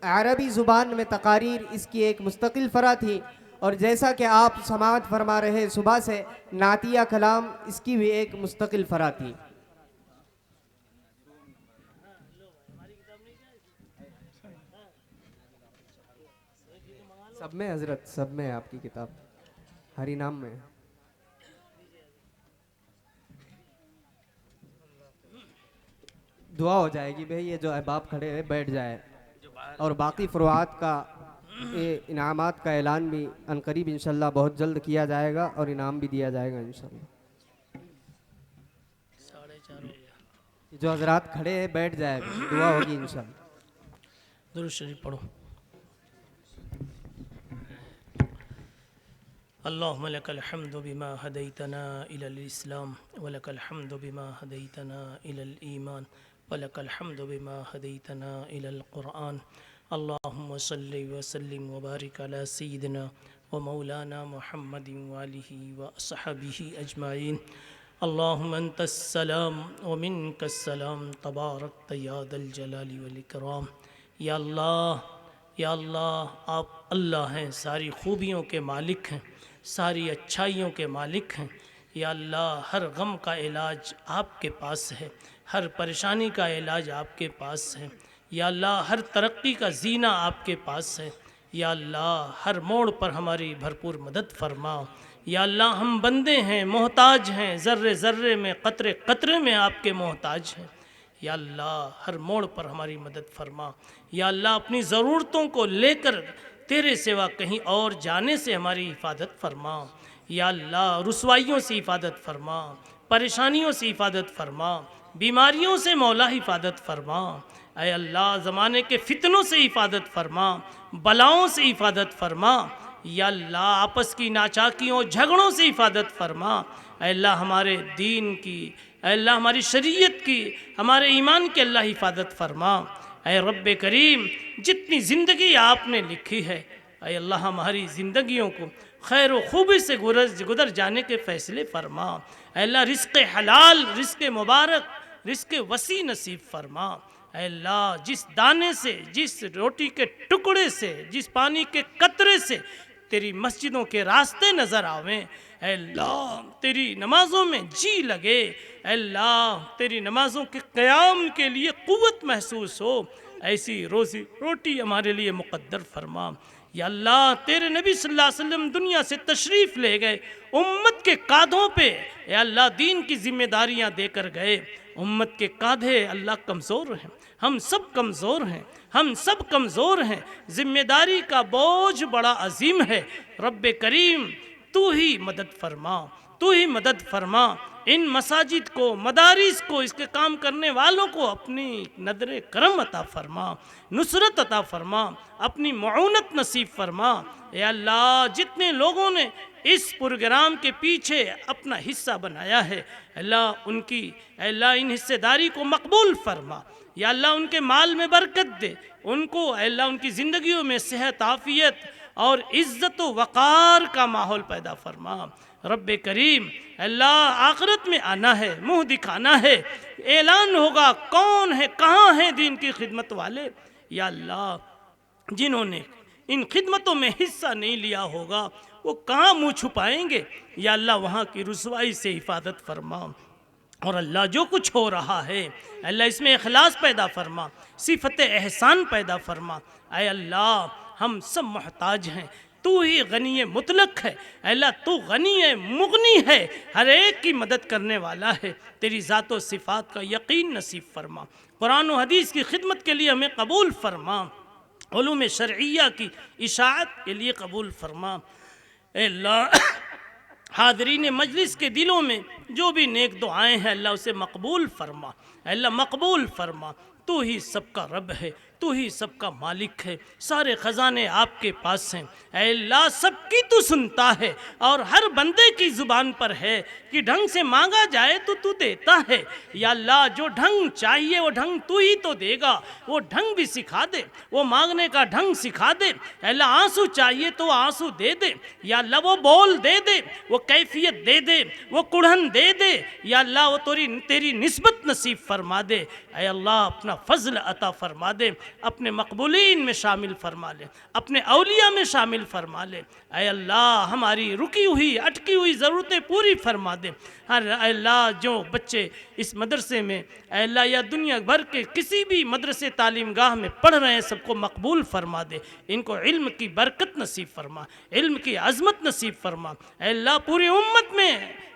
عربی زبان میں تقاریر اس کی ایک مستقل فرع تھی، اور جیسا کہ آپ سماعت فرما رہے صبح سے نعتیہ کلام اس کی بھی ایک مستقل فرع تھی۔ سب میں حضرت، سب میں آپ کی کتاب ہری نام میں۔ دعا ہو جائے گی بھائی، یہ جو احباب کھڑے ہیں بیٹھ جائے، اور باقی فروعات کا یہ انعامات کا اعلان بھی عنقریب انشاءاللہ بہت جلد کیا جائے گا اور انعام بھی دیا جائے گا انشاءاللہ۔ جو حضرات کھڑے ہیں بیٹھ جائے گا، دعا ہوگی انشاءاللہ۔ درود شریف پڑھو۔ اللهم لك الحمد بما هديتنا إلى الإسلام ولك الحمد بما هديتنا إلى الإيمان ولك الحمد بما هديتنا إلى القرآن اللهم صل وسلم وبارك على سيدنا ومولانا محمد وآله وأصحابه أجمعين اللهم أنت السلام ومنك السلام تبارك يا ذا الجلال والإكرام۔ یا اللہ آپ اللہ ہیں، ساری خوبیوں کے مالک ہیں، ساری اچھائیوں کے مالک ہیں۔ یا اللہ ہر غم کا علاج آپ کے پاس ہے، ہر پریشانی کا علاج آپ کے پاس ہے۔ یا اللہ ہر ترقی کا زینہ آپ کے پاس ہے۔ یا اللہ ہر موڑ پر ہماری بھرپور مدد فرما۔ یا اللہ ہم بندے ہیں، محتاج ہیں، ذرے ذرے میں قطرے قطرے میں آپ کے محتاج ہیں۔ یا اللہ ہر موڑ پر ہماری مدد فرما۔ یا اللہ اپنی ضرورتوں کو لے کر تیرے سوا کہیں اور جانے سے ہماری حفاظت فرما۔ یا اللہ رسوائیوں سے حفاظت فرما، پریشانیوں سے حفاظت فرما، بیماریوں سے مولا حفاظت فرما۔ اے اللہ زمانے کے فتنوں سے حفاظت فرما، بلاؤں سے حفاظت فرما۔ یا اللہ آپس کی ناچاکیوں جھگڑوں سے حفاظت فرما۔ اے اللہ ہمارے دین کی، اے اللہ ہماری شریعت کی، ہمارے ایمان کی اللہ حفاظت فرما۔ اے رب کریم جتنی زندگی آپ نے لکھی ہے اے اللہ ہماری زندگیوں کو خیر و خوبی سے گزر جانے کے فیصلے فرما۔ اے اللہ رزق حلال، رزق مبارک، رزق وسیع نصیب فرما۔ اے اللہ جس دانے سے، جس روٹی کے ٹکڑے سے، جس پانی کے قطرے سے تیری مسجدوں کے راستے نظر آویں، اے اللہ تیری نمازوں میں جی لگے، اے اللہ تیری نمازوں کے قیام کے لیے قوت محسوس ہو، ایسی روزی روٹی ہمارے لیے مقدر فرما۔ یا اللہ تیرے نبی صلی اللہ علیہ وسلم دنیا سے تشریف لے گئے، امت کے کاندھوں پہ اے اللہ دین کی ذمہ داریاں دے کر گئے۔ امت کے کاندھے اللہ کمزور ہیں، ہم سب کمزور ہیں، ہم سب کمزور ہیں، ذمہ داری کا بوجھ بڑا عظیم ہے۔ رب کریم تو ہی مدد فرما، تو ہی مدد فرما۔ ان مساجد کو، مدارس کو، اس کے کام کرنے والوں کو اپنی نظر کرم عطا فرما، نصرت عطا فرما، اپنی معونت نصیب فرما۔ اے اللہ جتنے لوگوں نے اس پروگرام کے پیچھے اپنا حصہ بنایا ہے اللہ ان کی، اے اللہ ان حصے داری کو مقبول فرما۔ یا اللہ ان کے مال میں برکت دے، ان کو اے اللہ ان کی زندگیوں میں صحت، عافیت اور عزت و وقار کا ماحول پیدا فرما۔ رب کریم اللہ آخرت میں آنا ہے، منہ دکھانا ہے، اعلان ہوگا کون ہے، کہاں ہیں دین کی خدمت والے۔ یا اللہ جنہوں نے ان خدمتوں میں حصہ نہیں لیا ہوگا وہ کہاں منہ چھپائیں گے۔ یا اللہ وہاں کی رسوائی سے حفاظت فرما۔ اور اللہ جو کچھ ہو رہا ہے اللہ اس میں اخلاص پیدا فرما، صفت احسان پیدا فرما۔ اے اللہ ہم سب محتاج ہیں، تو ہی غنی مطلق ہے، اے اللہ تو غنی ہے، مغنی ہے، ہر ایک کی مدد کرنے والا ہے۔ تیری ذات و صفات کا یقین نصیب فرما، قرآن و حدیث کی خدمت کے لیے ہمیں قبول فرما، علوم شرعیہ کی اشاعت کے لیے قبول فرما۔ اے اللہ حاضرین مجلس کے دلوں میں جو بھی نیک دعائیں ہیں اللہ اسے مقبول فرما، اے اللہ مقبول فرما۔ تو ہی سب کا رب ہے، تو ہی سب کا مالک ہے، سارے خزانے آپ کے پاس ہیں۔ اے اللہ سب کی تو سنتا ہے اور ہر بندے کی زبان پر ہے کہ ڈھنگ سے مانگا جائے تو تو دیتا ہے۔ یا اللہ جو ڈھنگ چاہیے وہ ڈھنگ تو ہی تو دے گا، وہ ڈھنگ بھی سکھا دے، وہ مانگنے کا ڈھنگ سکھا دے۔ اے اللہ آنسو چاہیے تو آنسو دے دے، یا اللہ وہ بول دے دے، وہ کیفیت دے دے، وہ کڑھن دے دے۔ یا اللہ وہ تیری نسبت نصیب فرما دے۔ اے اللہ اپنا فضل عطا فرما دے، اپنے مقبولین میں شامل فرما لے، اپنے اولیاء میں شامل فرما لے۔ اے اللہ ہماری رکی ہوئی اٹکی ہوئی ضرورتیں پوری فرما دے۔ اے اللہ جو بچے اس مدرسے میں اے اللہ یا دنیا بھر کے کسی بھی مدرسے تعلیم گاہ میں پڑھ رہے ہیں سب کو مقبول فرما دے، ان کو علم کی برکت نصیب فرما، علم کی عظمت نصیب فرما۔ اے اللہ پوری امت میں